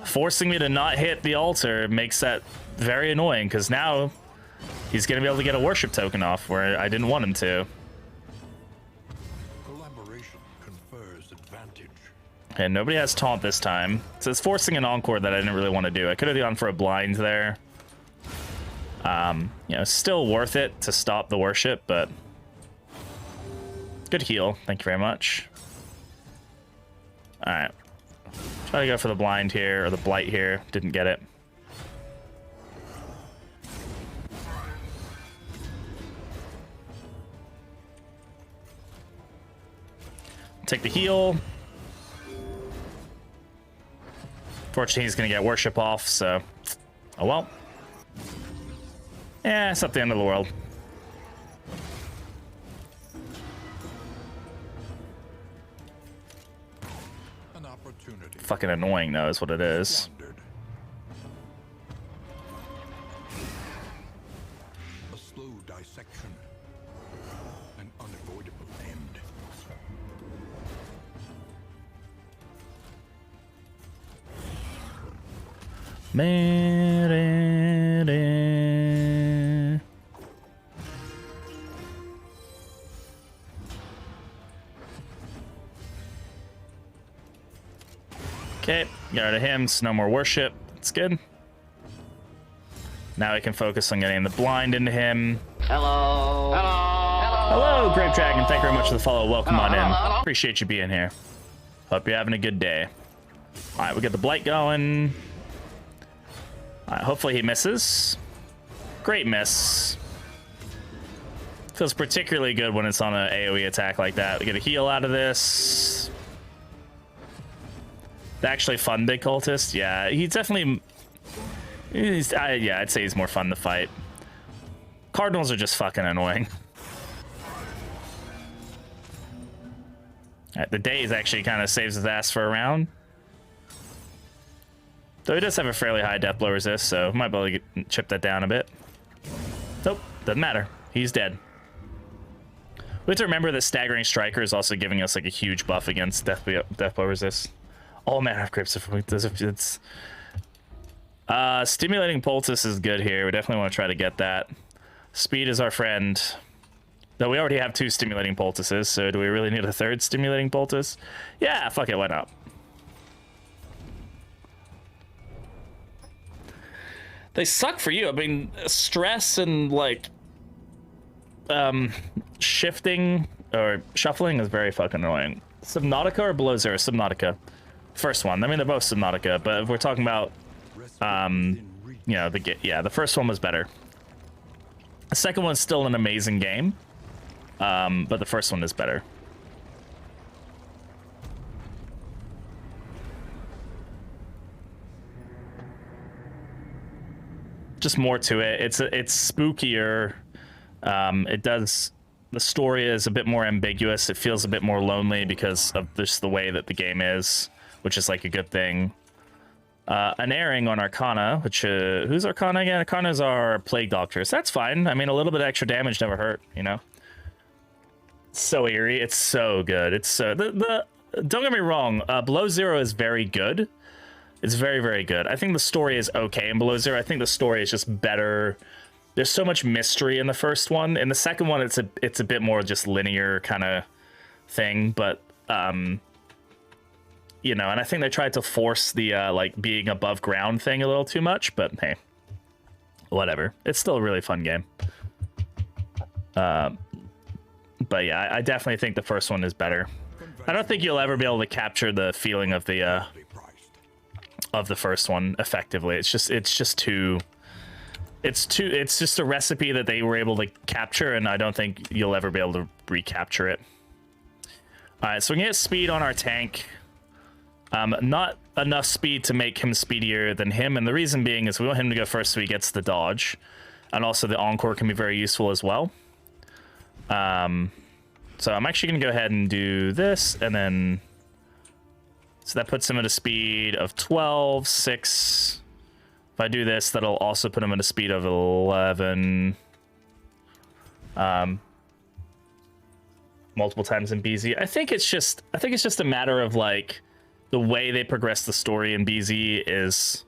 Forcing me to not hit the altar makes that very annoying, because now he's going to be able to get a worship token off where I didn't want him to. Collaboration confers advantage. And nobody has taunt this time. So it's forcing an encore that I didn't really want to do. I could have gone for a blind there. You know, still worth it to stop the worship, but good heal. Thank you very much. All right. Try to go for the blind here, or the blight here. Didn't get it. Take the heal. Fortunately, he's going to get worship off, so... Oh, well. Yeah, it's not the end of the world. An opportunity. Fucking annoying, though, is what it is. A slow dissection. An unavoidable end. Okay, get rid of him, so no more worship. That's good. Now we can focus on getting the blind into him. Hello. Hello. Hello, Grape Dragon. Thank you very much for the follow. Welcome on in. Appreciate you being here. Hope you're having a good day. All right, we get the blight going. All right, hopefully he misses. Great miss. Feels particularly good when it's on an AoE attack like that. We get a heal out of this. Actually fun big cultist. Yeah, he's definitely... yeah, I'd say he's more fun to fight. Cardinals are just fucking annoying. All right, the daze actually kind of saves his ass for a round. Though he does have a fairly high death blow resist, so might be able to chip that down a bit. Nope, doesn't matter. He's dead. We have to remember that Staggering Striker is also giving us like a huge buff against death blow resist. All manner of grips. It's Stimulating Poultice is good here. We definitely want to try to get that. Speed is our friend. Though we already have 2 Stimulating Poultices, so do we really need a 3rd Stimulating Poultice? Yeah, fuck it, why not? They suck for you. I mean, stress and like shifting or shuffling is very fucking annoying. Subnautica or Below Zero? Subnautica. First one. I mean, they're both Subnautica, but if we're talking about, you know, the first one was better. The second one's still an amazing game, but the first one is better. Just more to it. It's spookier. The story is a bit more ambiguous. It feels a bit more lonely because of just the way that the game is, which is like a good thing. An airing on Arcana, which who's Arcana again? Arcana is our Plague Doctor, so that's fine. I mean, a little bit of extra damage never hurt, you know. It's so eerie. It's so good. It's so don't get me wrong. Below Zero is very good. It's very, very good. I think the story is okay in Below Zero. I think the story is just better. There's so much mystery in the first one. In the second one, it's a bit more just linear kind of thing. But you know, and I think they tried to force the like being above ground thing a little too much, but hey, whatever. It's still a really fun game. But yeah, I definitely think the first one is better. I don't think you'll ever be able to capture the feeling of the first one effectively. It's just a recipe that they were able to capture, and I don't think you'll ever be able to recapture it. All right, so we can get speed on our tank. Not enough speed to make him speedier than him, and the reason being is we want him to go first so he gets the dodge, and also the encore can be very useful as well. So I'm actually going to go ahead and do this, and then... So that puts him at a speed of 12, 6. If I do this, that'll also put him at a speed of 11. Multiple times in BZ. I think it's just a matter of, like, the way they progress the story in BZ is...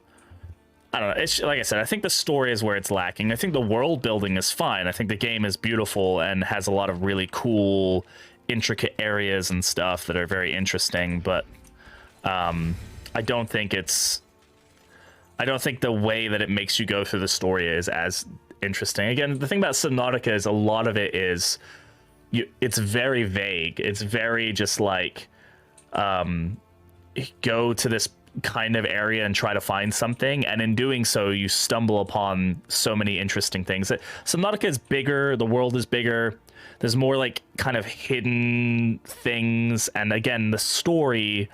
I don't know. It's like I said, I think the story is where it's lacking. I think the world building is fine. I think the game is beautiful and has a lot of really cool, intricate areas and stuff that are very interesting. But I don't think the way that it makes you go through the story is as interesting. Again, the thing about Subnautica is a lot of it is it's very vague. It's very just like go to this kind of area and try to find something, and in doing so you stumble upon so many interesting things. Subnautica is bigger, the world is bigger, there's more like kind of hidden things, and again the story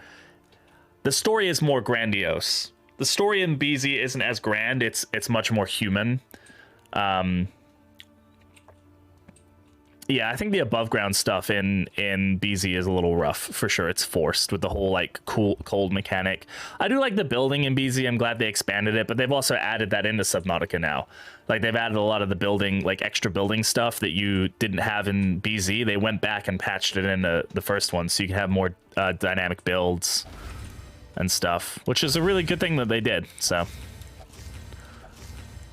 is more grandiose. The story in BZ isn't as grand, it's much more human. Yeah, I think the above ground stuff in BZ is a little rough for sure. It's forced with the whole like cold mechanic. I do like the building in BZ. I'm glad they expanded it, but they've also added that into Subnautica now. Like they've added a lot of the building, like extra building stuff that you didn't have in BZ. They went back and patched it into the first one, so you can have more dynamic builds and stuff, which is a really good thing that they did. So.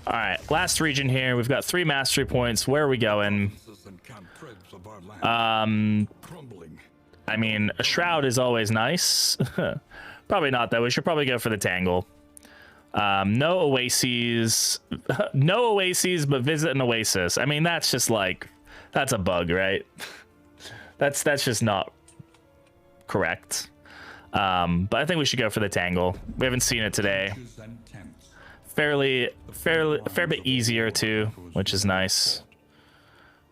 All right, last region here. We've got 3 mastery points. Where are we going? I mean, a shroud is always nice. Probably not, though. We should probably go for the Tangle. No oases. No oases, but visit an oasis. I mean, that's just like... That's a bug, right? That's just not correct. But I think we should go for the Tangle. We haven't seen it today. A fair bit easier, too, which is nice.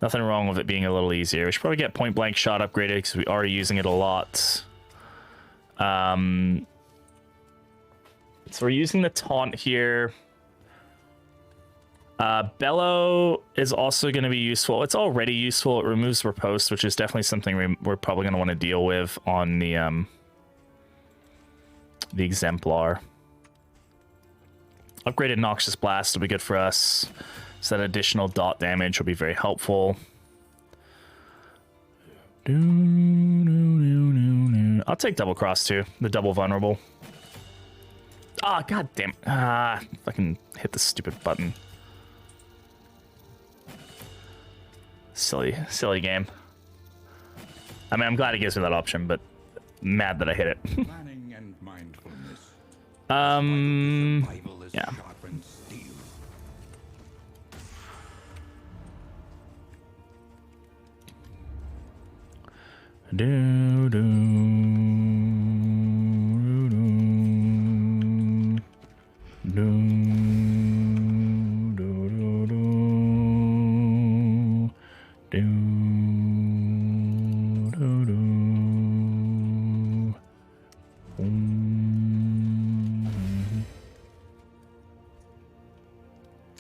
Nothing wrong with it being a little easier. We should probably get point blank shot upgraded because we are using it a lot. So we're using the taunt here. Bellow is also going to be useful. It's already useful. It removes riposte, which is definitely something we're probably going to want to deal with on the exemplar. Upgraded Noxious Blast will be good for us. So that additional dot damage will be very helpful. I'll take double cross too. The double vulnerable. Ah, god damn. Fucking hit the stupid button. Silly game. I mean, I'm glad it gives me that option, but mad that I hit it. Planning and mindfulness. Yeah.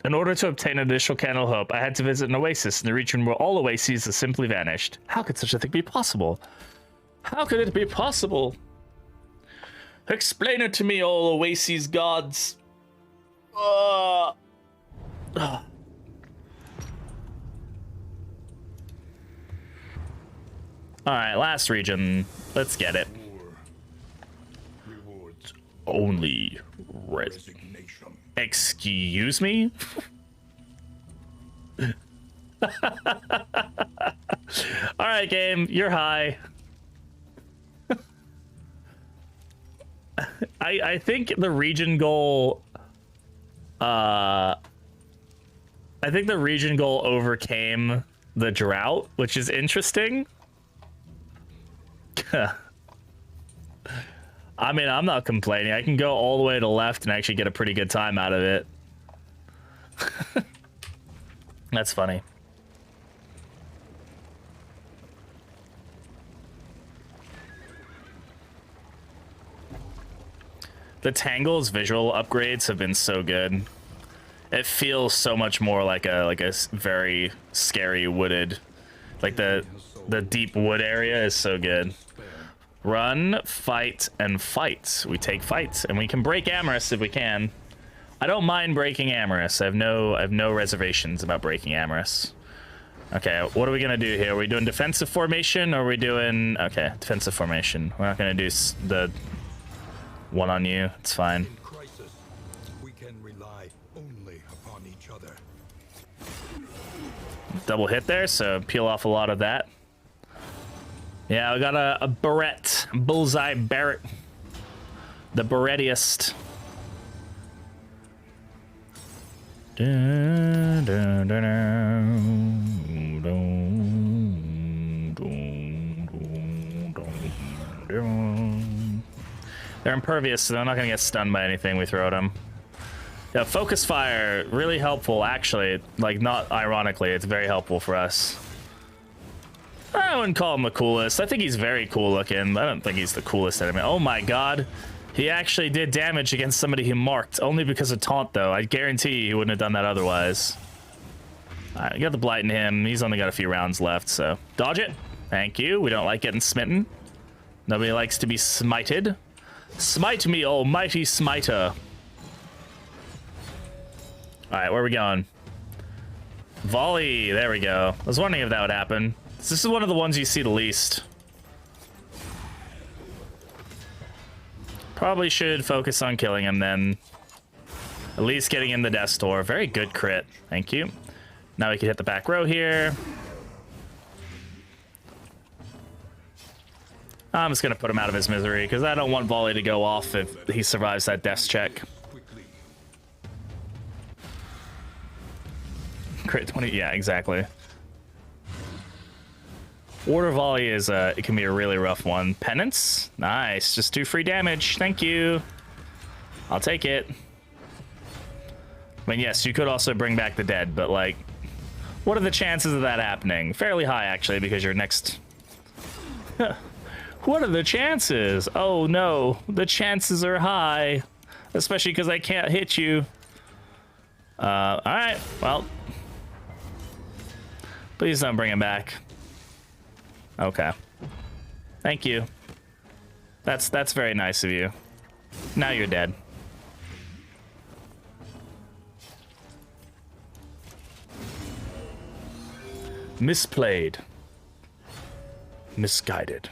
In order to obtain additional candle hope, I had to visit an oasis in the region where all oases have simply vanished. How could such a thing be possible? How could it be possible? Explain it to me, all oases gods. All right, last region. Let's get it. Rewards Only resignation. Excuse me? Alright, game, you're high. I think the region goal. I think the region goal overcame the drought, which is interesting. I mean, I'm not complaining. I can go all the way to the left and actually get a pretty good time out of it. That's funny. The Tangle's visual upgrades have been so good. It feels so much more like a very scary wooded, like the deep wood area is so good. Run, fight, and fight. We take fights, and we can break Amorous if we can. I don't mind breaking Amorous. I have no reservations about breaking Amorous. Okay, what are we gonna do here? Are we doing defensive formation, or are we doing... Okay, defensive formation. We're not gonna do the one on you. It's fine. In crisis, we can rely only upon each other. Double hit there, so peel off a lot of that. Yeah, we got a Barrett. Bullseye Barrett. The Barrettiest. They're impervious, so they're not going to get stunned by anything we throw at them. Yeah, focus fire, really helpful, actually. Like, not ironically, it's very helpful for us. I wouldn't call him the coolest. I think he's very cool looking, but I don't think he's the coolest enemy. Oh my god. He actually did damage against somebody he marked, only because of taunt, though. I guarantee he wouldn't have done that otherwise. Alright, we got the blight in him. He's only got a few rounds left, so... Dodge it. Thank you. We don't like getting smitten. Nobody likes to be smited. Smite me, almighty smiter. Alright, where are we going? Volley. There we go. I was wondering if that would happen. This is one of the ones you see the least. Probably should focus on killing him then. At least getting in the death door. Very good crit. Thank you. Now we can hit the back row here. I'm just going to put him out of his misery because I don't want Volley to go off if he survives that death check. Crit 20. Yeah, exactly. Order Volley is it can be a really rough one. Penance, nice. Just 2 free damage. Thank you. I'll take it. I mean, yes, you could also bring back the dead, but like, what are the chances of that happening? Fairly high, actually, because you're next. What are the chances? Oh no, the chances are high, especially because I can't hit you. All right, well, please don't bring him back. Okay. Thank you. That's very nice of you. Now you're dead. Misplayed. Misguided.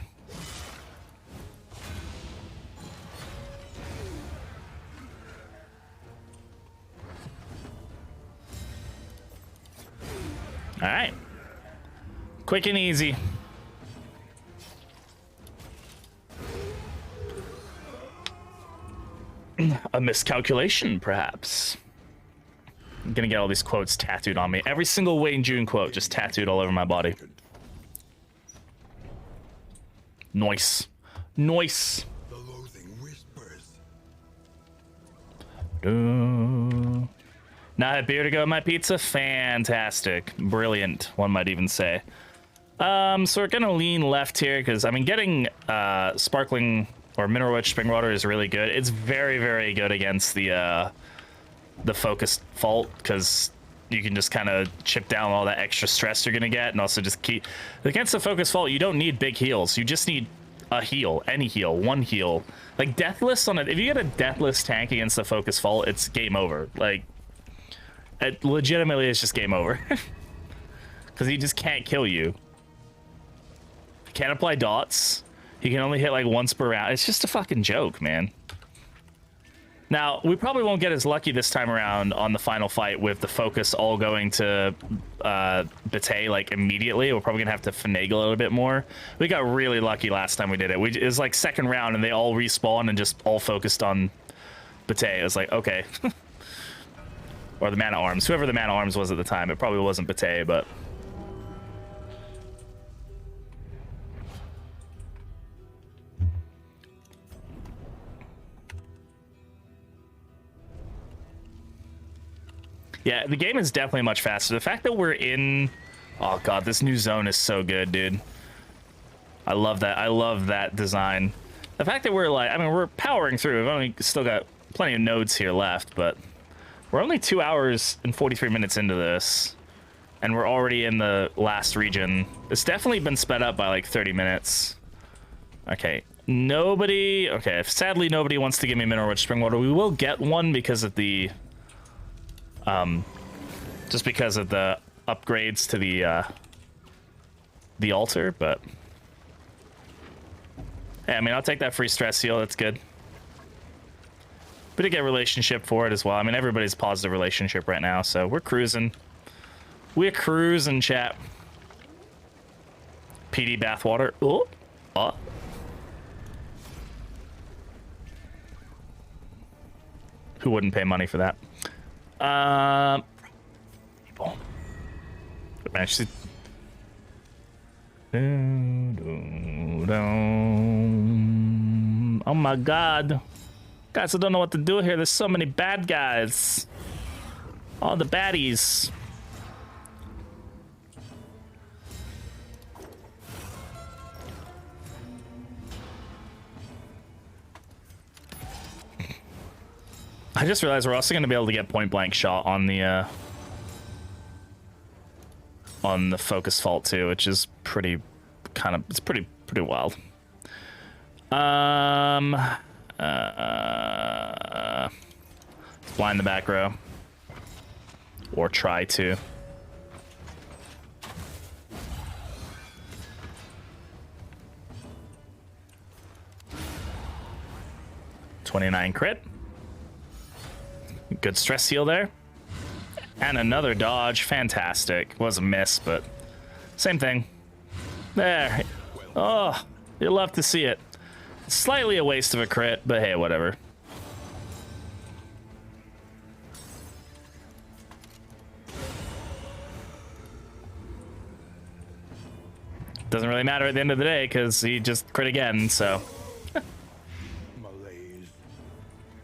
All right. Quick and easy. A miscalculation, perhaps. I'm gonna get all these quotes tattooed on me. Every single Wayne June quote just tattooed all over my body. Noise. Noise. The loathing whispers. Now I have beer to go with my pizza. Fantastic. Brilliant, one might even say. So we're gonna lean left here because I mean getting sparkling or mineral rich spring water is really good. It's very, very good against the focused fault because you can just kind of chip down all that extra stress you're gonna get, and also just keep against the focus fault. You don't need big heals. You just need a heal, any heal, one heal. Like deathless on it. If you get a deathless tank against the focus fault, it's game over. Like it legitimately is just game over because he just can't kill you. Can't apply dots. He can only hit like once per round. It's just a fucking joke, man. Now, we probably won't get as lucky this time around on the final fight with the focus all going to Bate, like, immediately. We're probably going to have to finagle a little bit more. We got really lucky last time we did it. It was like second round, and they all respawned and just all focused on Bate. It was like, okay. Or the Man-at-Arms. Whoever the Man-at-Arms was at the time. It probably wasn't Bate, but... Yeah, the game is definitely much faster. The fact that we're in... Oh, God, this new zone is so good, dude. I love that. I love that design. The fact that we're, like... I mean, we're powering through. We've only still got plenty of nodes here left, but... We're only 2 hours and 43 minutes into this. And we're already in the last region. It's definitely been sped up by, like, 30 minutes. Okay. Nobody... Okay, sadly, nobody wants to give me mineral rich spring water. We will get one because of the... just because of the upgrades to the altar, but hey, I mean, I'll take that free stress heal. That's good. But to get relationship for it as well. I mean, everybody's positive relationship right now, so we're cruising. We're cruising, chat. PD bathwater. Oh, oh. Who wouldn't pay money for that? People. Actually, oh my God, guys, I don't know what to do here. There's so many bad guys. All the baddies. I just realized we're also going to be able to get point blank shot on the focus fault too, which is pretty it's pretty wild. Blind the back row, or try to. $29 crit. Good stress heal there. And another dodge. Fantastic. Was a miss, but same thing. There. Oh, you'll love to see it. Slightly a waste of a crit, but hey, whatever. Doesn't really matter at the end of the day because he just crit again, so. Malaise,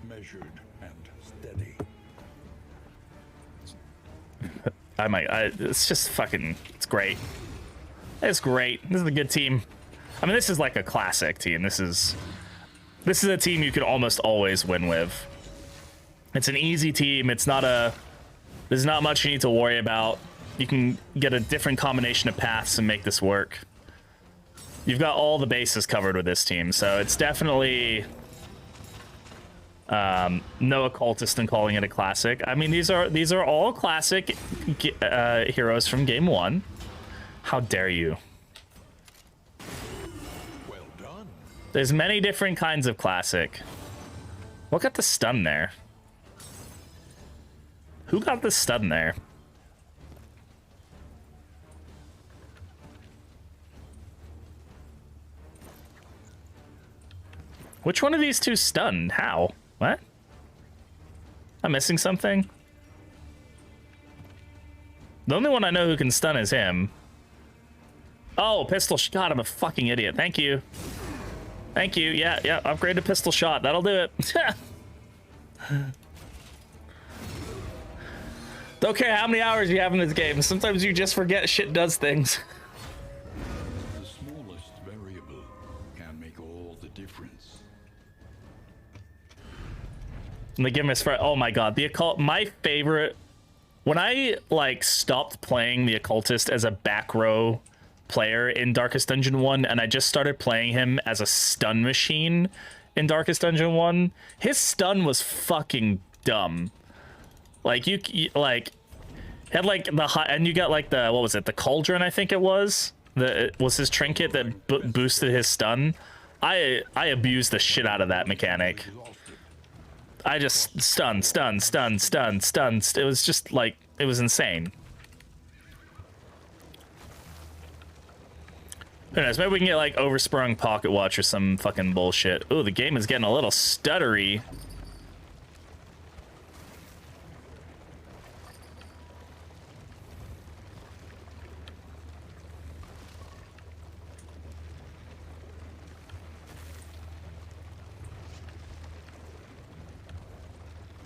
measured and steady. It's just fucking, it's great. It's great. This is a good team. I mean, this is like a classic team. This is a team you could almost always win with. It's an easy team. There's not much you need to worry about. You can get a different combination of paths and make this work. You've got all the bases covered with this team, so it's definitely no occultist in calling it a classic. I mean, these are all classic heroes from game one. How dare you? Well done. There's many different kinds of classic. What got the stun there? Who got the stun there? Which one of these two stunned? How? What? I'm missing something? The only one I know who can stun is him. Oh, pistol shot. I'm a fucking idiot. Thank you. Thank you. Yeah, upgrade to pistol shot. That'll do it. Don't care how many hours you have in this game. Sometimes you just forget shit does things. The smallest variable can make all the difference. And they give him his friend. Oh my God, the occult. My favorite. When I like stopped playing the occultist as a back row player in Darkest Dungeon 1, and I just started playing him as a stun machine in Darkest Dungeon 1, his stun was fucking dumb. Like you like had like the high, and you got like the, what was it, the cauldron, I think it was his trinket that boosted his stun. I abused the shit out of that mechanic. I just stun. It was just like, it was insane. Who knows, maybe we can get like oversprung pocket watch or some fucking bullshit. Ooh, the game is getting a little stuttery.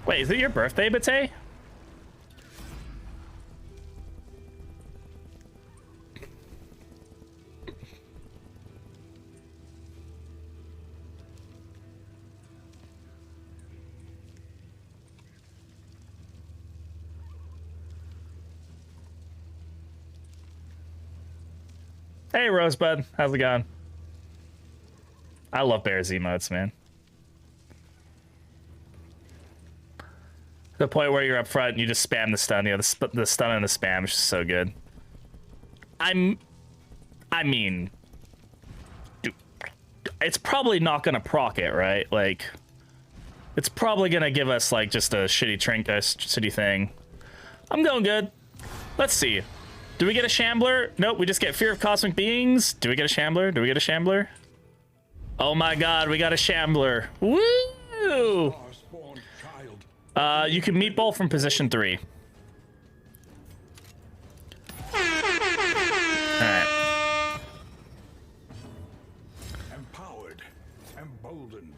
Wait, is it your birthday, Bate? Hey, Rosebud. How's it going? I love Bear's emotes, man. The point where you're up front and you just spam the stun. Yeah, the stun and the spam is just so good. I mean, dude, it's probably not gonna proc it, right? Like, it's probably gonna give us like just a shitty shitty thing. I'm going good. Let's see. Do we get a Shambler? Nope, we just get Fear of Cosmic Beings. Do we get a Shambler? Do we get a Shambler? Oh my god, we got a Shambler. Woo! You can meatball from position 3. Alright. Empowered, emboldened.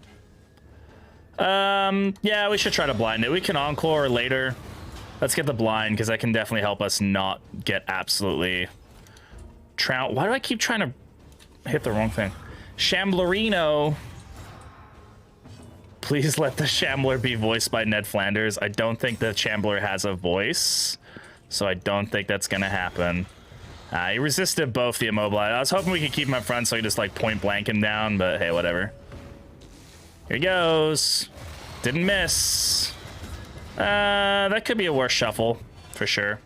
Yeah, we should try to blind it. We can encore later. Let's get the blind, because that can definitely help us not get absolutely trounced. Why do I keep trying to hit the wrong thing? Shamblerino. Please let the Shambler be voiced by Ned Flanders. I don't think the Shambler has a voice, so I don't think that's gonna happen. He resisted both the immobilize. I was hoping we could keep him up front so I could just like point blank him down, but hey, whatever. Here he goes. Didn't miss. That could be a worse shuffle, for sure.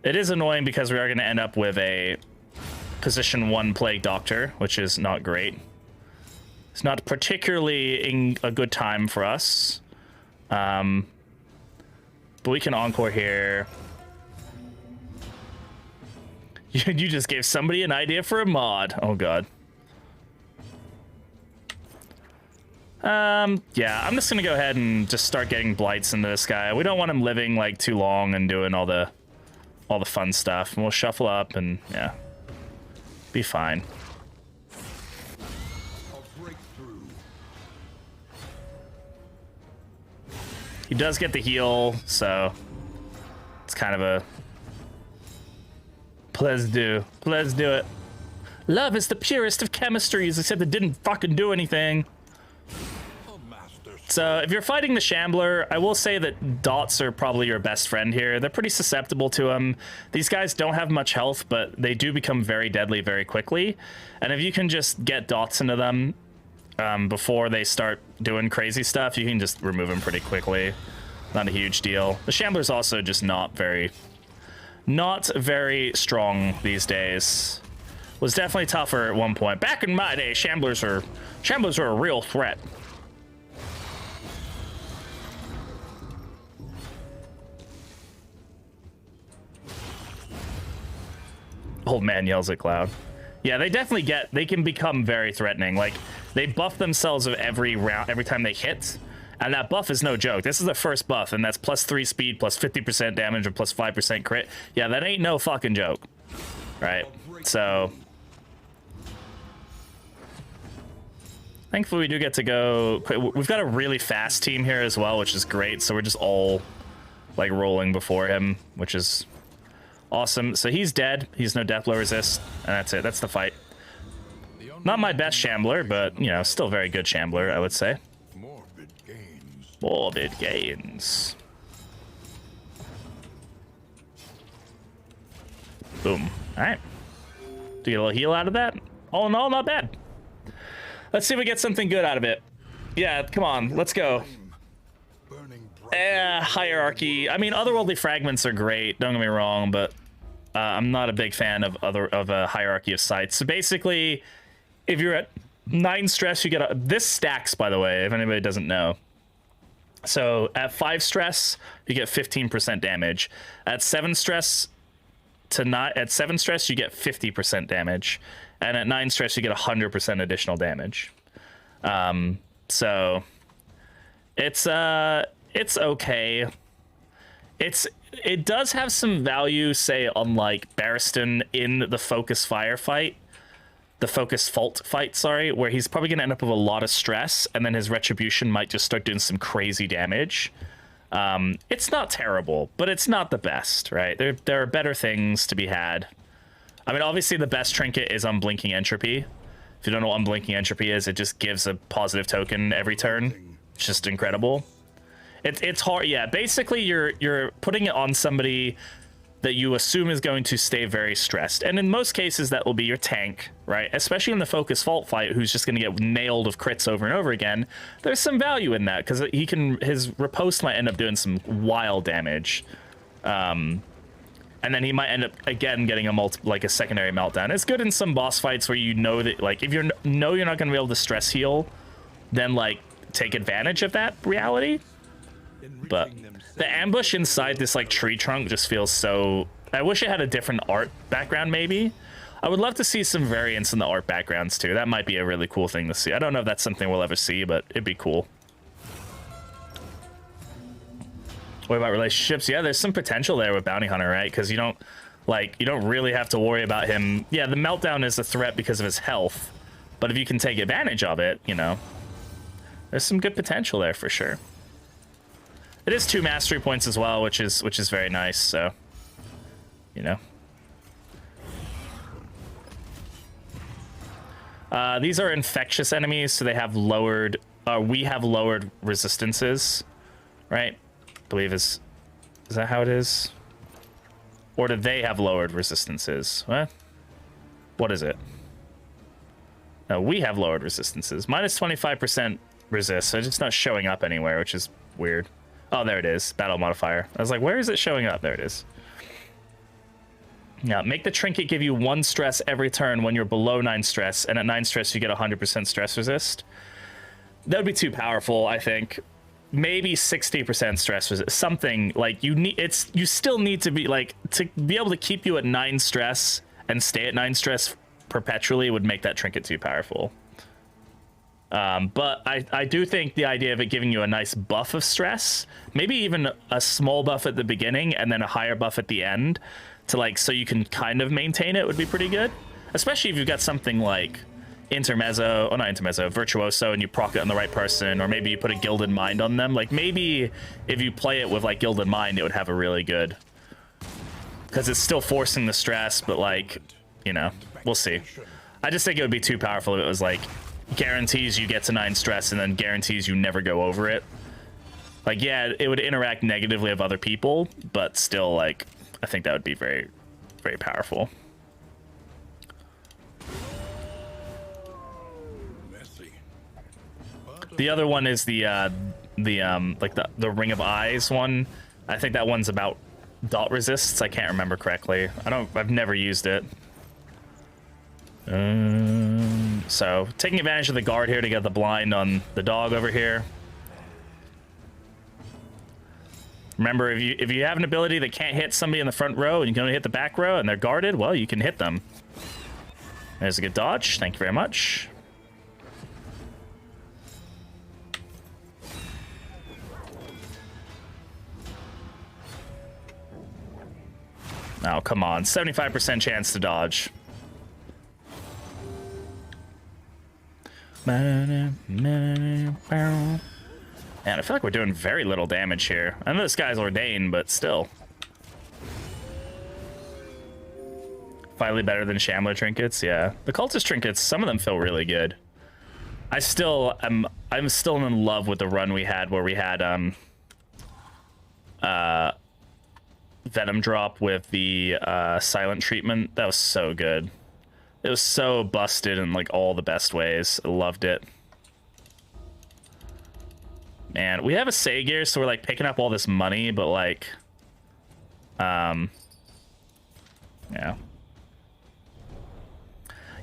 It is annoying because we are going to end up with a position 1 Plague Doctor, which is not great. It's not particularly in a good time for us. But we can encore here. You just gave somebody an idea for a mod. Oh, God. Yeah, I'm just gonna go ahead and just start getting blights into this guy. We don't want him living like too long and doing all the fun stuff. And we'll shuffle up and yeah, be fine. He does get the heal, so it's kind of a let's do it. Love is the purest of chemistries, except it didn't fucking do anything. So if you're fighting the Shambler, I will say that dots are probably your best friend here. They're pretty susceptible to them. These guys don't have much health, but they do become very deadly very quickly. And if you can just get dots into them before they start doing crazy stuff, you can just remove them pretty quickly. Not a huge deal. The Shambler's also just not very strong these days. Was definitely tougher at one point. Back in my day, Shamblers were a real threat. Old man yells at Cloud. Yeah, they definitely they can become very threatening. Like, they buff themselves of every round, every time they hit. And that buff is no joke. This is the first buff, and that's +3 speed, +50% damage, or +5% crit. Yeah, that ain't no fucking joke. Right? So, thankfully we do get to go. We've got a really fast team here as well, which is great. So we're just all, like, rolling before him, which is awesome. So he's dead. He's no death blow resist, and that's it. That's the fight. Not my best Shambler, but, you know, still very good Shambler, I would say. Morbid gains. Boom. Alright. Do you get a little heal out of that? All in all, not bad. Let's see if we get something good out of it. Yeah, come on. Let's go. Hierarchy. I mean, otherworldly fragments are great. Don't get me wrong, but I'm not a big fan of a hierarchy of sites. So basically, if you're at 9 stress, you get this stacks, by the way, if anybody doesn't know. So at 5 stress, you get 15% damage. At 7 stress at 7 stress, you get 50% damage. And at 9 stress, you get 100% additional damage. So it's okay. It does have some value, say, on like Barristan in the focus firefight. The focus fault fight, sorry, where he's probably going to end up with a lot of stress, and then his retribution might just start doing some crazy damage. It's not terrible, but it's not the best, right? There are better things to be had. I mean, obviously the best trinket is Unblinking Entropy. If you don't know what Unblinking Entropy is, it just gives a positive token every turn. It's just incredible. It's hard, yeah. Basically, you're putting it on somebody that you assume is going to stay very stressed. And in most cases, that will be your tank, right? Especially in the focus fault fight, who's just going to get nailed with crits over and over again. There's some value in that, because his riposte might end up doing some wild damage. And then he might end up, again, getting a secondary meltdown. It's good in some boss fights where you know that, like, if you're not going to be able to stress heal, then, like, take advantage of that reality. But the ambush inside this like tree trunk just feels so... I wish it had a different art background, maybe. I would love to see some variants in the art backgrounds too. That might be a really cool thing to see. I don't know if that's something we'll ever see, but it'd be cool. What about relationships? Yeah, there's some potential there with Bounty Hunter, right? Because you don't really have to worry about him. Yeah, the meltdown is a threat because of his health, but if you can take advantage of it, you know, there's some good potential there for sure. It is 2 mastery points as well, which is very nice. So, you know, these are infectious enemies, so they have lowered. We have lowered resistances, right? I believe is that how it is, or do they have lowered resistances? What is it? No, we have lowered resistances. Minus 25% resist, so it's just not showing up anywhere, which is weird. Oh, there it is. Battle modifier. I was like, where is it showing up? There it is. Now, make the trinket give you 1 stress every turn when you're below 9 stress, and at 9 stress you get 100% stress resist. That would be too powerful, I think. Maybe 60% stress resist. Something like you still need to be like, to be able to keep you at 9 stress and stay at 9 stress perpetually would make that trinket too powerful. But I do think the idea of it giving you a nice buff of stress, maybe even a small buff at the beginning and then a higher buff at the end, to like, so you can kind of maintain it, would be pretty good. Especially if you've got something like Intermezzo, oh not Intermezzo, Virtuoso, and you proc it on the right person, or maybe you put a Gilded Mind on them. Like maybe if you play it with like Gilded Mind, it would have a really good, because it's still forcing the stress, but like, you know, we'll see. I just think it would be too powerful if it was like, guarantees you get to 9 stress and then guarantees you never go over it. Like, yeah, it would interact negatively with other people, but still, like, I think that would be very, very powerful. The other one is the Ring of Eyes one. I think that one's about dot resists. I can't remember correctly. I've never used it. So taking advantage of the guard here to get the blind on the dog over here. Remember, if you have an ability that can't hit somebody in the front row and you can only hit the back row and they're guarded, well, you can hit them. There's a good dodge. Thank you very much. Oh, come on. 75% chance to dodge. Man, I feel like we're doing very little damage here. I know this guy's ordained, but still. Finally better than Shambler trinkets, yeah. The cultist trinkets, some of them feel really good. I'm still in love with the run we had where we had Venom drop with the silent treatment. That was so good. It was so busted in like all the best ways. I loved it. Man, we have a Sagear, so we're like picking up all this money, but like, yeah.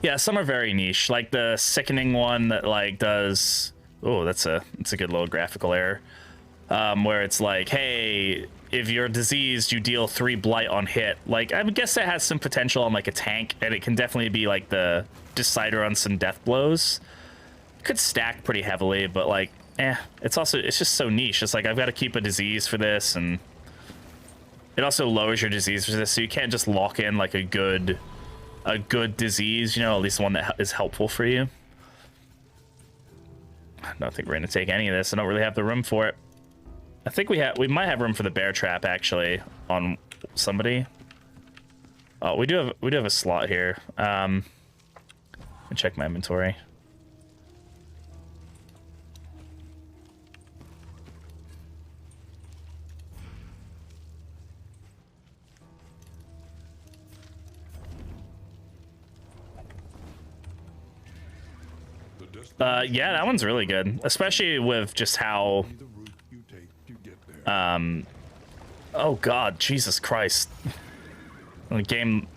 Yeah, some are very niche. Like the Sickening one that like does, oh, that's a good little graphical error. where it's like, hey, if you're diseased, you deal 3 blight on hit. Like, I would guess that has some potential on like a tank, and it can definitely be like the decider on some death blows. Could stack pretty heavily, but like, it's just so niche. It's like, I've got to keep a disease for this, and it also lowers your disease resist, so you can't just lock in like a good disease, you know, at least one that is helpful for you. I don't think we're gonna take any of this. I don't really have the room for it. I think we might have room for the bear trap actually on somebody. Oh, we do have a slot here. Let me check my inventory. Yeah, that one's really good, especially with just how. Oh God, Jesus Christ! The game.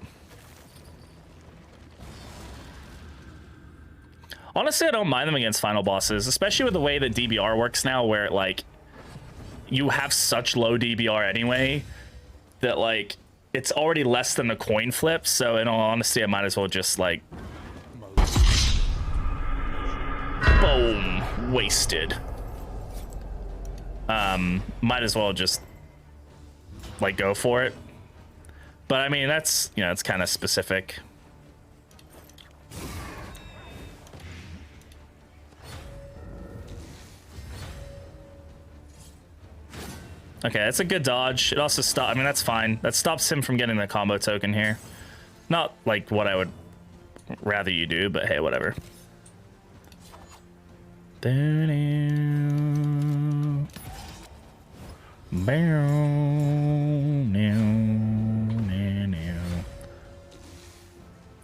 Honestly, I don't mind them against final bosses, especially with the way that DBR works now, where like you have such low DBR anyway that like it's already less than a coin flip. So in all honesty, I might as well just like. Boom, wasted. Might as well just like go for it. But I mean, that's, you know, it's kind of specific. Okay, that's a good dodge. It also stops. I mean, that's fine. That stops him from getting the combo token here. Not like what I would rather you do, but hey, whatever.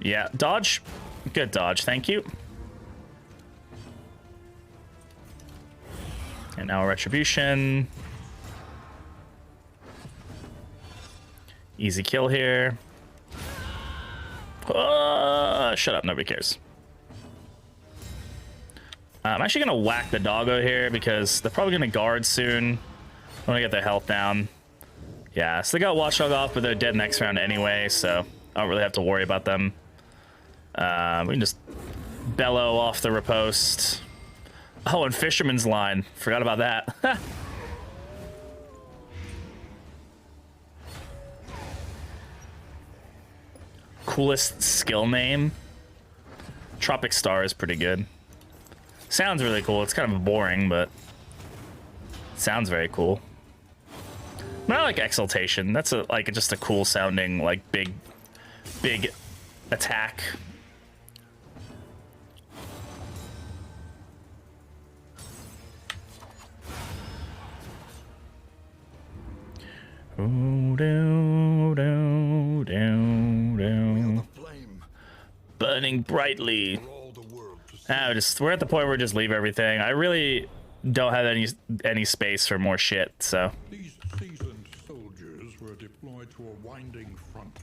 Yeah, dodge. Good dodge, thank you. And now retribution. Easy kill here. Shut up, nobody cares. I'm actually gonna whack the doggo here because they're probably gonna guard soon. I wanna get their health down. Yeah, so they got watchdog off, but they're dead next round anyway, so I don't really have to worry about them. We can just bellow off the riposte. Oh, and Fisherman's Line. Forgot about that. Coolest skill name. Tropic Star is pretty good. Sounds really cool. It's kind of boring, but sounds very cool. But I like Exaltation. That's like just a cool sounding, like big attack. Ooh, do, do, do, do. Burning brightly. We're at the point where we just leave everything. I really don't have any space for more shit, so. These seasoned soldiers were deployed to a winding front,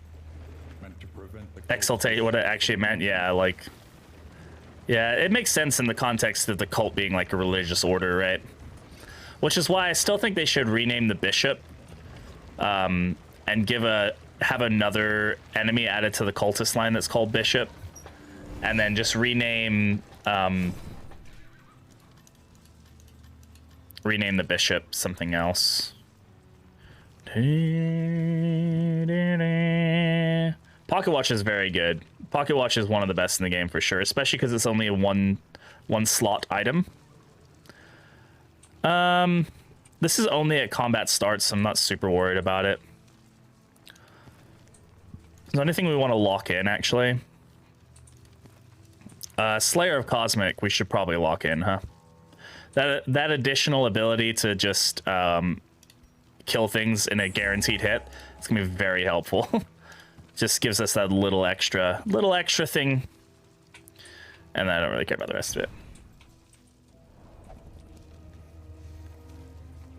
meant to prevent the Exaltate, what it actually meant, yeah, like. Yeah, it makes sense in the context of the cult being like a religious order, right? Which is why I still think they should rename the bishop. And have another enemy added to the cultist line that's called Bishop, and then just rename the bishop something else. Pocket Watch is very good. Pocket Watch is one of the best in the game for sure, especially because it's only a one slot item. This is only at combat starts, so I'm not super worried about it. Is there anything we want to lock in, actually? Slayer of Cosmic, we should probably lock in, huh? That additional ability to just kill things in a guaranteed hit, it's gonna be very helpful. Just gives us that little extra thing. And I don't really care about the rest of it.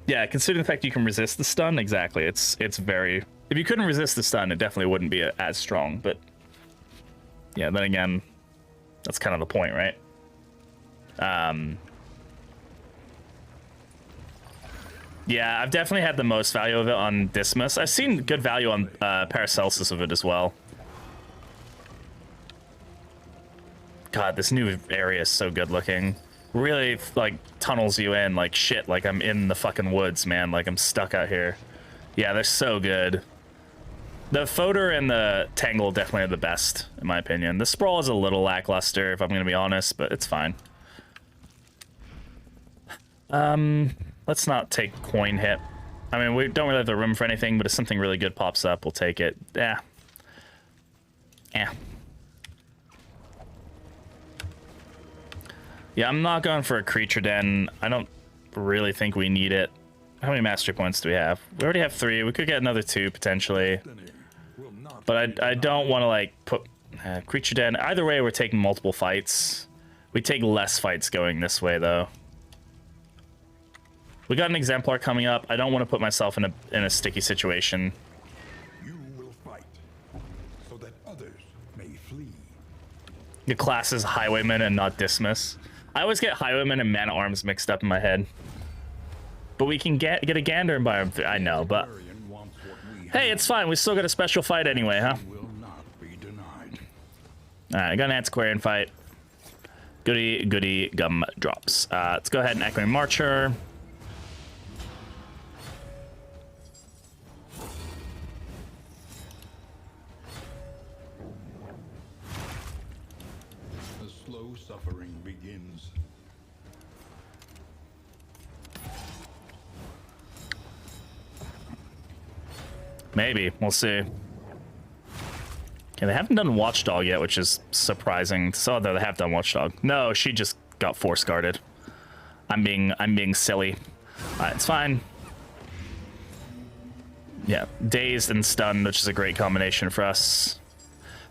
Yeah, considering the fact you can resist the stun, exactly. It's very. If you couldn't resist the stun, it definitely wouldn't be as strong. But yeah, then again, that's kind of the point, right? Yeah, I've definitely had the most value of it on Dismas. I've seen good value on Paracelsus of it as well. God, this new area is so good looking. Really, like, tunnels you in like shit, like I'm in the fucking woods, man. Like, I'm stuck out here. Yeah, they're so good. The Fodor and the Tangle definitely are the best, in my opinion. The Sprawl is a little lackluster, if I'm going to be honest, but it's fine. Let's not take coin hit. I mean, we don't really have the room for anything, but if something really good pops up, we'll take it. Yeah. Yeah. Yeah, I'm not going for a creature den. I don't really think we need it. How many mastery points do we have? We already have 3. We could get another 2 potentially. But I don't want to like put creature den. Either way, we're taking multiple fights. We take less fights going this way though. We got an exemplar coming up. I don't want to put myself in a sticky situation. You will fight so that others may flee. The class is Highwayman and not Dismas. I always get Highwayman and Man-at-Arms mixed up in my head. But we can get a gander in Biome 3. I know, but hey, it's fine. We still got a special fight anyway, huh? Will not be denied. All right, I got an Antiquarian fight. Goody, goody, gum drops. Let's go ahead and Echoing Marcher. The slow suffering begins. Maybe. We'll see. Okay, they haven't done Watchdog yet, which is surprising. So though they have done Watchdog. No, she just got force guarded. I'm being silly. Alright, it's fine. Yeah, dazed and stunned, which is a great combination for us.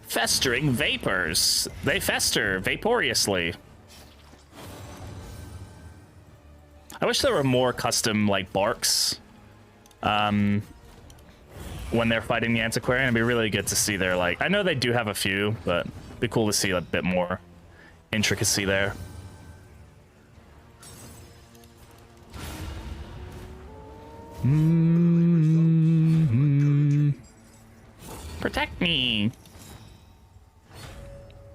Festering vapors. They fester vaporiously. I wish there were more custom like barks. When they're fighting the Antiquarian, it'd be really good to see their, like, I know they do have a few, but it'd be cool to see a bit more intricacy there. Protect me.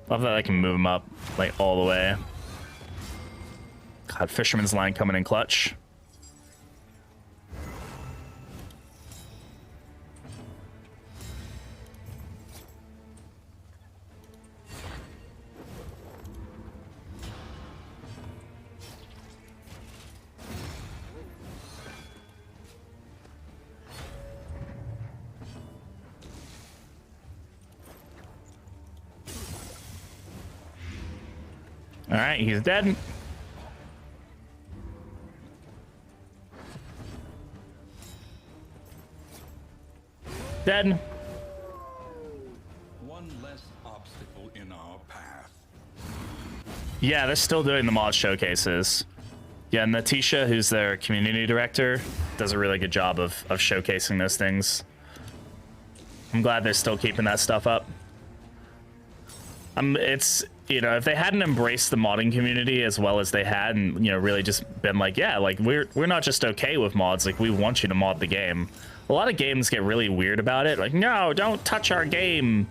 Love that I can move them up, like, all the way. God, Fisherman's Line coming in clutch. All right, he's dead. Dead. One less obstacle in our path. Yeah, they're still doing the mod showcases. Yeah, and Natisha, who's their community director, does a really good job of showcasing those things. I'm glad they're still keeping that stuff up. It's, you know, if they hadn't embraced the modding community as well as they had, and, you know, really just been like, yeah, like we're not just okay with mods, like we want you to mod the game. A lot of games get really weird about it, like, no, don't touch our game.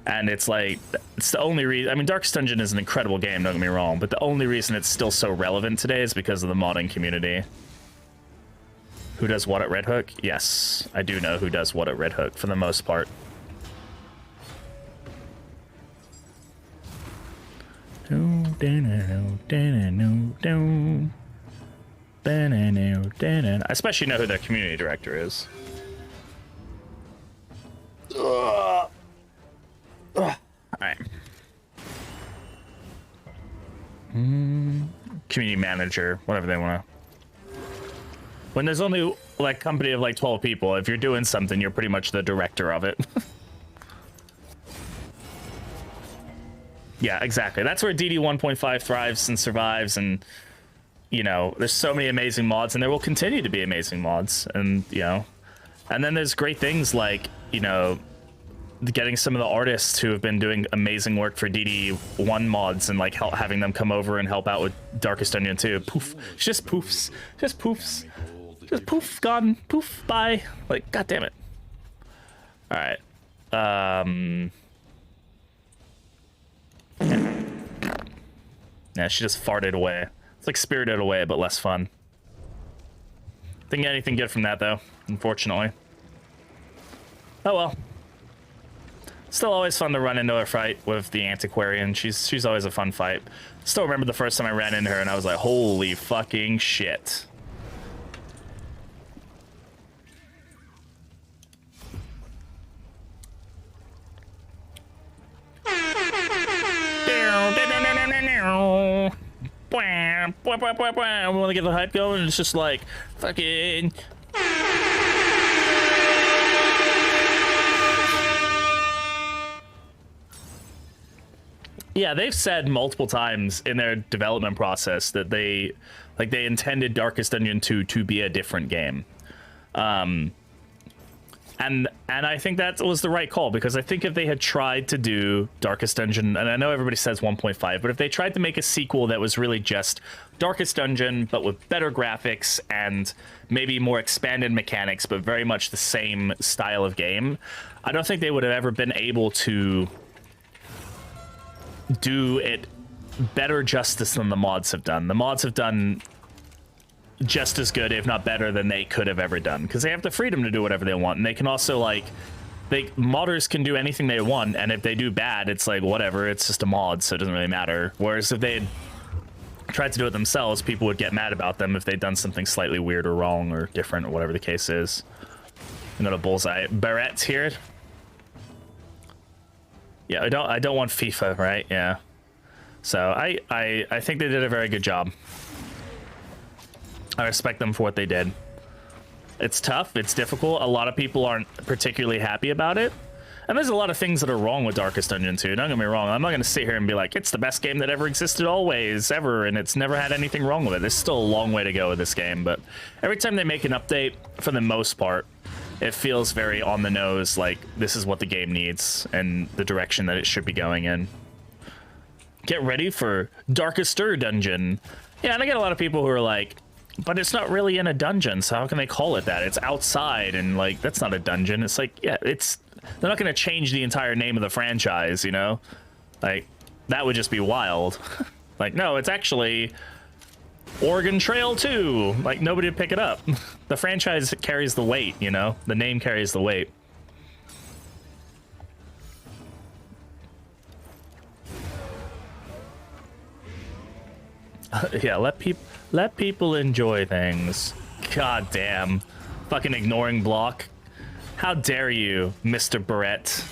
And it's like, it's the only reason, I mean, Darkest Dungeon is an incredible game, don't get me wrong, but the only reason it's still so relevant today is because of the modding community. Who does what at Red Hook? Yes, I do know who does what at Red Hook for the most part. I especially know who their community director is. Alright. Community manager, whatever they want to. When there's only like company of like 12 people, if you're doing something, you're pretty much the director of it. Yeah, exactly. That's where DD 1.5 thrives and survives, and you know, there's so many amazing mods, and there will continue to be amazing mods, and you know, and then there's great things like, you know, getting some of the artists who have been doing amazing work for DD1 mods and like having them come over and help out with Darkest Dungeon 2. Poof, just poofs, just poofs. Just poof, gone. Poof, bye. Like, god damn it. Alright. Yeah, she just farted away. It's like Spirited Away, but less fun. Didn't get anything good from that, though, unfortunately. Oh well. Still always fun to run into a fight with the Antiquarian. She's always a fun fight. Still remember the first time I ran into her and I was like, holy fucking shit. We want to get the hype going and it's just like, fucking... Yeah, they've said multiple times in their development process that they intended Darkest Dungeon 2 to be a different game. And I think that was the right call, because I think if they had tried to do Darkest Dungeon, and I know everybody says 1.5, but if they tried to make a sequel that was really just Darkest Dungeon, but with better graphics and maybe more expanded mechanics, but very much the same style of game, I don't think they would have ever been able to do it better justice than the mods have done. The mods have done just as good, if not better, than they could have ever done, because they have the freedom to do whatever they want, and they can also, like, modders can do anything they want, and if they do bad, it's like, whatever, it's just a mod, so it doesn't really matter. Whereas if they had tried to do it themselves, people would get mad about them if they'd done something slightly weird or wrong or different or whatever the case is. Another bullseye. Barrett's here. Yeah, I don't want FIFA, right? Yeah. So I think they did a very good job. I respect them for what they did. It's tough, it's difficult. A lot of people aren't particularly happy about it. And there's a lot of things that are wrong with Darkest Dungeon 2. Don't get me wrong. I'm not going to sit here and be like, it's the best game that ever existed always, ever, and it's never had anything wrong with it. There's still a long way to go with this game, but every time they make an update, for the most part, it feels very on the nose, like this is what the game needs and the direction that it should be going in. Get ready for Darkester Dungeon. Yeah, and I get a lot of people who are like, but it's not really in a dungeon, so how can they call it that? It's outside, and like, that's not a dungeon. It's like, yeah, it's... They're not going to change the entire name of the franchise, you know? Like, that would just be wild. Like, no, it's actually Oregon Trail 2. Like, nobody would pick it up. The franchise carries the weight, you know? The name carries the weight. Yeah, let people enjoy things. God damn. Fucking ignoring block. How dare you, Mr. Barrett?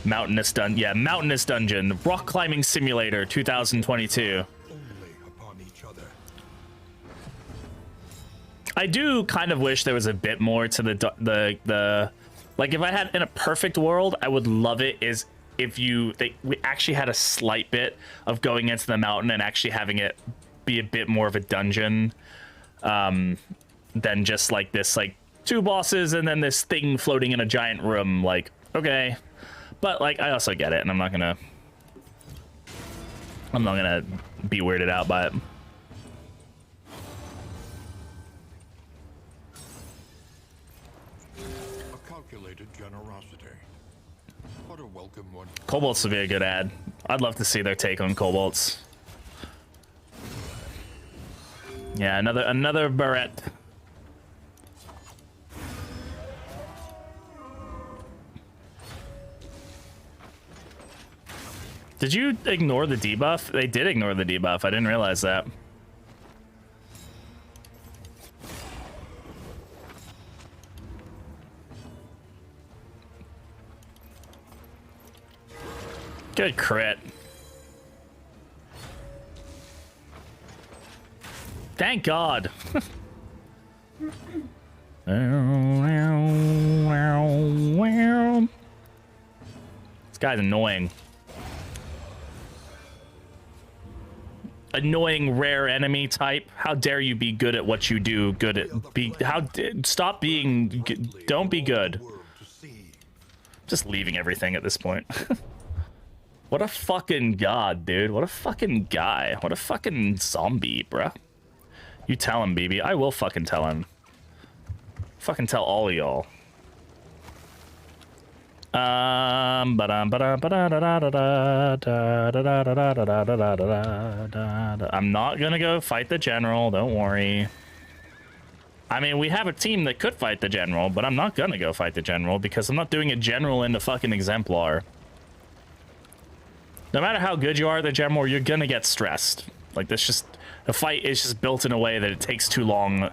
Mountainous Dungeon. Rock Climbing Simulator 2022. I do kind of wish there was a bit more to the like, if I had in a perfect world, I would love it is if we actually had a slight bit of going into the mountain and actually having it be a bit more of a dungeon than just like this, like, two bosses and then this thing floating in a giant room. Like, okay, but like, I also get it, and I'm not gonna be weirded out by it. A calculated generosity. What a welcome one. Cobalts would be a good ad. I'd love to see their take on Cobalts. Yeah, another Barrett. Did you ignore the debuff? They did ignore the debuff. I didn't realize that. Good crit. Thank God. This guy's annoying. Annoying rare enemy type. How dare you be good at what you do? Good at stop being. Don't be good. Just leaving everything at this point. What a fucking god, dude. What a fucking guy. What a fucking zombie, bruh. You tell him, BB. I will fucking tell him. Fucking tell all of y'all. I'm not gonna go fight the general, don't worry. I mean, we have a team that could fight the general, but I'm not gonna go fight the general because I'm not doing a general into fucking exemplar. No matter how good you are at the general, you're gonna get stressed. Like, this just... The fight is just built in a way that it takes too long.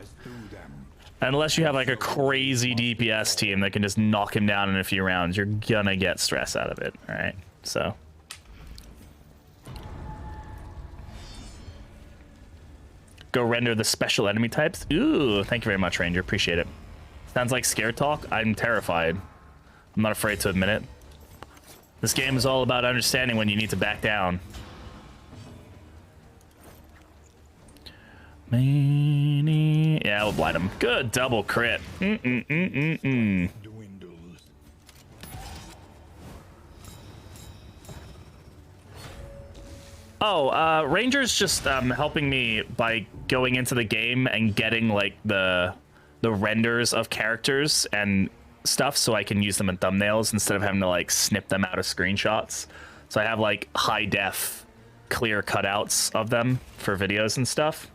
Unless you have, like, a crazy DPS team that can just knock him down in a few rounds, you're gonna get stress out of it, alright? So... Go render the special enemy types? Ooh, thank you very much, Ranger. Appreciate it. Sounds like scare talk. I'm terrified. I'm not afraid to admit it. This game is all about understanding when you need to back down. Yeah, we'll blind him. Good double crit. Oh, Ranger's just helping me by going into the game and getting like the renders of characters and stuff so I can use them in thumbnails instead of having to like snip them out of screenshots. So I have like high def clear cutouts of them for videos and stuff.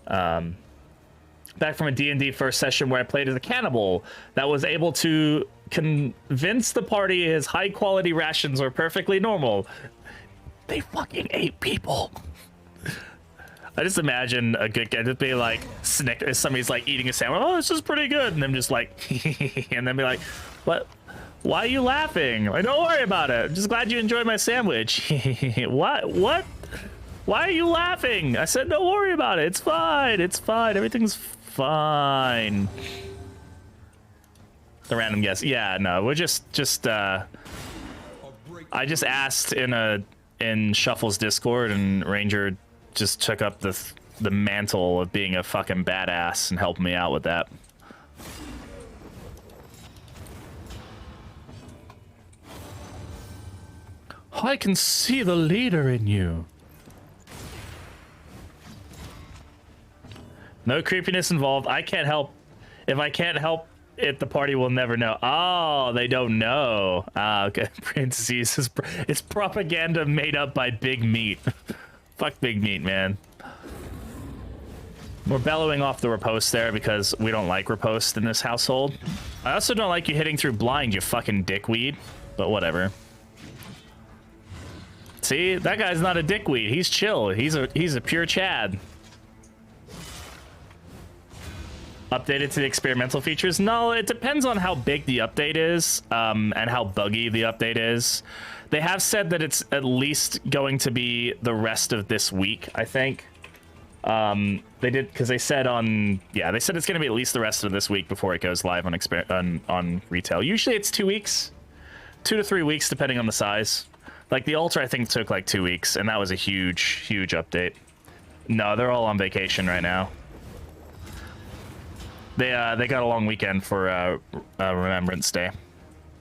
Back from a D&D first session where I played as a cannibal that was able to convince the party his high quality rations were perfectly normal. They fucking ate people. I just imagine a good guy just be like, somebody's like eating a sandwich. Oh, this is pretty good. And then just like, and then be like, what? Why are you laughing? Like, don't worry about it. I'm just glad you enjoyed my sandwich. What? What? Why are you laughing? I said, don't worry about it. It's fine. It's fine. Everything's fine. The random guess. Yeah, no, we're just I just asked in Shuffle's Discord, and Ranger just took up the mantle of being a fucking badass and helped me out with that. I can see the leader in you. No creepiness involved. I can't help. If I can't help it, the party will never know. Oh, they don't know. Ah, okay. Parentheses. It's propaganda made up by Big Meat. Fuck Big Meat, man. We're bellowing off the riposte there because we don't like riposte in this household. I also don't like you hitting through blind, you fucking dickweed. But whatever. See, that guy's not a dickweed. He's chill. He's a pure Chad. Updated to the experimental features? No, it depends on how big the update is, and how buggy the update is. They have said that it's at least going to be the rest of this week, I think. They did, because they said they said it's going to be at least the rest of this week before it goes live on retail. Usually it's 2 weeks, 2 to 3 weeks, depending on the size. Like the Ultra, I think took like 2 weeks, and that was a huge update. No, they're all on vacation right now. They got a long weekend for Remembrance Day.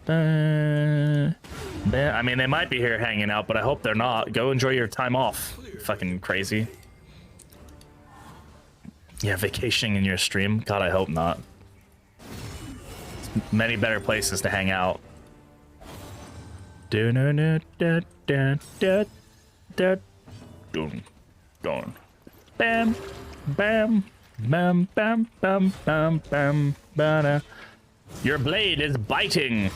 I mean, they might be here hanging out, but I hope they're not. Go enjoy your time off. Fucking crazy. Yeah, vacationing in your stream? God, I hope not. There's many better places to hang out. Bam, bam. Bam, bam, bam, bam, bam, bam. Your blade is biting.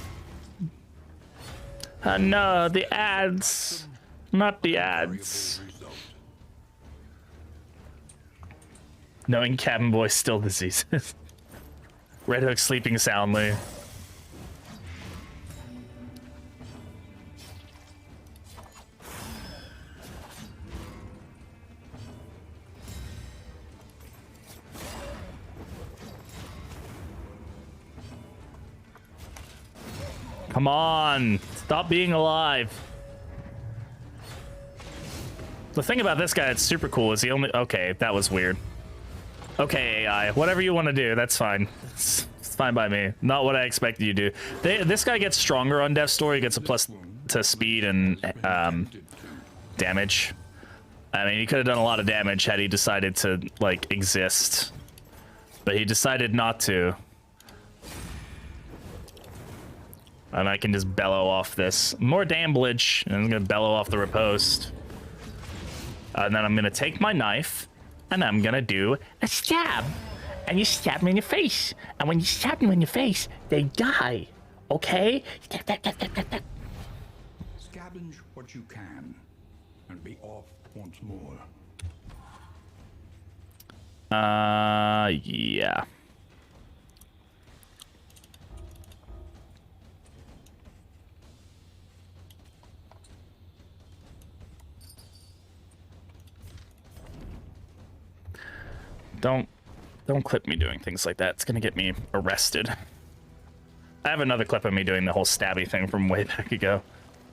No, the ads. Not the ads. Knowing Cabin Boy still diseases. Red Hook sleeping soundly. Come on, stop being alive. The thing about this guy that's super cool is he only... Okay, that was weird. Okay, AI, whatever you want to do, that's fine. It's fine by me. Not what I expected you to do. This guy gets stronger on Death's Door. He gets a plus to speed and damage. I mean, he could have done a lot of damage had he decided to, like, exist. But he decided not to. And I can just bellow off this. More damage, and I'm gonna bellow off the riposte. And then I'm gonna take my knife, and I'm gonna do a stab. And you stab them in your face. And when you stab them in your face, they die. Okay? Scavenge what you can, and be off once more. Yeah. Don't clip me doing things like that. It's gonna get me arrested. I have another clip of me doing the whole stabby thing from way back ago.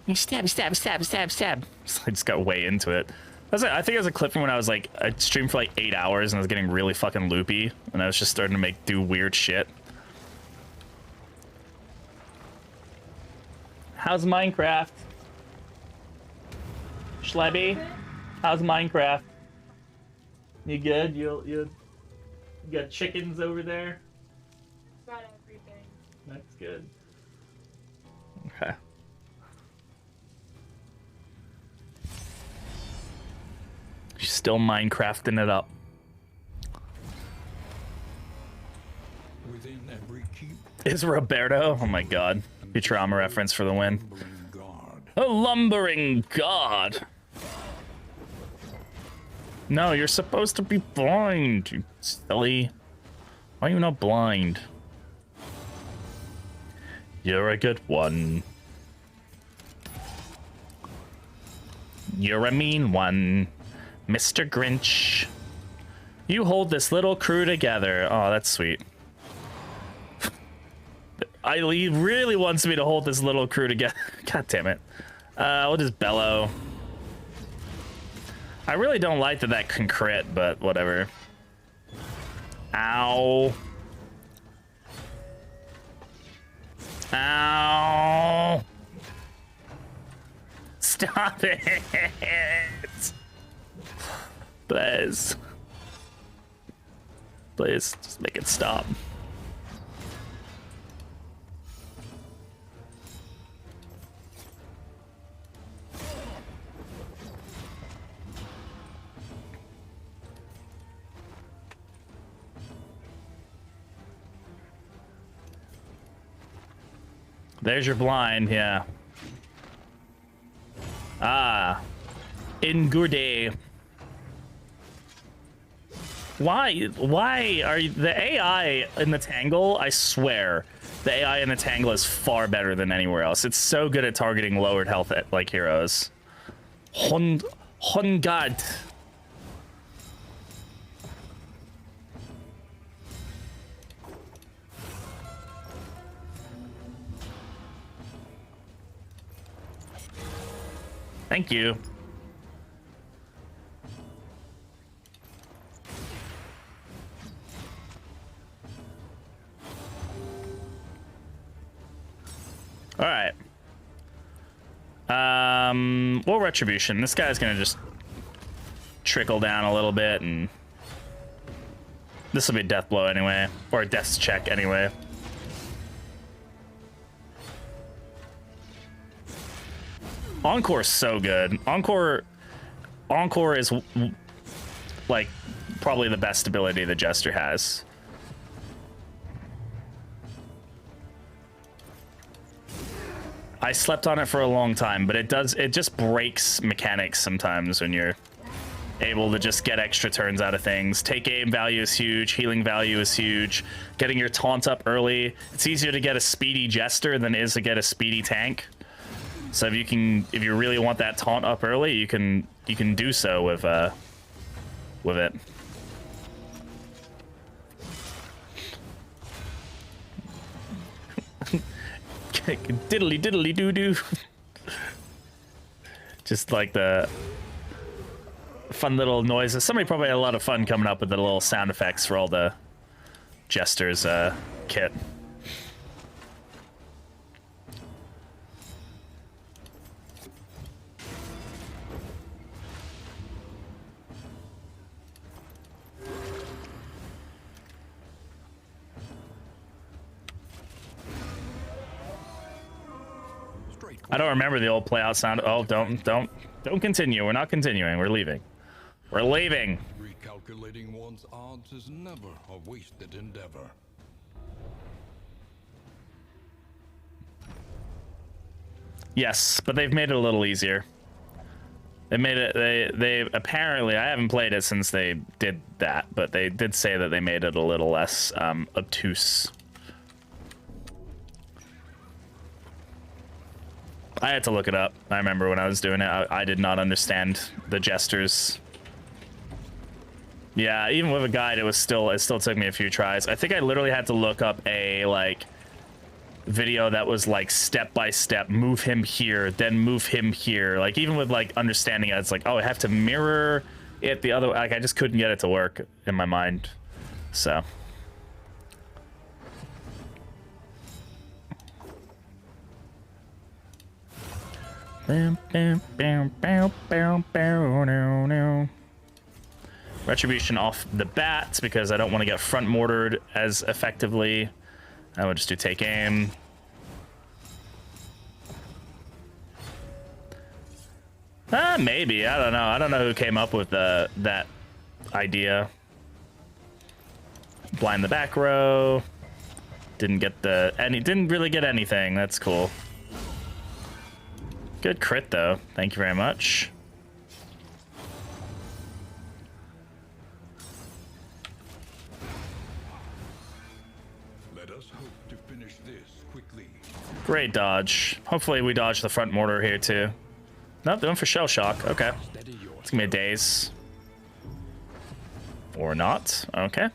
You stab, stab, stab, stab, stab. So I just got way into it. I think it was a clip from when I was like, I streamed for like 8 hours and I was getting really fucking loopy, and I was just starting to do weird shit. How's Minecraft? Schlebby? How's Minecraft? You good? You got chickens over there? Got everything. That's good. Okay. She's still Minecrafting it up. Within every keep, Is Roberto? Oh my god. Futurama reference for the win. lumbering guard. A lumbering god. No, you're supposed to be blind, you silly. Why are you not blind? You're a good one. You're a mean one, Mr. Grinch. You hold this little crew together. Oh, that's sweet. He really wants me to hold this little crew together. God damn it. We'll just bellow. I really don't like that can crit, but whatever. Ow. Ow. Stop it. Please. Please, just make it stop. There's your blind, yeah. Ah. Ingurde. Why are you, the AI in the Tangle, I swear, the AI in the Tangle is far better than anywhere else. It's so good at targeting lowered health like heroes. Hongad. Thank you. All right. Well, retribution. This guy's gonna just trickle down a little bit, and this will be a death blow anyway, or a death check anyway. Encore's so good. Encore is like probably the best ability the Jester has. I slept on it for a long time, but it just breaks mechanics sometimes when you're able to just get extra turns out of things. Take aim value is huge, healing value is huge. Getting your taunt up early. It's easier to get a speedy Jester than it is to get a speedy tank. So if you really want that taunt up early, you can do so with it. Diddly diddly doo doo. Just like the fun little noises. Somebody probably had a lot of fun coming up with the little sound effects for all the Jester's kit. I don't remember the old play out sound. Oh, don't continue. We're not continuing. We're leaving. We're leaving. Recalculating one's odds is never a wasted endeavor. Yes, but they've made it a little easier. They made it. They apparently. I haven't played it since they did that, but they did say that they made it a little less obtuse. I had to look it up. I remember when I was doing it, I did not understand the gestures. Yeah, even with a guide, it still took me a few tries. I think I literally had to look up a like video that was like step by step, move him here, then move him here. Like even with like understanding it, it's like, oh, I have to mirror it the other. Like I just couldn't get it to work in my mind. So. Retribution off the bat because I don't want to get front mortared as effectively. I would just do take aim. Maybe. I don't know. I don't know who came up with that idea. Blind the back row. Didn't really get anything. That's cool. Good crit though. Thank you very much. Let us hope to finish this quickly. Great dodge. Hopefully we dodge the front mortar here too. Nope, they went for shell shock. Okay. It's gonna be a daze. Or not. Okay.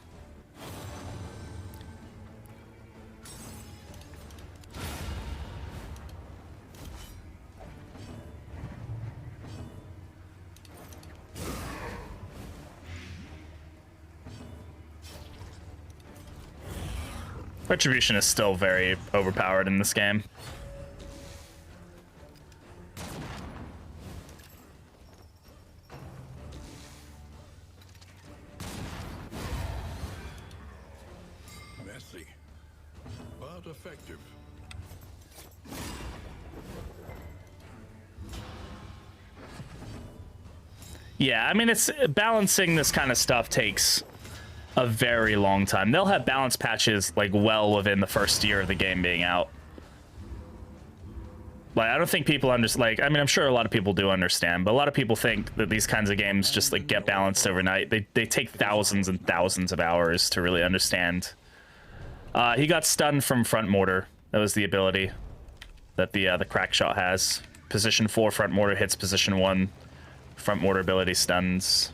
Retribution is still very overpowered in this game. Messy, but effective. Yeah, I mean, it's balancing this kind of stuff takes a very long time. They'll have balance patches like well within the first year of the game being out. Like, I don't think people understand. Like, I mean, I'm sure a lot of people do understand, but a lot of people think that these kinds of games just like get balanced overnight. They take thousands and thousands of hours to really understand. He got stunned from front mortar. That was the ability that the crack shot has. Position 4 front mortar hits position 1. Front mortar ability stuns.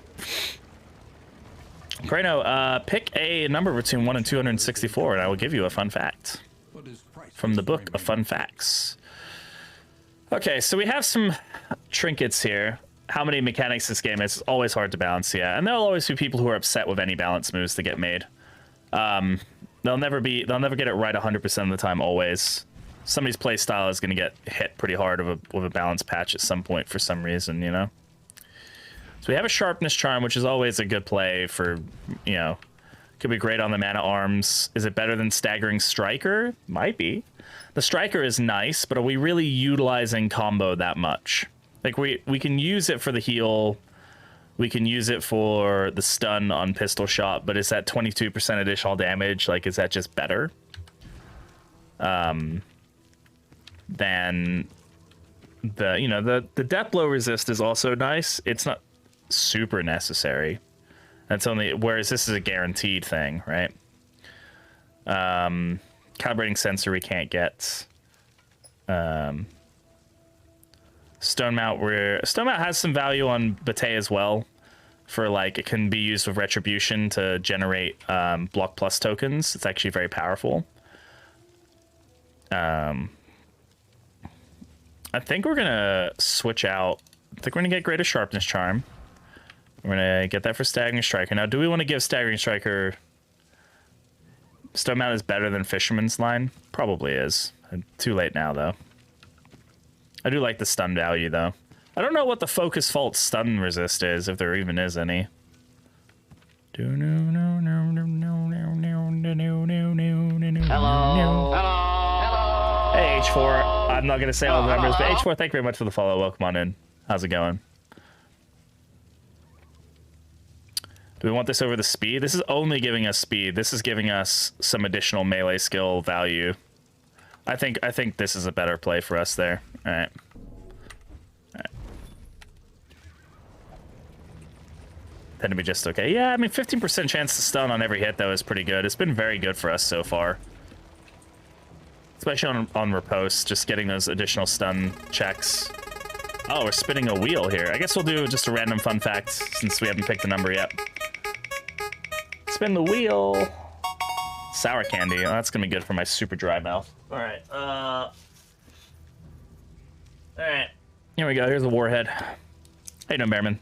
Grano, pick a number between 1 and 264, and I will give you a fun fact from the book of fun facts. Okay, so we have some trinkets here. How many mechanics this game is? It's always hard to balance, yeah. And there'll always be people who are upset with any balance moves that get made. They'll never get it right 100% of the time, always. Somebody's play style is going to get hit pretty hard with a balance patch at some point for some reason, you know? So we have a sharpness charm, which is always a good play for, you know, could be great on the mana arms. Is it better than staggering striker? Might be. The striker is nice, but are we really utilizing combo that much? Like we can use it for the heal. We can use it for the stun on pistol shot, but is that 22% additional damage? Like, is that just better? Than the death blow resist is also nice. It's not super necessary. That's only, whereas this is a guaranteed thing, right? Calibrating sensor we can't get. Stone Mount has some value on Bate as well. For like, it can be used with retribution to generate block plus tokens. It's actually very powerful. I think we're gonna switch out. I think we're gonna get Greater Sharpness Charm. We're gonna get that for Staggering Striker. Now, do we want to give Staggering Striker? Stone Mount is better than Fisherman's Line. Probably is. Too late now, though. I do like the stun value, though. I don't know what the Focus Fault stun resist is, if there even is any. Hello. Hey, H4. I'm not gonna say all the numbers, but hello. H4, thank you very much for the follow. Welcome on in. How's it going? Do we want this over the speed? This is only giving us speed. This is giving us some additional melee skill value. I think this is a better play for us there. All right. Tend to be just okay. Yeah, I mean, 15% chance to stun on every hit, though, is pretty good. It's been very good for us so far. Especially on riposte, just getting those additional stun checks. Oh, we're spinning a wheel here. I guess we'll do just a random fun fact, since we haven't picked the number yet. Spin the wheel. Sour candy. Oh, that's going to be good for my super dry mouth. All right. All right. Here we go. Here's a warhead. How you doing, Bearman?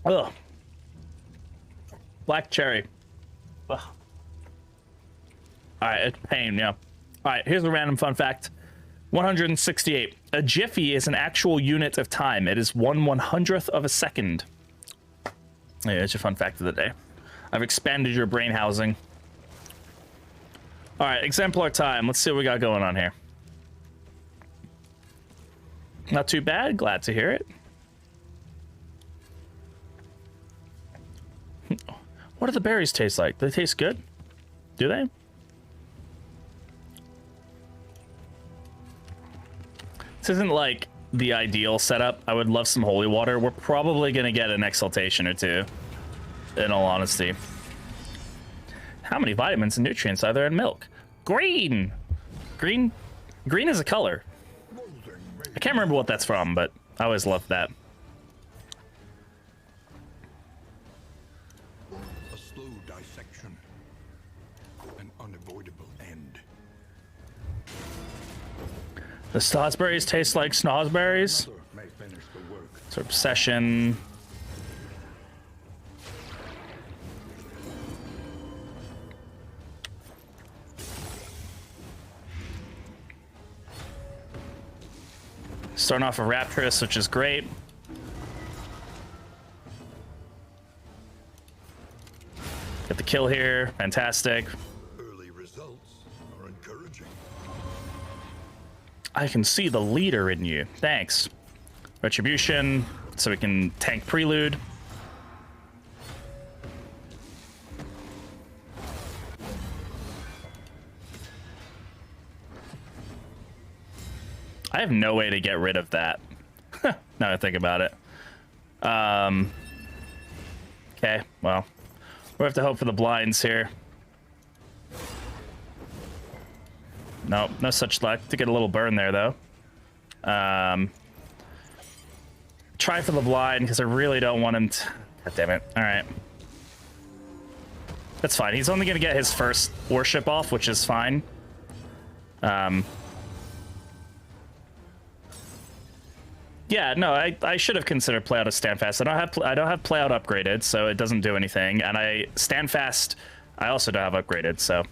Ugh. Black cherry. Ugh. Alright, it's pain, yeah. Alright, here's a random fun fact. 168. A jiffy is an actual unit of time. It is 1/100th of a second. Yeah, it's your fun fact of the day. I've expanded your brain housing. Alright, exemplar time. Let's see what we got going on here. Not too bad. Glad to hear it. What do the berries taste like? Do they taste good? Do they? This isn't like the ideal setup. I would love some holy water. We're probably going to get an exaltation or two, in all honesty. How many vitamins and nutrients are there in milk? Green! Green is a color. I can't remember what that's from, but I always loved that. A slow dissection. An unavoidable end. The snozzberries taste like snozzberries. Another may finish the work. It's obsession. Starting off a Raptress, which is great. Get the kill here. Fantastic. Early results are encouraging. I can see the leader in you. Thanks. Retribution, so we can tank Prelude. I have no way to get rid of that. Now that I think about it. Okay, well, we have to hope for the blinds here. No, no such luck. To get a little burn there, though. Try for the blind, because I really don't want him to... God damn it. All right. That's fine. He's only going to get his first worship off, which is fine. Yeah, no, I should have considered play out of Standfast. I don't have play out upgraded, so it doesn't do anything. And Standfast, I also don't have upgraded, so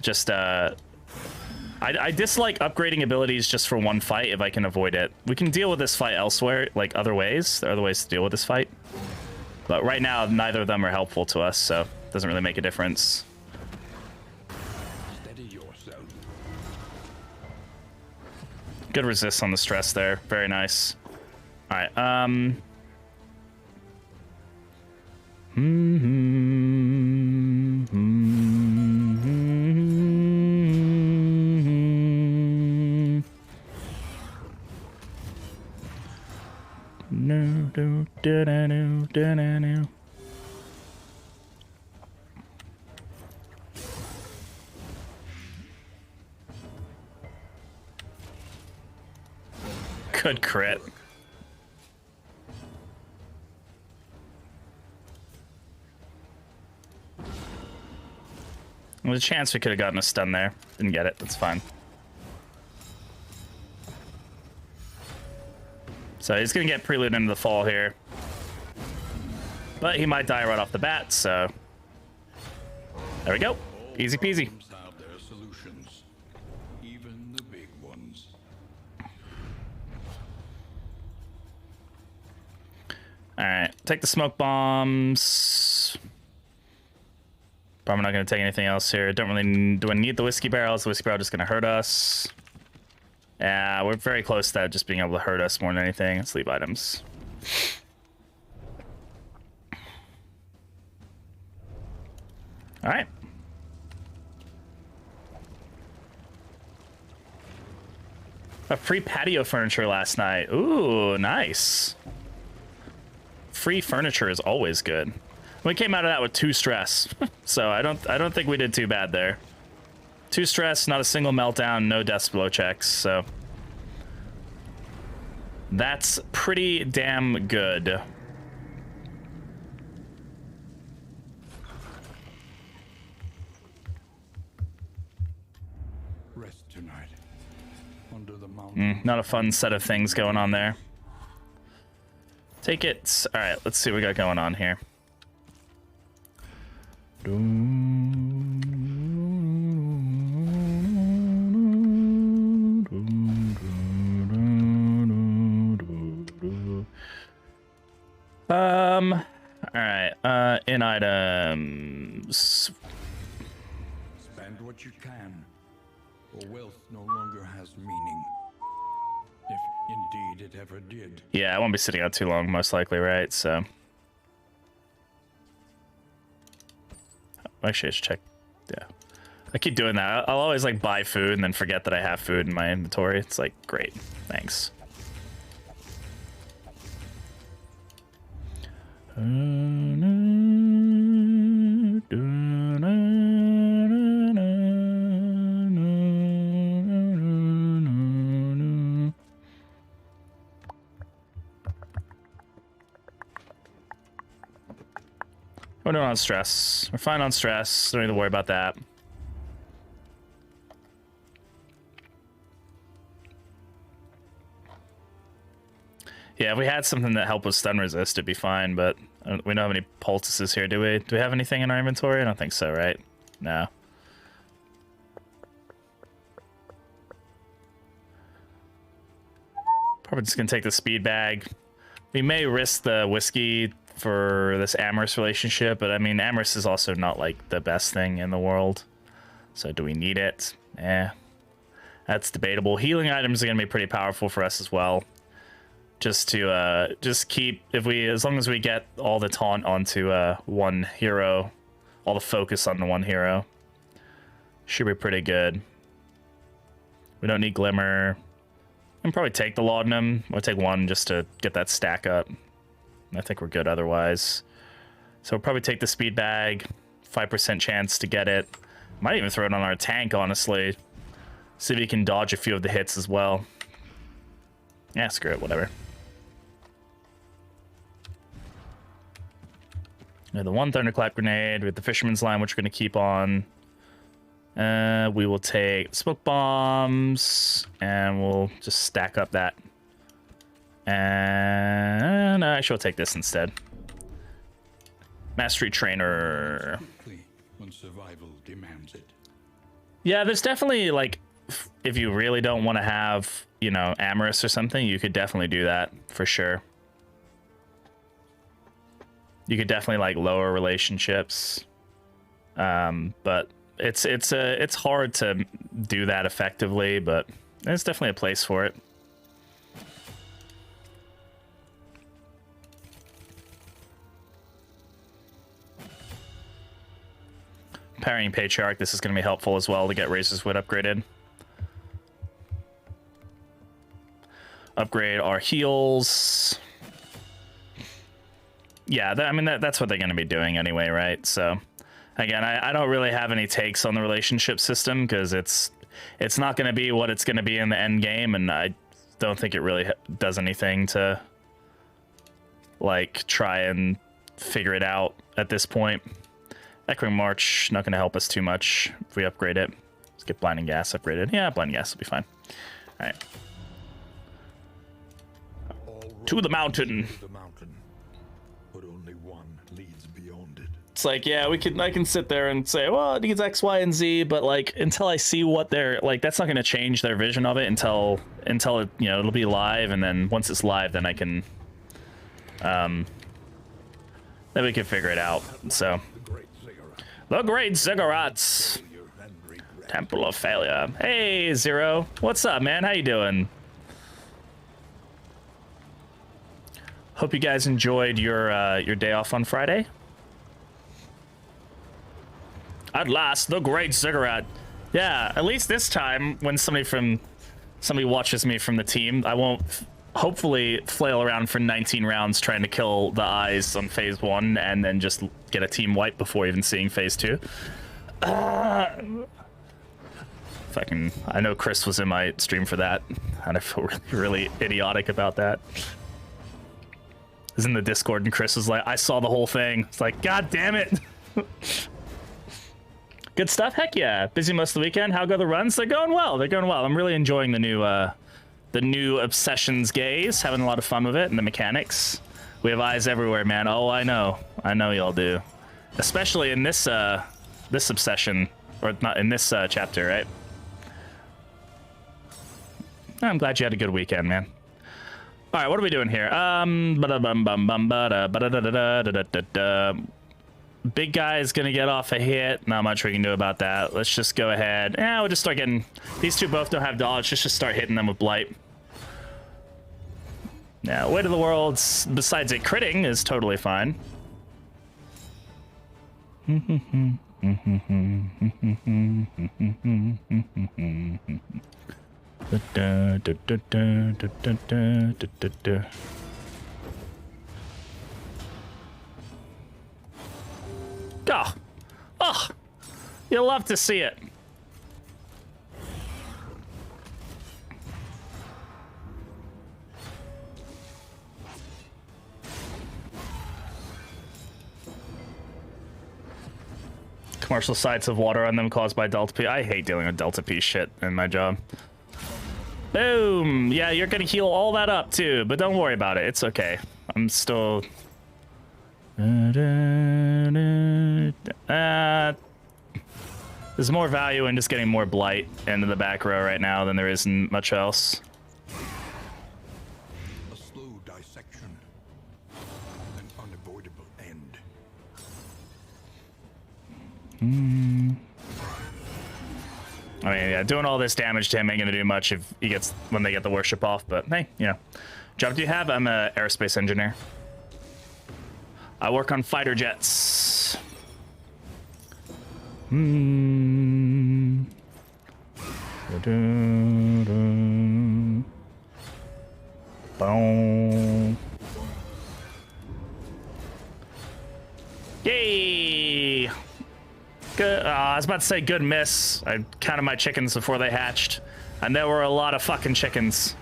just I dislike upgrading abilities just for one fight if I can avoid it. We can deal with this fight elsewhere, like other ways. There are other ways to deal with this fight. But right now, neither of them are helpful to us, so it doesn't really make a difference. Steady yourself. Good resist on the stress there. Very nice. All right. No. Good crit. There's a chance we could have gotten a stun there. Didn't get it. That's fine. So he's going to get prelude into the fall here. But he might die right off the bat, so... There we go. Easy peasy. Have their solutions, even the big ones. Alright, take the smoke bombs. Probably not going to take anything else here. Don't really... Do I need the whiskey barrel? Is the whiskey barrel just going to hurt us? Yeah, we're very close to that just being able to hurt us more than anything. Let's leave items. Alright. A free patio furniture last night. Ooh, nice. Free furniture is always good. We came out of that with 2 stress, so I don't think we did too bad there. 2 stress, not a single meltdown, no deaths below checks, so that's pretty damn good. Rest tonight under the mountain. Not a fun set of things going on there. Take it. All right, let's see what we got going on here. All right, in items. Spend what you can, or wealth no longer has meaning. If indeed it ever did. Yeah, I won't be sitting out too long, most likely, right? So. Actually, I should check. Yeah. I keep doing that. I'll always, like, buy food and then forget that I have food in my inventory. It's like, great. Thanks. We're doing on stress. We're fine on stress. Don't need to worry about that. Yeah, if we had something that helped with stun resist, it'd be fine, but we don't have any poultices here, do we? Do we have anything in our inventory? I don't think so, right? No. Probably just gonna take the speed bag. We may risk the whiskey for this amorous relationship, but I mean, amorous is also not like the best thing in the world. So do we need it? That's debatable. Healing items are gonna be pretty powerful for us as well. Just to just keep, as long as we get all the taunt onto one hero, all the focus on the one hero, should be pretty good. We don't need glimmer. We can probably take the laudanum. We'll take one just to get that stack up. I think we're good otherwise. So we'll probably take the speed bag. 5% chance to get it. Might even throw it on our tank, honestly. See if he can dodge a few of the hits as well. Yeah, screw it, whatever. We have the 1 thunderclap grenade with the fisherman's line, which we're going to keep on. We will take smoke bombs, and we'll just stack up that. And actually, we'll take this instead. Mastery trainer. Quickly, when survival demands it. Yeah, there's definitely, like, if you really don't want to have, you know, amorous or something, you could definitely do that for sure. You could definitely, like, lower relationships, but it's hard to do that effectively, but there's definitely a place for it. Parrying Patriarch, this is going to be helpful as well to get Razor's Wood upgraded. Upgrade our heals. Yeah, I mean, that's what they're going to be doing anyway, right? So, again, I don't really have any takes on the relationship system because it's not going to be what it's going to be in the end game, and I don't think it really does anything to, like, try and figure it out at this point. Echoing March, not going to help us too much if we upgrade it. Let's get Blinding Gas upgraded. Yeah, Blinding Gas will be fine. All right. To the mountain. To the mountain, but only one leads beyond it. It's like, yeah, I can sit there and say, well, it needs X, Y, and Z, but like until I see what they're like, that's not going to change their vision of it until it, you know, it'll be live, and then once it's live, then I can, then we can figure it out. So, the Great Ziggurats, Temple of Failure. Hey, Zero, what's up, man? How you doing? Hope you guys enjoyed your day off on Friday. At last, the Great Ziggurat. Yeah, at least this time, when somebody watches me from the team, I won't hopefully flail around for 19 rounds trying to kill the eyes on phase 1 and then just get a team wipe before even seeing phase 2. Fucking, I know Chris was in my stream for that, and I feel really idiotic about that. I was in the Discord and Chris was like, I saw the whole thing. It's like, God damn it. Good stuff? Heck yeah. Busy most of the weekend. How go the runs? They're going well. They're going well. I'm really enjoying the new Obsessions gaze. Having a lot of fun with it and the mechanics. We have eyes everywhere, man. Oh, I know. I know y'all do. Especially in this this obsession, or not in this chapter, right? I'm glad you had a good weekend, man. All right, what are we doing here? Big guy is gonna get off a hit. Not much we can do about that. Let's just go ahead. We'll just start getting. These two both don't have dodge. Let's just start hitting them with blight. Yeah, Weight of the Worlds, besides it critting, is totally fine. Oh, oh, you'll love to see it. Commercial sites of water on them caused by Delta P. I hate dealing with Delta P shit in my job. Boom! Yeah, you're gonna heal all that up too, but don't worry about it. It's okay. I'm still... there's more value in just getting more blight into the back row right now than there is in much else. A slow dissection, an unavoidable end. I mean, yeah, doing all this damage to him ain't gonna do much if he gets when they get the worship off. But hey, you know, job do you have? I'm an aerospace engineer. I work on fighter jets. Boom. Yay! Good. I was about to say good miss. I counted my chickens before they hatched, and there were a lot of fucking chickens.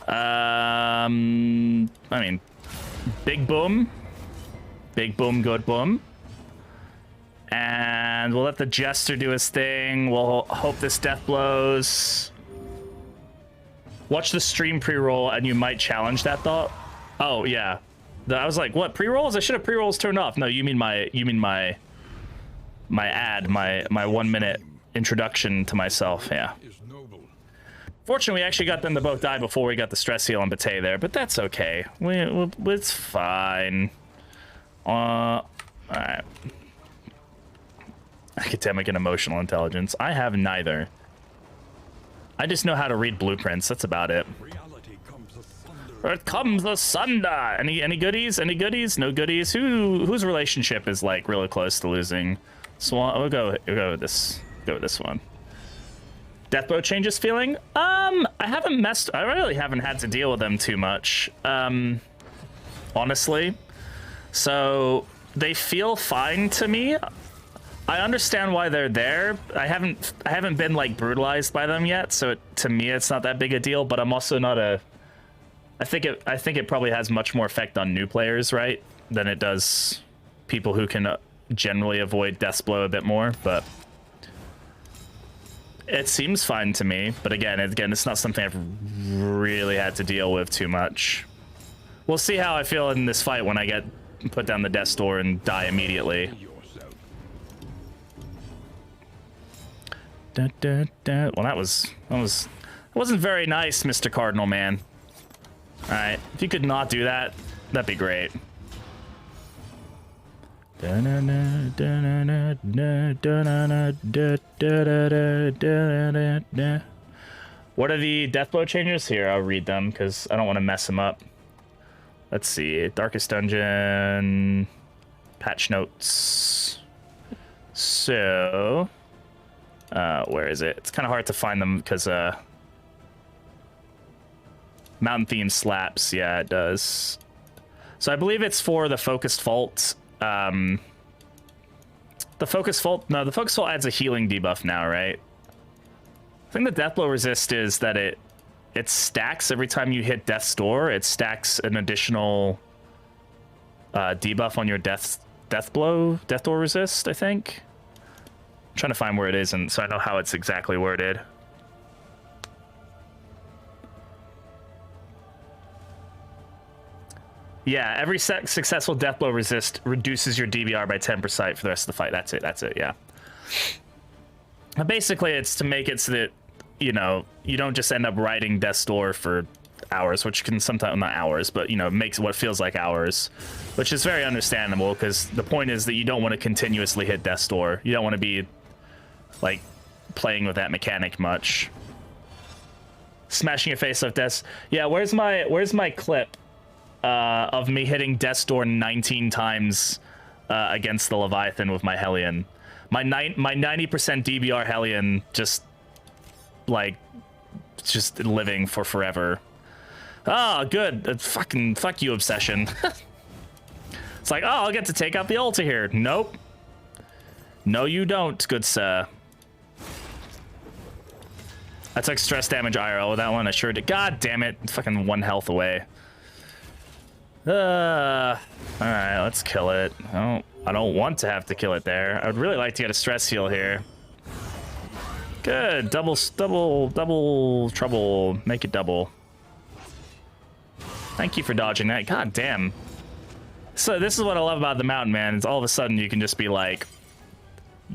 I mean, big boom, good boom, and we'll let the jester do his thing. We'll hope this death blows. Watch the stream pre-roll, and you might challenge that thought. Oh yeah, I was like, what pre-rolls? I should have pre-rolls turned off. No, you mean my ad, my 1 minute introduction to myself. Yeah. Fortunately, we actually got them to both die before we got the stress heal on Bate there, but that's okay. It's fine. Alright. Academic and emotional intelligence. I have neither. I just know how to read blueprints. That's about it. It comes asunder. Any goodies? Any goodies? No goodies. Whose relationship is like really close to losing? Swan. We'll go with this. Go with this one. Deathbow changes feeling? I really haven't had to deal with them too much, honestly. So they feel fine to me. I understand why they're there. I haven't been like brutalized by them yet, so to me it's not that big a deal. But I'm also not a. I think it probably has much more effect on new players, right? than it does people who can generally avoid Death's Blow a bit more, but it seems fine to me. But again, it's not something I've really had to deal with too much. We'll see how I feel in this fight when I get put down the Death's Door and die immediately. Well, that wasn't very nice, Mr. Cardinal Man. All right, if you could not do that, that'd be great. What are the death blow changes? Here, I'll read them because I don't want to mess them up. Let's see. Darkest Dungeon. Patch notes. So, where is it? It's kind of hard to find them because Mountain Theme slaps. Yeah, it does. So I believe it's for the Focused Fault. The Focused Fault... No, the Focused Fault adds a healing debuff now, right? I think the Death Blow resist is that it stacks every time you hit Death's Door. It stacks an additional debuff on your Death Door resist, I think. I'm trying to find where it is, and so I know how it's exactly worded. Yeah, every successful Death Blow resist reduces your DBR by 10% for the rest of the fight. That's it, yeah. Basically, it's to make it so that, you know, you don't just end up riding Death's Door for hours, which can sometimes, not hours, but, you know, makes what feels like hours, which is very understandable, because the point is that you don't want to continuously hit Death's Door. You don't want to be, like, playing with that mechanic much. Smashing your face off Death's... Yeah, where's my clip of me hitting Death's Door 19 times against the Leviathan with my Hellion? My 90% DBR Hellion just living for forever. Oh, good. Fucking fuck you, Obsession. It's like, oh, I'll get to take out the altar here. Nope. No, you don't, good sir. I took stress damage IRL with that one. I sure did. God damn it. Fucking 1 health away. Alright, let's kill it. I don't want to have to kill it there. I would really like to get a stress heal here. Good. Double trouble. Make it double. Thank you for dodging that. God damn. So this is what I love about the mountain, man. It's all of a sudden you can just be like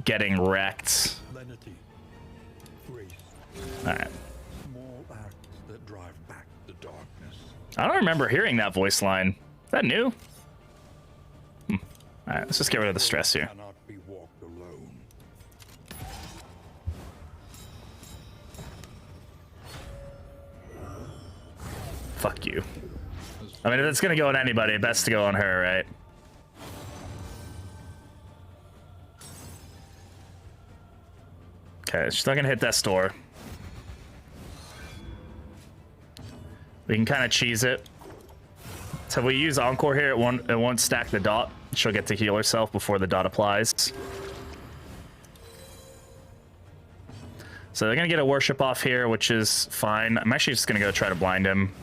getting wrecked. Alright. I don't remember hearing that voice line. Is that new? Alright, let's just get rid of the stress here. Fuck you. I mean, if it's gonna go on anybody, best to go on her, right? Okay, she's not gonna hit Death's Door. We can kind of cheese it. So if we use Encore here, it won't stack the dot. She'll get to heal herself before the dot applies. So they're gonna get a worship off here, which is fine. I'm actually just gonna go try to blind him.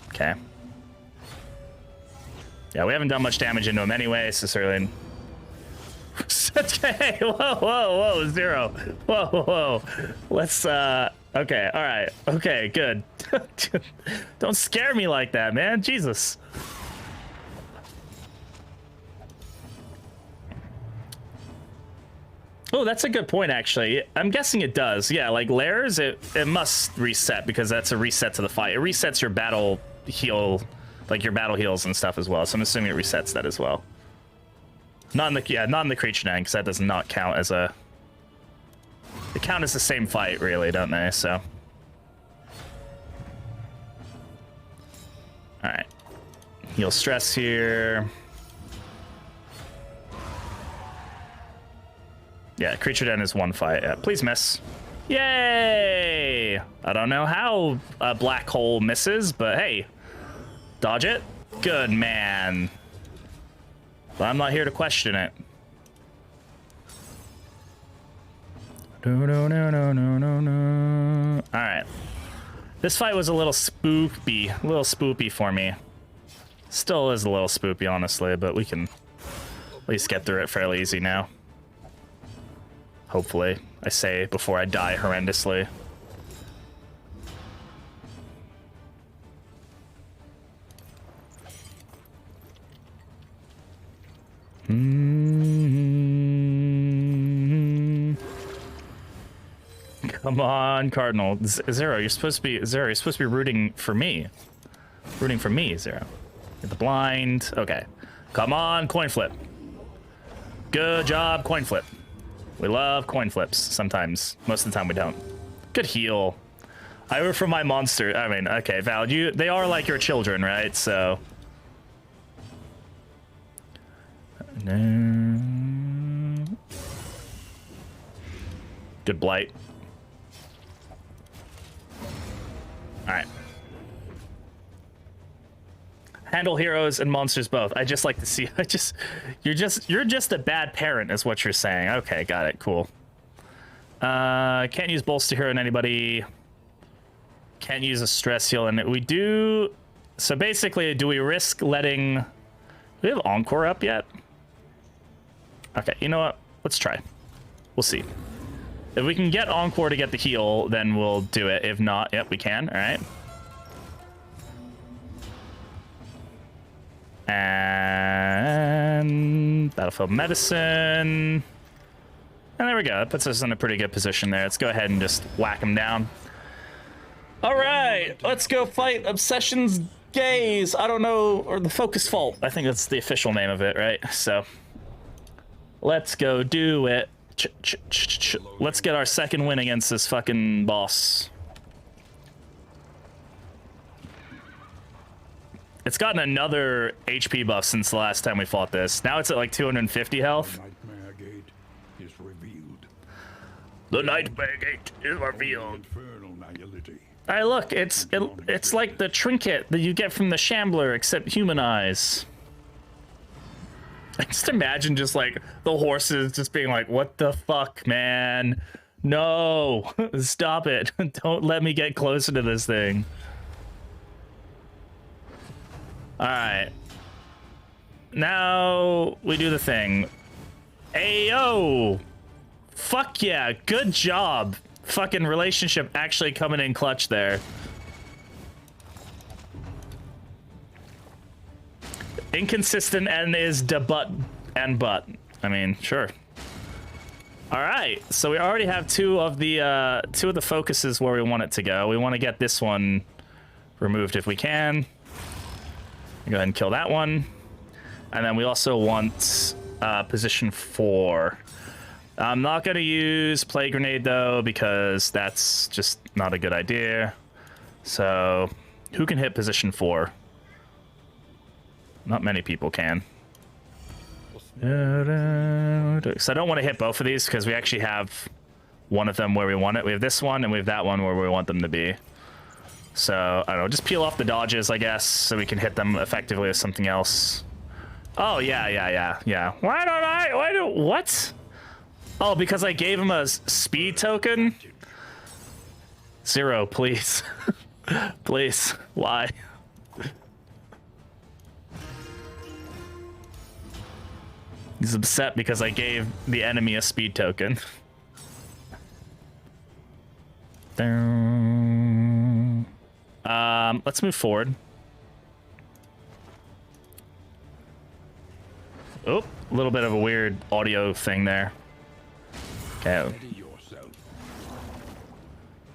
Okay. Yeah, we haven't done much damage into him anyway, so certainly... Okay, whoa, 0. Whoa. Let's, okay, alright. Okay, good. Don't scare me like that, man. Jesus. Oh, that's a good point, actually. I'm guessing it does. Yeah, like Lairs, it must reset, because that's a reset to the fight. It resets your battle heal, like your battle heals and stuff as well. So I'm assuming it resets that as well. Not in the creature end, because that does not count as a... They count as the same fight, really, don't they? So... Alright. Heal stress here. Yeah, creature den is 1 fight. Yeah, please miss. Yay! I don't know how a black hole misses, but hey. Dodge it. Good man. But I'm not here to question it. Alright. This fight was a little spoopy for me. Still is a little spoopy, honestly, but we can at least get through it fairly easy now. Hopefully, I say before I die horrendously. Come on, Cardinal. Zero, you're supposed to be Zero. You're supposed to be rooting for me. Rooting for me, Zero. Get the blind. Okay. Come on, coin flip. Good job, coin flip. We love coin flips sometimes. Most of the time we don't. Good heal. I root for my monster. I mean, okay, Val, they are like your children, right? So. Good blight. All right. Handle heroes and monsters both. I just like to see. You're just a bad parent, is what you're saying. Okay, got it. Cool. Can't use bolster hero on anybody. Can't use a stress heal, and we do. So basically, do we risk letting? Do we have Encore up yet? Okay, you know what? Let's try. We'll see. If we can get Encore to get the heal, then we'll do it. If not, yep, we can. All right. And Battlefield Medicine. And there we go. That puts us in a pretty good position there. Let's go ahead and just whack him down. All right, let's go fight Obsession's Gaze. I don't know, or the Focus Fault. I think that's the official name of it, right? So let's go do it. Let's get our second win against this fucking boss. It's gotten another HP buff since the last time we fought this. Now it's at like 250 health. Nightmare Gate is revealed. The Nightmare Gate is revealed. Infernal nihility. Hey, look, it's like the trinket that you get from the Shambler, except human eyes. I just imagine just like the horses just being like, "What the fuck, man? No, stop it! Don't let me get closer to this thing." All right. Now we do the thing. Ayo! Fuck yeah, good job. Fucking relationship actually coming in clutch there. Inconsistent and is da but and but. I mean, sure. All right, so we already have two of the focuses where we want it to go. We want to get this one removed if we can. Go ahead and kill that one. And then we also want position 4. I'm not going to use Plague Grenade, though, because that's just not a good idea. So, who can hit position 4? Not many people can. So I don't want to hit both of these, because we actually have one of them where we want it. We have this one, and we have that one where we want them to be. So, I don't know, just peel off the dodges, I guess, so we can hit them effectively with something else. Oh, yeah. What? Oh, because I gave him a speed token? Zero, please. Please, why? He's upset because I gave the enemy a speed token. Let's move forward. Oh, a little bit of a weird audio thing there. Okay.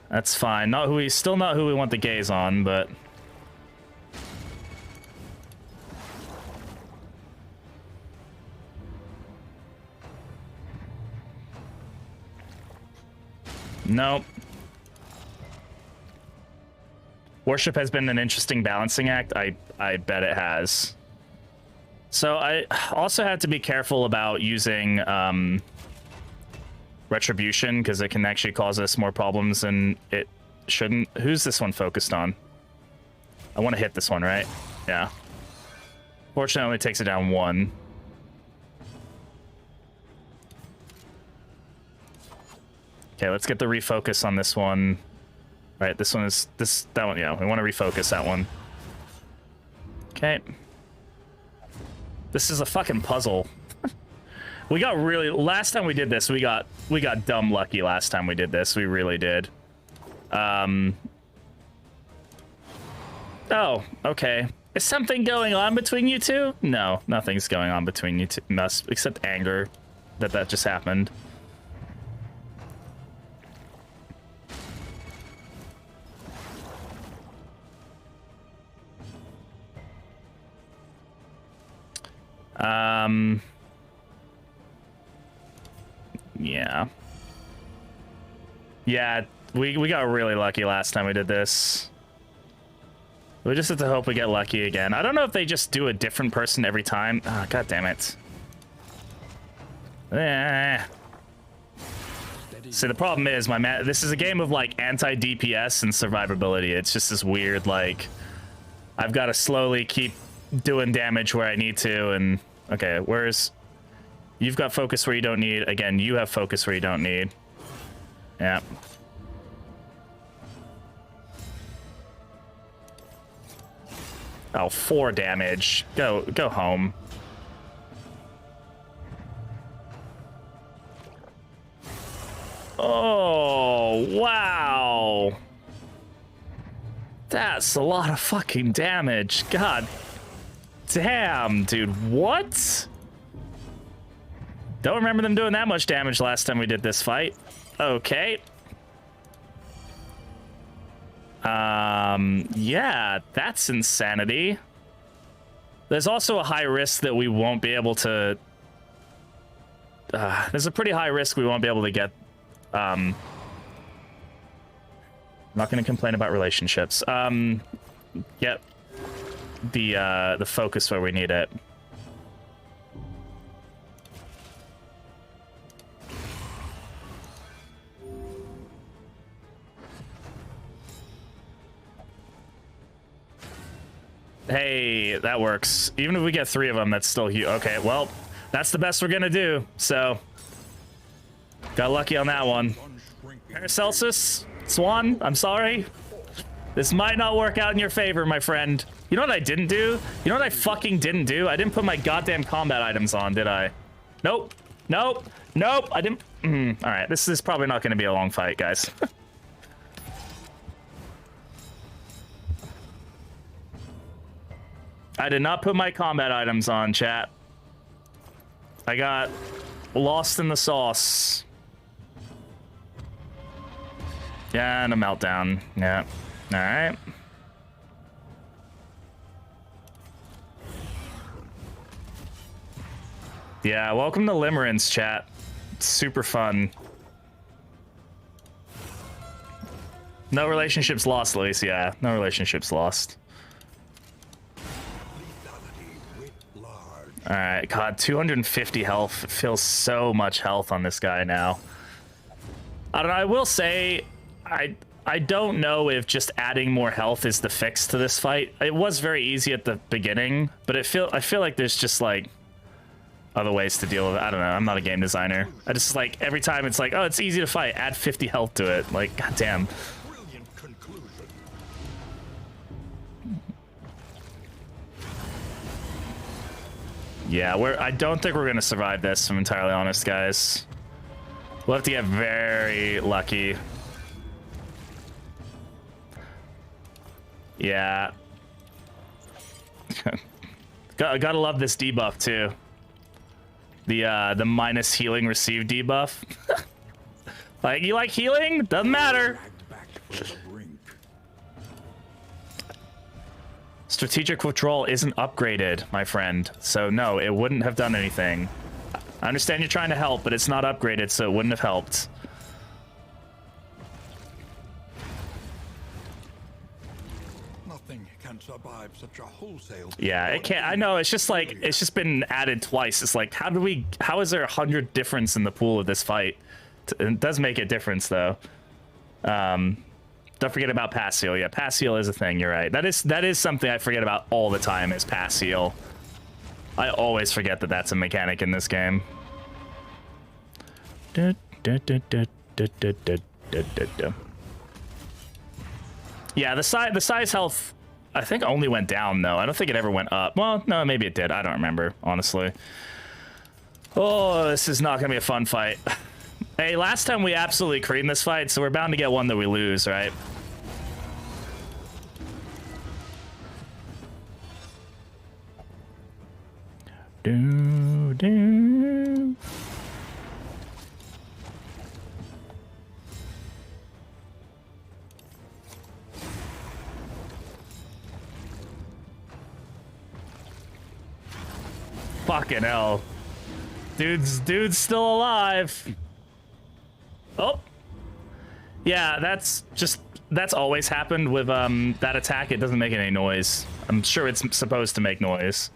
That's fine. Still not who we want the gaze on, but nope. Worship has been an interesting balancing act. I bet it has. So I also have to be careful about using Retribution, because it can actually cause us more problems than it shouldn't. Who's this one focused on? I want to hit this one, right? Yeah. Fortunately, it only takes it down 1. Okay, let's get the refocus on this one. Right, this one is that one. Yeah, we want to refocus that one. Okay. This is a fucking puzzle. We got really... Last time we did this, we got dumb lucky last time we did this. We really did. Oh, okay. Is something going on between you two? No, nothing's going on between you two. Except anger that just happened. Yeah. Yeah, we got really lucky last time we did this. We just have to hope we get lucky again. I don't know if they just do a different person every time. Ah, oh, god damn it. See, the problem is, this is a game of, like, anti-DPS and survivability. It's just this weird, like... I've got to slowly keep doing damage where I need to, and... Okay, where's... You've got focus where you don't need. Again, you have focus where you don't need. Yeah. Oh, 4 damage. Go home. Oh, wow. That's a lot of fucking damage. God damn, dude. What? Don't remember them doing that much damage last time we did this fight. Okay. Yeah, that's insanity. There's also a high risk that we won't be able to... there's a pretty high risk we won't be able to get... I'm not going to complain about relationships. Get the focus where we need it. Hey, that works. Even if we get 3 of them, that's still huge. Okay, well, that's the best we're gonna do. So, got lucky on that one. Paracelsus, Swan, I'm sorry. This might not work out in your favor, my friend. You know what I didn't do? You know what I fucking didn't do? I didn't put my goddamn combat items on, did I? Nope. Nope. Nope. I didn't. All right, this is probably not gonna be a long fight, guys. I did not put my combat items on, chat. I got lost in the sauce. Yeah, and a meltdown. Yeah. All right. Yeah, welcome to Limerence, chat. It's super fun. No relationships lost, Luis. Yeah, no relationships lost. All right, God, 250 health. It feels so much health on this guy now. I don't know. I will say, I don't know if just adding more health is the fix to this fight. It was very easy at the beginning, but I feel like there's just like other ways to deal with it. I don't know. I'm not a game designer. I just like every time it's like, oh, it's easy to fight. Add 50 health to it. Like, goddamn. Yeah, I don't think we're gonna survive this, if I'm entirely honest, guys. We'll have to get very lucky. Yeah. Gotta love this debuff too. The minus healing received debuff. Like, you like healing? Doesn't matter. Strategic withdrawal isn't upgraded, my friend. So no, it wouldn't have done anything. I understand you're trying to help, but it's not upgraded, so it wouldn't have helped. Nothing can survive such a wholesale. Yeah, it can't. I know. It's just like it's just been added twice. It's like how is there 100 difference in the pool of this fight? It does make a difference though. Don't forget about pass heal. Yeah, pass heal is a thing. You're right. That is something I forget about all the time. Is pass heal. I always forget that that's a mechanic in this game. Yeah, the size health I think only went down, though. I don't think it ever went up. Well, no, maybe it did. I don't remember, honestly. Oh, this is not going to be a fun fight. Hey, last time we absolutely creamed this fight, so we're bound to get one that we lose, right? Do. Fucking hell. Dude's still alive. Oh. Yeah, that's always happened with that attack. It doesn't make any noise. I'm sure it's supposed to make noise.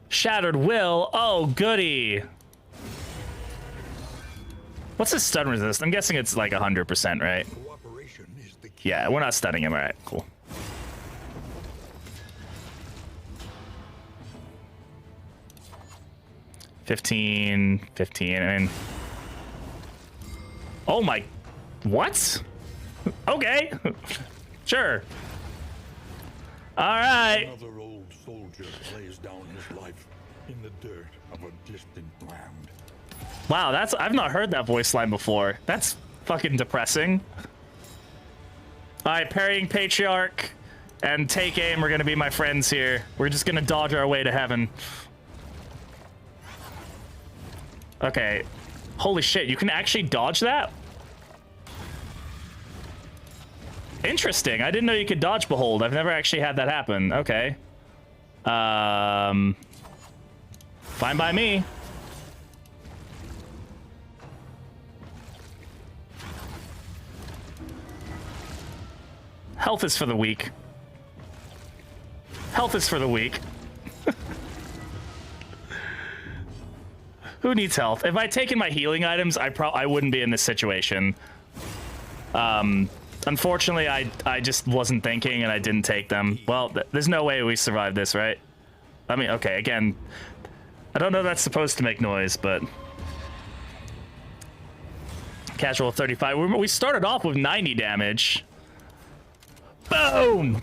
Shattered will. Oh, goody. What's his stun resist? I'm guessing it's like 100%, right? Yeah, we're not stunning him. All right, cool. $15. I mean, oh my, what? Okay, sure. All right. Another old soldier lays down his life in the dirt of a distant land. Wow, I've not heard that voice line before. That's fucking depressing. All right, parrying patriarch and take aim are gonna be my friends here. We're just gonna dodge our way to heaven. Okay. Holy shit, you can actually dodge that? Interesting. I didn't know you could dodge behold. I've never actually had that happen. Okay. Fine by me. Health is for the weak. Health is for the weak. Who needs health? If I'd taken my healing items, I wouldn't be in this situation. Unfortunately, I just wasn't thinking and I didn't take them. Well, there's no way we survive this, right? I mean, okay, again, I don't know that's supposed to make noise, but... Casual 35. We started off with 90 damage. Boom!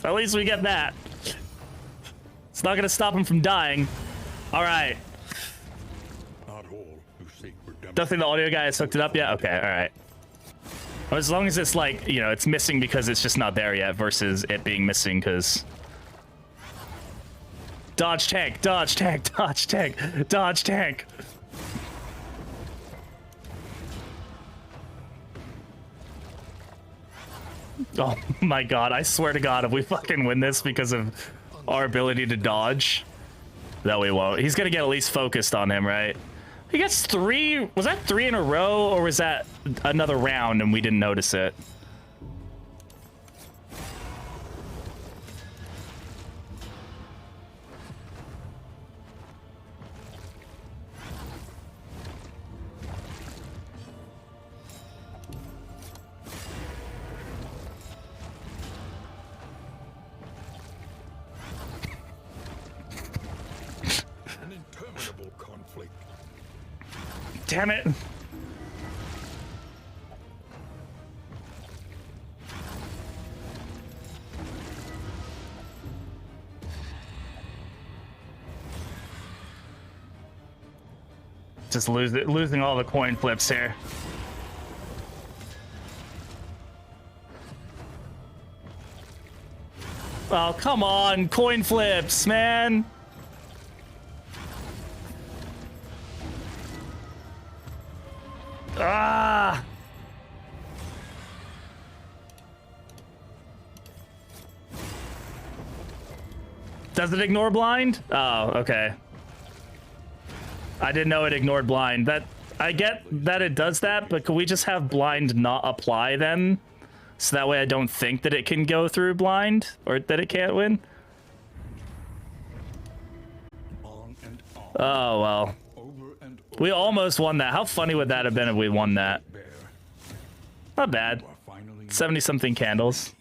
At least we get that. It's not gonna stop him from dying. All right. Don't think the audio guy has hooked it up yet? Okay, all right. Well, as long as it's like, you know, it's missing because it's just not there yet versus it being missing because... Dodge tank, dodge tank, dodge tank, dodge tank. Oh my god, I swear to god, if we fucking win this because of our ability to dodge, no, we won't. He's gonna get at least focused on him, right? He gets 3. Was that 3 in a row, or was that another round and we didn't notice it? An interminable conflict. Damn it. Just losing all the coin flips here. Oh, come on, coin flips, man. Ah! Does it ignore blind? Oh, okay. I didn't know it ignored blind. I get that it does that, but could we just have blind not apply then? So that way I don't think that it can go through blind, or that it can't win? On and on. Oh, well. Over and over. We almost won that. How funny would that have been if we won that? Bear. Not bad. 70-something candles.